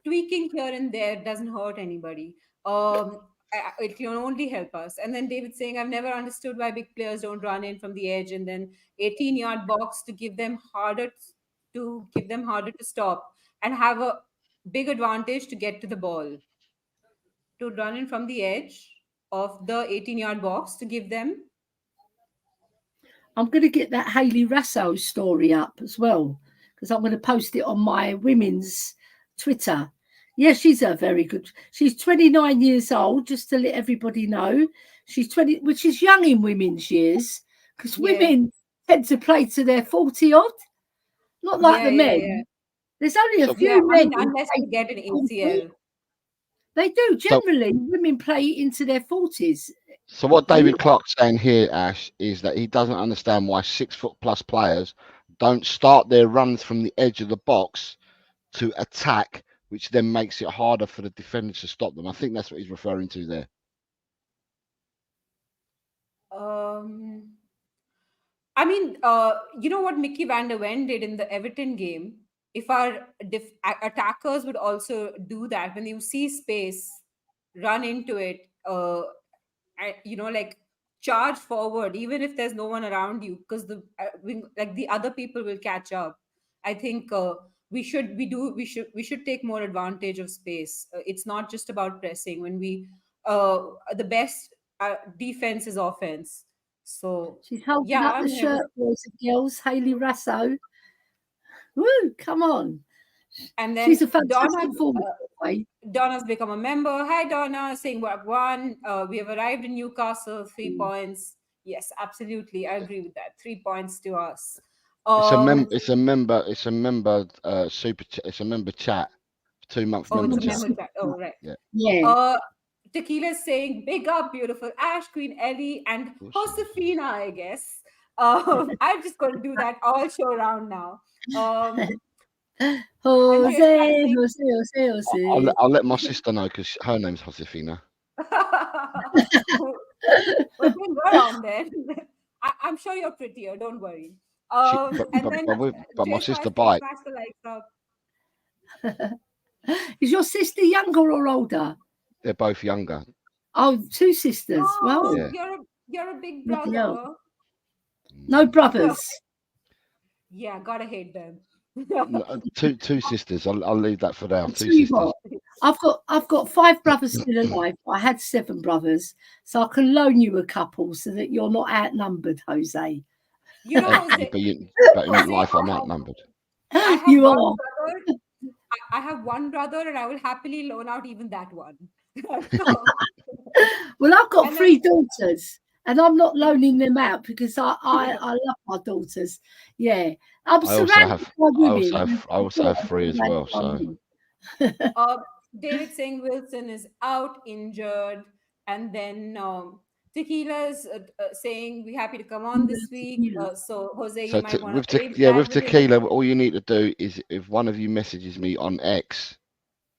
tweaking here and there doesn't hurt anybody. It can only help us. And then David saying, I've never understood why big players don't run in from the edge and then 18-yard box to give them harder to stop and have a big advantage to get to the ball. To run in from the edge of the 18-yard box to give them. I'm going to get that Hayley Raso story up as well because I'm going to post it on my women's Twitter. Yeah, she's she's 29 years old, just to let everybody know. She's 20, which is young in women's years, because women tend to play to their 40-odd, not like the men. Yeah. There's only a few men. Unless you get an ACL. They do. Generally, women play into their 40s. So what David Clark's saying here, Ash, is that he doesn't understand why 6-foot-plus players don't start their runs from the edge of the box to attack, which then makes it harder for the defenders to stop them. I think that's what he's referring to there. I mean, you know what Mickey van der Ven did in the Everton game? If our attackers would also do that, when you see space, run into it, like charge forward, even if there's no one around you, because the other people will catch up. I think we should take more advantage of space. It's not just about pressing. When the best defense is offense. So she's holding up the shirt, boys and girls. Hayley Raso. Woo, come on. And then she's a fantastic forward. Donna's become a member. Hi, Donna, saying what one. We have arrived in Newcastle, 3 points. Yes, absolutely. I agree with that. 3 points to us. It's a member chat. 2-month member chat. Oh, right. Yeah. Tequila's saying, big up, beautiful Ash, Queen Ellie, and Josefina, I guess. I'm just going to do that all show round now. Jose. I'll let my sister know because her name's Josefina. Well, then we're on then. I'm sure you're prettier. Don't worry. But my sister Bite. Bite. The lights up. Is your sister younger or older? They're both younger. Oh, two sisters. Oh, well, Yeah. you're a big Bloody brother. hell. No brothers. Yeah, gotta hate them. No, two sisters. I'll leave that for now. I'll Two tell you sisters. what, I've got 5 brothers still alive. I had 7 brothers, so I can loan you a couple so that you're not outnumbered, Jose. You know, but in life, I'm outnumbered. You are. I have one brother, and I will happily loan out even that one. Well, I've got 3 daughters, and I'm not loaning them out because I love my daughters. Yeah, I'm surrounded by women. I also have 3 as well. So. David saying Wilson is out injured, and then Tequila's saying we're happy to come on this week. So Jose, you might want to with Tequila, all you need to do is if one of you messages me on X,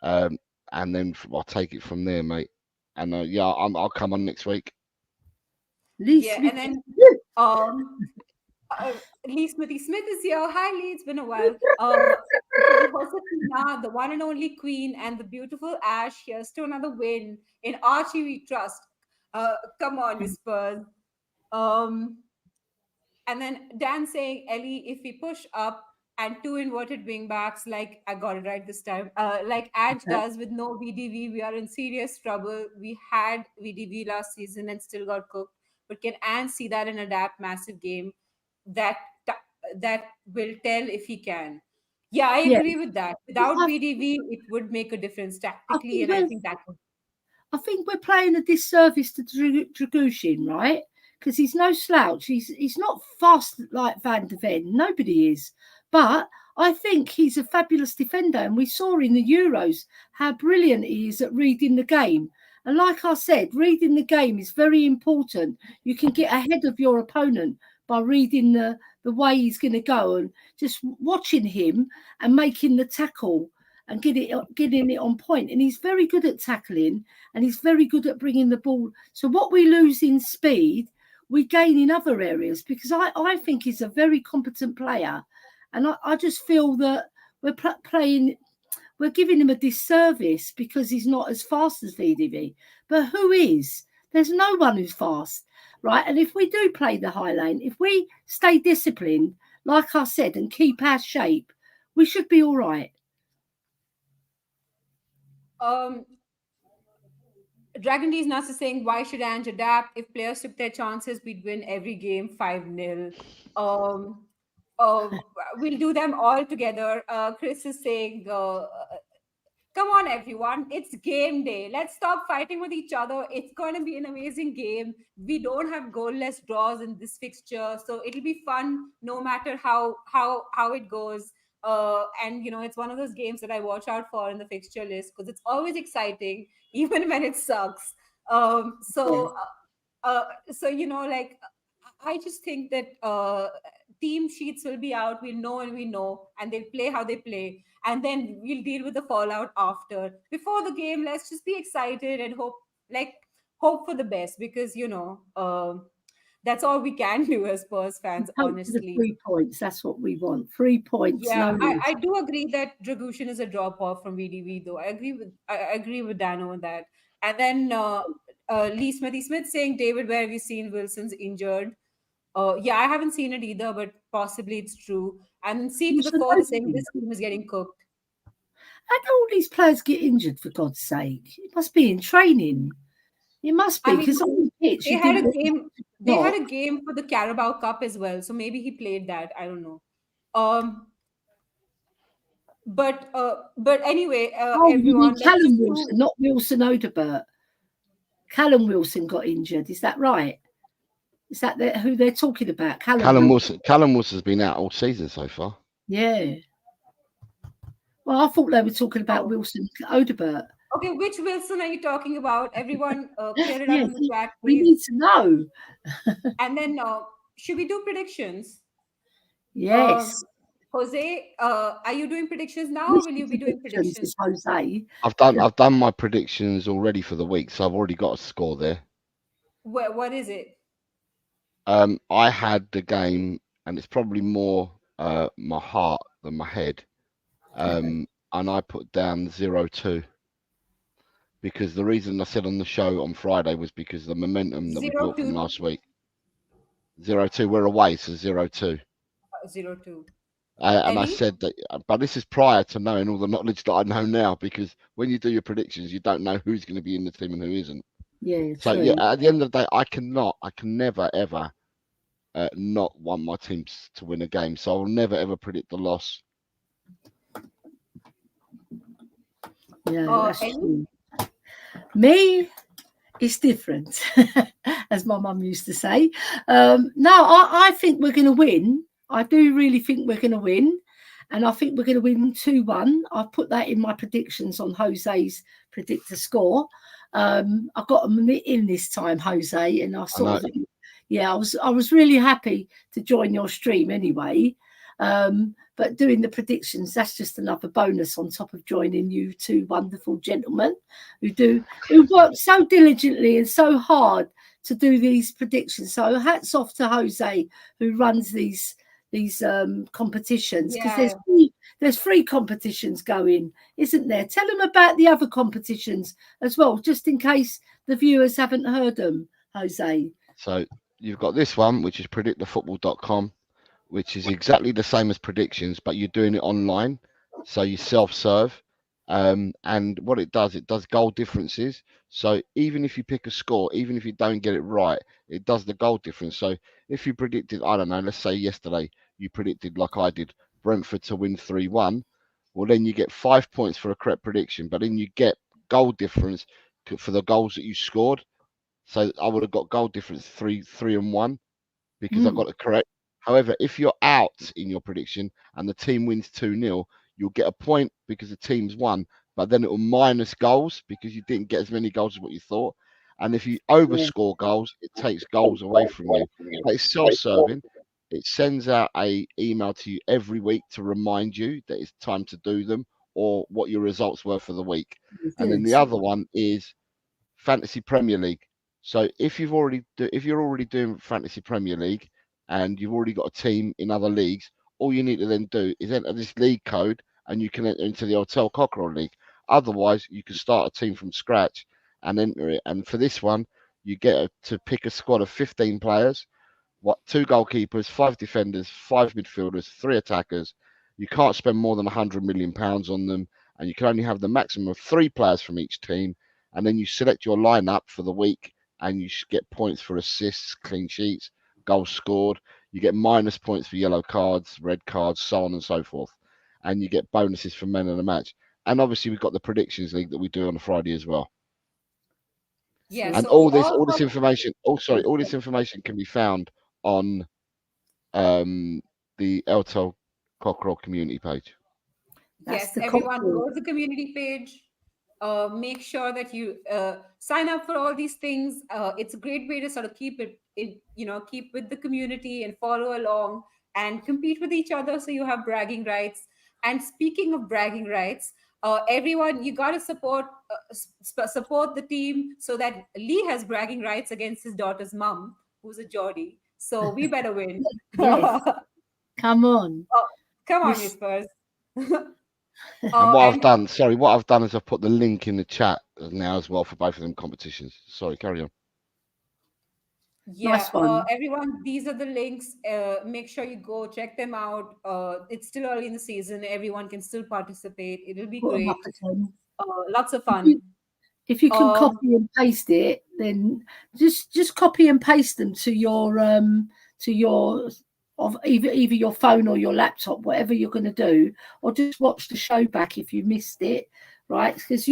and then I'll take it from there, mate. And I'll come on next week. And then Lee Smithy Smith is here. Hi, Lee. It's been a while. The one and only Queen and the beautiful Ash. Here's to another win. In Archie, we trust. Come on, you Spurs. And then Dan saying, Ellie, if we push up and 2 inverted wing backs, like I got it right this time, like Adge does with no VDV, we are in serious trouble. We had VDV last season and still got cooked. But can Ange see that and adapt massive game? That will tell if he can. Yeah, I agree with that. Without VDV, it would make a difference tactically, and I think that would. I think we're playing a disservice to Dragushin, right? Because he's no slouch. He's not fast like Van de Ven. Nobody is. But I think he's a fabulous defender, and we saw in the Euros how brilliant he is at reading the game. And like I said, reading the game is very important. You can get ahead of your opponent by reading the way he's going to go and just watching him and making the tackle and getting it on point. And he's very good at tackling, and he's very good at bringing the ball. So what we lose in speed, we gain in other areas, because I think he's a very competent player. And I just feel that we're giving him a disservice because he's not as fast as VDV. But who is? There's no one who's fast, right? And if we do play the high lane, if we stay disciplined, like I said, and keep our shape, we should be all right. Dragon D is now saying, why should Ange adapt? If players took their chances, we'd win every game 5-0. We'll do them all together. Chris is saying, come on, everyone. It's game day. Let's stop fighting with each other. It's going to be an amazing game. We don't have goalless draws in this fixture, so it'll be fun no matter how it goes. And, it's one of those games that I watch out for in the fixture list because it's always exciting, even when it sucks. I just think that team sheets will be out. We'll know and we know, and they'll play how they play. And then we'll deal with the fallout after. Before the game, let's just be excited and hope for the best, because, that's all we can do as Spurs fans, honestly. 3 points, that's what we want. 3 points. Yeah, I do agree that Dragushin is a drop-off from VDV, though. I agree with Dano on that. And then Lee Smithy Smith saying, David, where have you seen Wilson's injured? Yeah, I haven't seen it either, but possibly it's true. And C to the 4th saying this team is getting cooked. How do all these players get injured, for God's sake? It must be in training. It must be, because on the pitch they had a game for the Carabao Cup as well, so maybe he played that. I don't know. But anyway, everyone. Callum Wilson, not Wilson Odobert. Callum Wilson got injured. Is that right? Is that who they're talking about? Callum Wilson's been out all season so far. Yeah. Well, I thought they were talking about Wilson Odobert. Okay, which Wilson are you talking about? Everyone, clear it up in the chat, please. We need to know. And then, should we do predictions? Yes. Jose, are you doing predictions now, or will you be doing predictions? Jose, I've done my predictions already for the week, so I've already got a score there. What is it? I had the game, and it's probably more my heart than my head. And I put down 0-2 because the reason I said on the show on Friday was because the momentum that we built from last week. 0-2, we're away, so 0-2. 0-2. And I said that, but this is prior to knowing all the knowledge that I know now, because when you do your predictions, you don't know who's going to be in the team and who isn't. Yeah. So true. yeah, at the end of the day, I can never ever not want my teams to win a game. So I'll never ever predict the loss. Yeah, that's true. Me, it's different, as my mum used to say. No, I think we're going to win. I do really think we're going to win. And I think we're going to win 2-1. I've put that in my predictions on Jose's predictor score. I got them in this time, Jose, and I was really happy to join your stream anyway. But doing the predictions, that's just another bonus on top of joining you two wonderful gentlemen who work so diligently and so hard to do these predictions. So hats off to Jose, who runs these competitions, because there's free competitions going, isn't there? Tell them about the other competitions as well, just in case the viewers haven't heard them, Jose. So you've got this one, which is predictthefootball.com, which is exactly the same as predictions, but you're doing it online, so you self-serve. And what it does goal differences. So even if you pick a score, even if you don't get it right, it does the goal difference. So if you predicted, I don't know, let's say yesterday you predicted, like I did, Brentford to win 3-1, well then you get 5 points for a correct prediction, but then you get goal difference for the goals that you scored. So I would have got goal difference 3-1 because I got it correct. However, if you're out in your prediction and the team wins 2-0, you'll get a point because the team's won, but then it will minus goals because you didn't get as many goals as what you thought. And if you overscore goals, it takes goals away from you. But it's self-serving. It sends out an email to you every week to remind you that it's time to do them or what your results were for the week. And then the other one is Fantasy Premier League. So if you're already doing Fantasy Premier League and you've already got a team in other leagues, all you need to then do is enter this league code and you can enter into the Tel Cockerel League. Otherwise, you can start a team from scratch and enter it. And for this one, you get to pick a squad of 15 players, 2 goalkeepers, 5 defenders, 5 midfielders, 3 attackers. You can't spend more than £100 million on them, and you can only have the maximum of 3 players from each team. And then you select your lineup for the week, and you get points for assists, clean sheets, goals scored. You get minus points for yellow cards, red cards, so on and so forth. And you get bonuses for men of the match. And obviously, we've got the predictions league that we do on a Friday as well. Yeah. And so all this information. All this information can be found on the Tel Cockerel community page. Yes, everyone go to the community page. Make sure that you sign up for all these things. It's a great way to sort of keep with the community and follow along and compete with each other, so you have bragging rights. And speaking of bragging rights, everyone, you got to support the team so that Lee has bragging rights against his daughter's mom, who's a Geordie. So we better win. Yes. Come on. Come on, you Spurs. And what I've done is I've put the link in the chat now as well for both of them competitions. Sorry, carry on. Yeah, nice one. Everyone, these are the links. Make sure you go check them out. It's still early in the season. Everyone can still participate. It'll be great. Lots of fun. If you can copy and paste it, then just copy and paste them to your of either your phone or your laptop, whatever you're going to do, or just watch the show back if you missed it, right? Because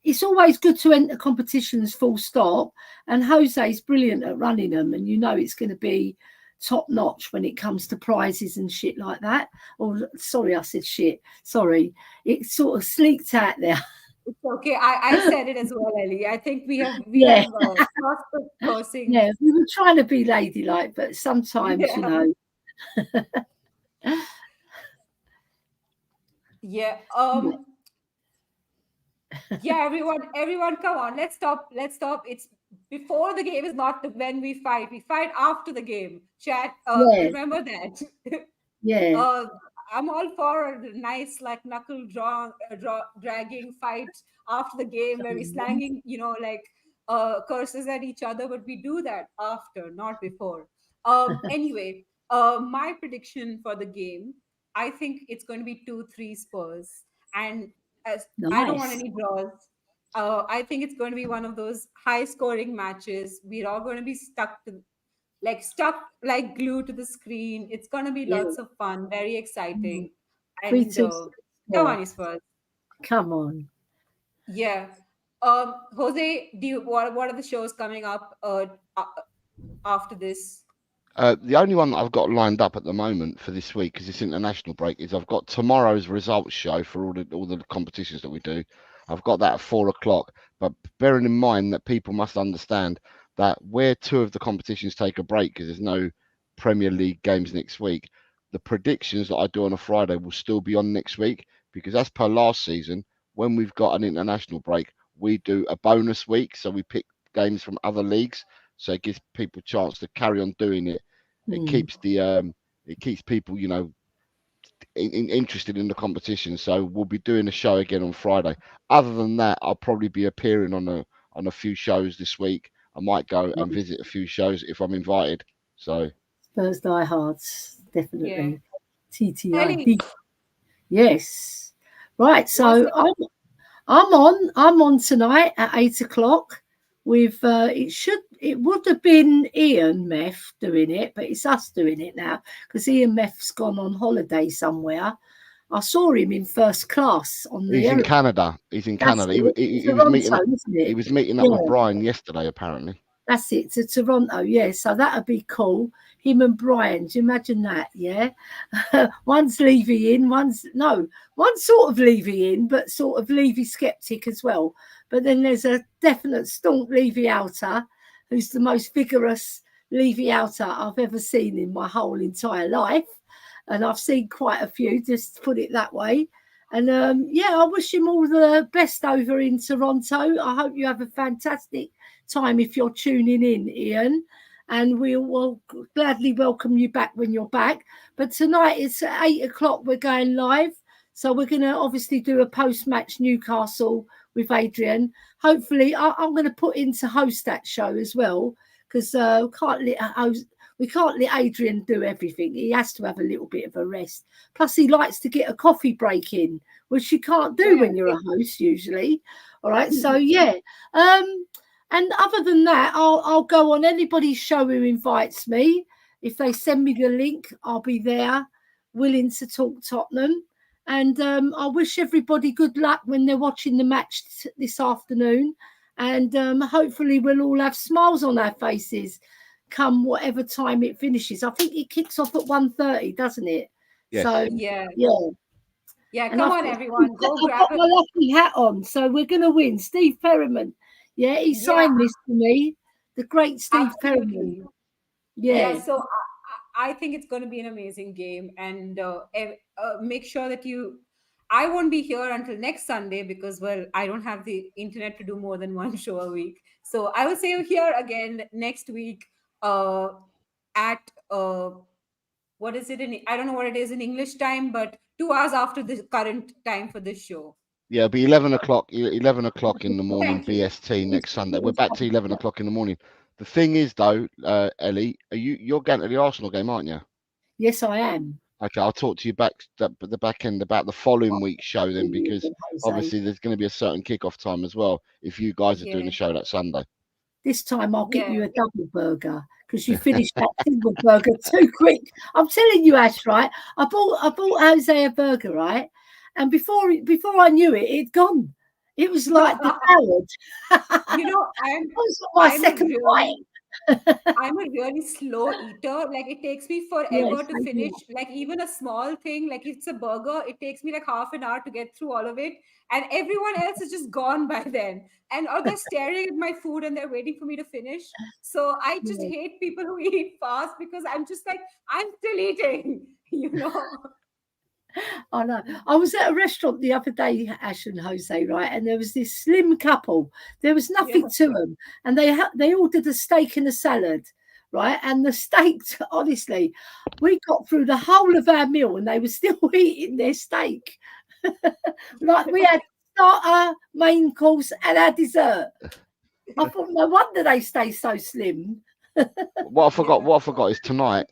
it's always good to enter competitions full stop, and Jose's brilliant at running them, and it's going to be top notch when it comes to prizes and shit like that. Or sorry, I said shit. Sorry, it sort of sleeked out there. It's okay. I said it as well, Ellie. I think we have crossing. Yeah, we were trying to be ladylike, but sometimes Yeah. Yeah, everyone, come on. Let's stop. It's before the game is not when we fight. We fight after the game. Chat. Yes. Remember that. Yeah. I'm all for a nice like knuckle dragging fight after the game where we're slanging, like curses at each other, but we do that after, not before. Anyway, my prediction for the game, I think it's going to be 2-3 Spurs, and as I don't want Nice. any draws. I think it's going to be one of those high scoring matches. We're all going to be stuck like glued to the screen. It's going to be Yeah. lots of fun, very exciting. Three, And two, come on, Spurs. Come on. Yeah. Jose, what are the shows coming up after this? The only one that I've got lined up at the moment for this week, because it's international break, is I've got tomorrow's results show for all the competitions that we do. I've got that at 4:00. But bearing in mind that people must understand that where two of the competitions take a break because there's no Premier League games next week, the predictions that I do on a Friday will still be on next week, because as per last season, when we've got an international break, we do a bonus week, so we pick games from other leagues. So it gives people a chance to carry on doing it. It keeps people, interested in the competition. So we'll be doing a show again on Friday. Other than that, I'll probably be appearing on a few shows this week. I might go and visit a few shows if I'm invited. So Spurs diehards, definitely. Yeah. TTID. Yes. Right. So I'm on tonight at 8:00 with it would have been Ian Meth doing it, but it's us doing it now because Ian Meth's gone on holiday somewhere. I saw him in first class on the. He's in Canada. He's in Canada. He was meeting up with Brian yesterday, apparently. That's it, to Toronto, yeah. So that'd be cool. Him and Brian, do you imagine that? Yeah. One's Levy in, one's sort of Levy in, but sort of Levy skeptic as well. But then there's a definite staunch Levy outer, who's the most vigorous Levy outer I've ever seen in my whole entire life. And I've seen quite a few, just to put it that way. And I wish him all the best over in Toronto. I hope you have a fantastic time if you're tuning in, Ian. And we will gladly welcome you back when you're back. But tonight it's at 8:00. We're going live. So we're going to obviously do a post-match Newcastle with Adrian. Hopefully, I'm going to put in to host that show as well, because we can't let Adrian do everything. He has to have a little bit of a rest. Plus, he likes to get a coffee break in, which you can't do when you're a host usually. All right. So, yeah. And other than that, I'll go on anybody's show who invites me. If they send me the link, I'll be there, willing to talk Tottenham. And I wish everybody good luck when they're watching the match this afternoon. And hopefully we'll all have smiles on our faces come whatever time it finishes. I think it kicks off at 1:30, doesn't it? Yes. So yeah. Come on, everyone, go grab it. I've got my lucky hat on, so we're gonna win. Steve Perriman, he signed this for me. The great Steve Perriman. Yeah. So I think it's going to be an amazing game, and make sure that I won't be here until next Sunday because, well, I don't have the internet to do more than one show a week. So I will see you here again next week at what is it I don't know what it is in English time, but 2 hours after the current time for this show. Yeah, it'll be 11:00 in the morning BST next Sunday. We're back to 11:00 in the morning. The thing is, though, Ellie, you're going to the Arsenal game, aren't you? Yes, I am. Okay, I'll talk to you back at the back end about the following week's show then, because obviously there's going to be a certain kickoff time as well if you guys are doing the show that Sunday. This time I'll get you a double burger because you finished that single burger too quick. I'm telling you, Ash, right? I bought Jose a burger, right? And before I knew it, it'd gone. It was like the salad. I'm second bite. I'm a really slow eater. Like, it takes me forever to finish. Like, even a small thing, like it's a burger, it takes me like half an hour to get through all of it. And everyone else is just gone by then. Or they're staring at my food and they're waiting for me to finish. So I just hate people who eat fast because I'm just like, I'm still eating, I know. I was at a restaurant the other day, Ash and Jose, right? And there was this slim couple. There was nothing to them, and they ordered a steak and a salad, right? And the steak, honestly, we got through the whole of our meal, and they were still eating their steak. Like we had starter, main course, and our dessert. I thought, no wonder they stay so slim. What I forgot is tonight.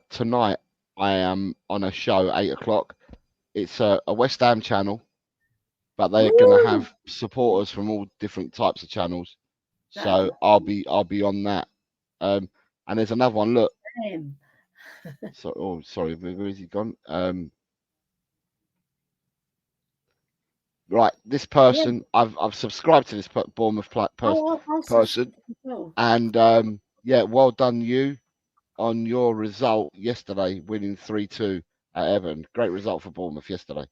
Tonight I am on a show at 8 o'clock. It's a West Ham channel, but they're going to have supporters from all different types of channels. So I'll be on that. And there's another one. Look. Sorry, where is he gone? Right, this person, I've subscribed to this Bournemouth person, and well done you on your result yesterday, winning 3-2 at Everton. Great result for Bournemouth yesterday.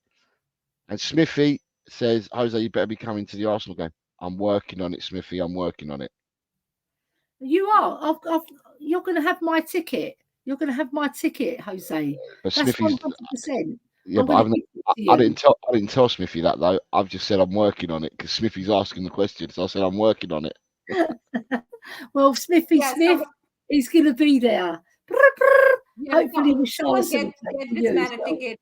And Smithy says, Jose, you better be coming to the Arsenal game. I'm working on it, Smithy. I'm working on it. You are. You're going to have my ticket. You're going to have my ticket, Jose. But that's Smithy's 100%. Yeah, but I didn't tell Smithy that though. I've just said I'm working on it because Smithy's asking the question. So I said I'm working on it. Well, Smithy Smith is going to be there. Hopefully, the show will get this man a ticket.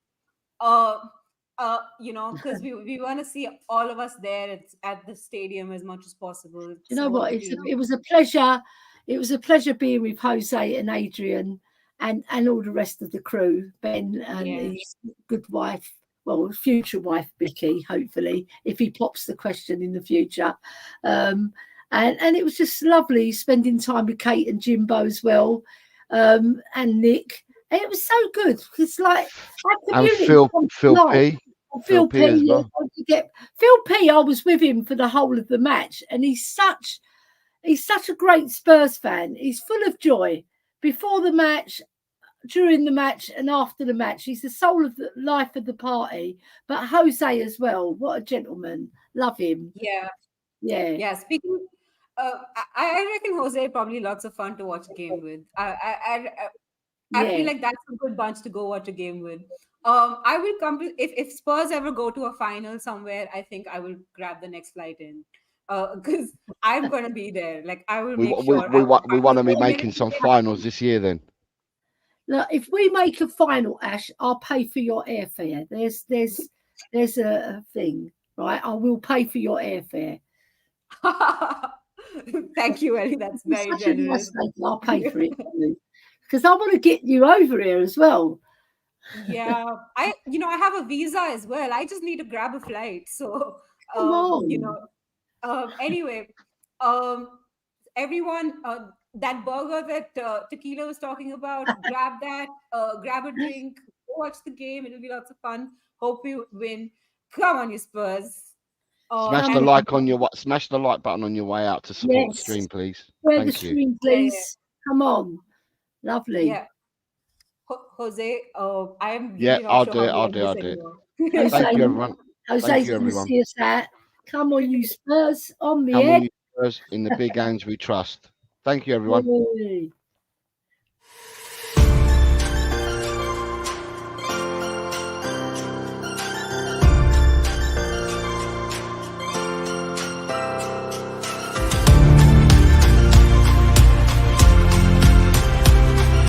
Because we want to see all of us there at the stadium as much as possible. You know what? It was a pleasure. It was a pleasure being with Jose and Adrian and all the rest of the crew, Ben and his good wife, well, future wife, Vicky, hopefully, if he pops the question in the future. And it was just lovely spending time with Kate and Jimbo as well, and Nick. And it was so good. It's like and Phil P. Phil P. As well. Phil P. I was with him for the whole of the match, and he's such a great Spurs fan. He's full of joy before the match, during the match, and after the match. He's the soul of the life of the party. But Jose as well. What a gentleman! Love him. Yeah. Speaking, I reckon Jose probably lots of fun to watch a game with. I feel like that's a good bunch to go watch a game with. I will come to if Spurs ever go to a final somewhere. I think I will grab the next flight in, because I'm gonna be there. Like I will make sure. We want to be making some finals this year. Then, look, if we make a final, Ash, I'll pay for your airfare. There's a thing, right? I will pay for your airfare. Thank you, Ellie. That's very generous. I'll pay for it because I want to get you over here as well. Yeah, I have a visa as well. I just need to grab a flight. So, anyway, everyone, that burger that Tequila was talking about, grab that, grab a drink, watch the game. It'll be lots of fun. Hope we win. Come on, you Spurs. Smash the like button on your way out to support the stream, please. Thank you. Stream, please. Come on. Lovely. Yeah. Jose, I am. Really I'll do it. Thank you, everyone. Jose's going to see us out. Come on, you Spurs. On the air. Come on, you Spurs. In the big hands we trust. Thank you, everyone. Yay.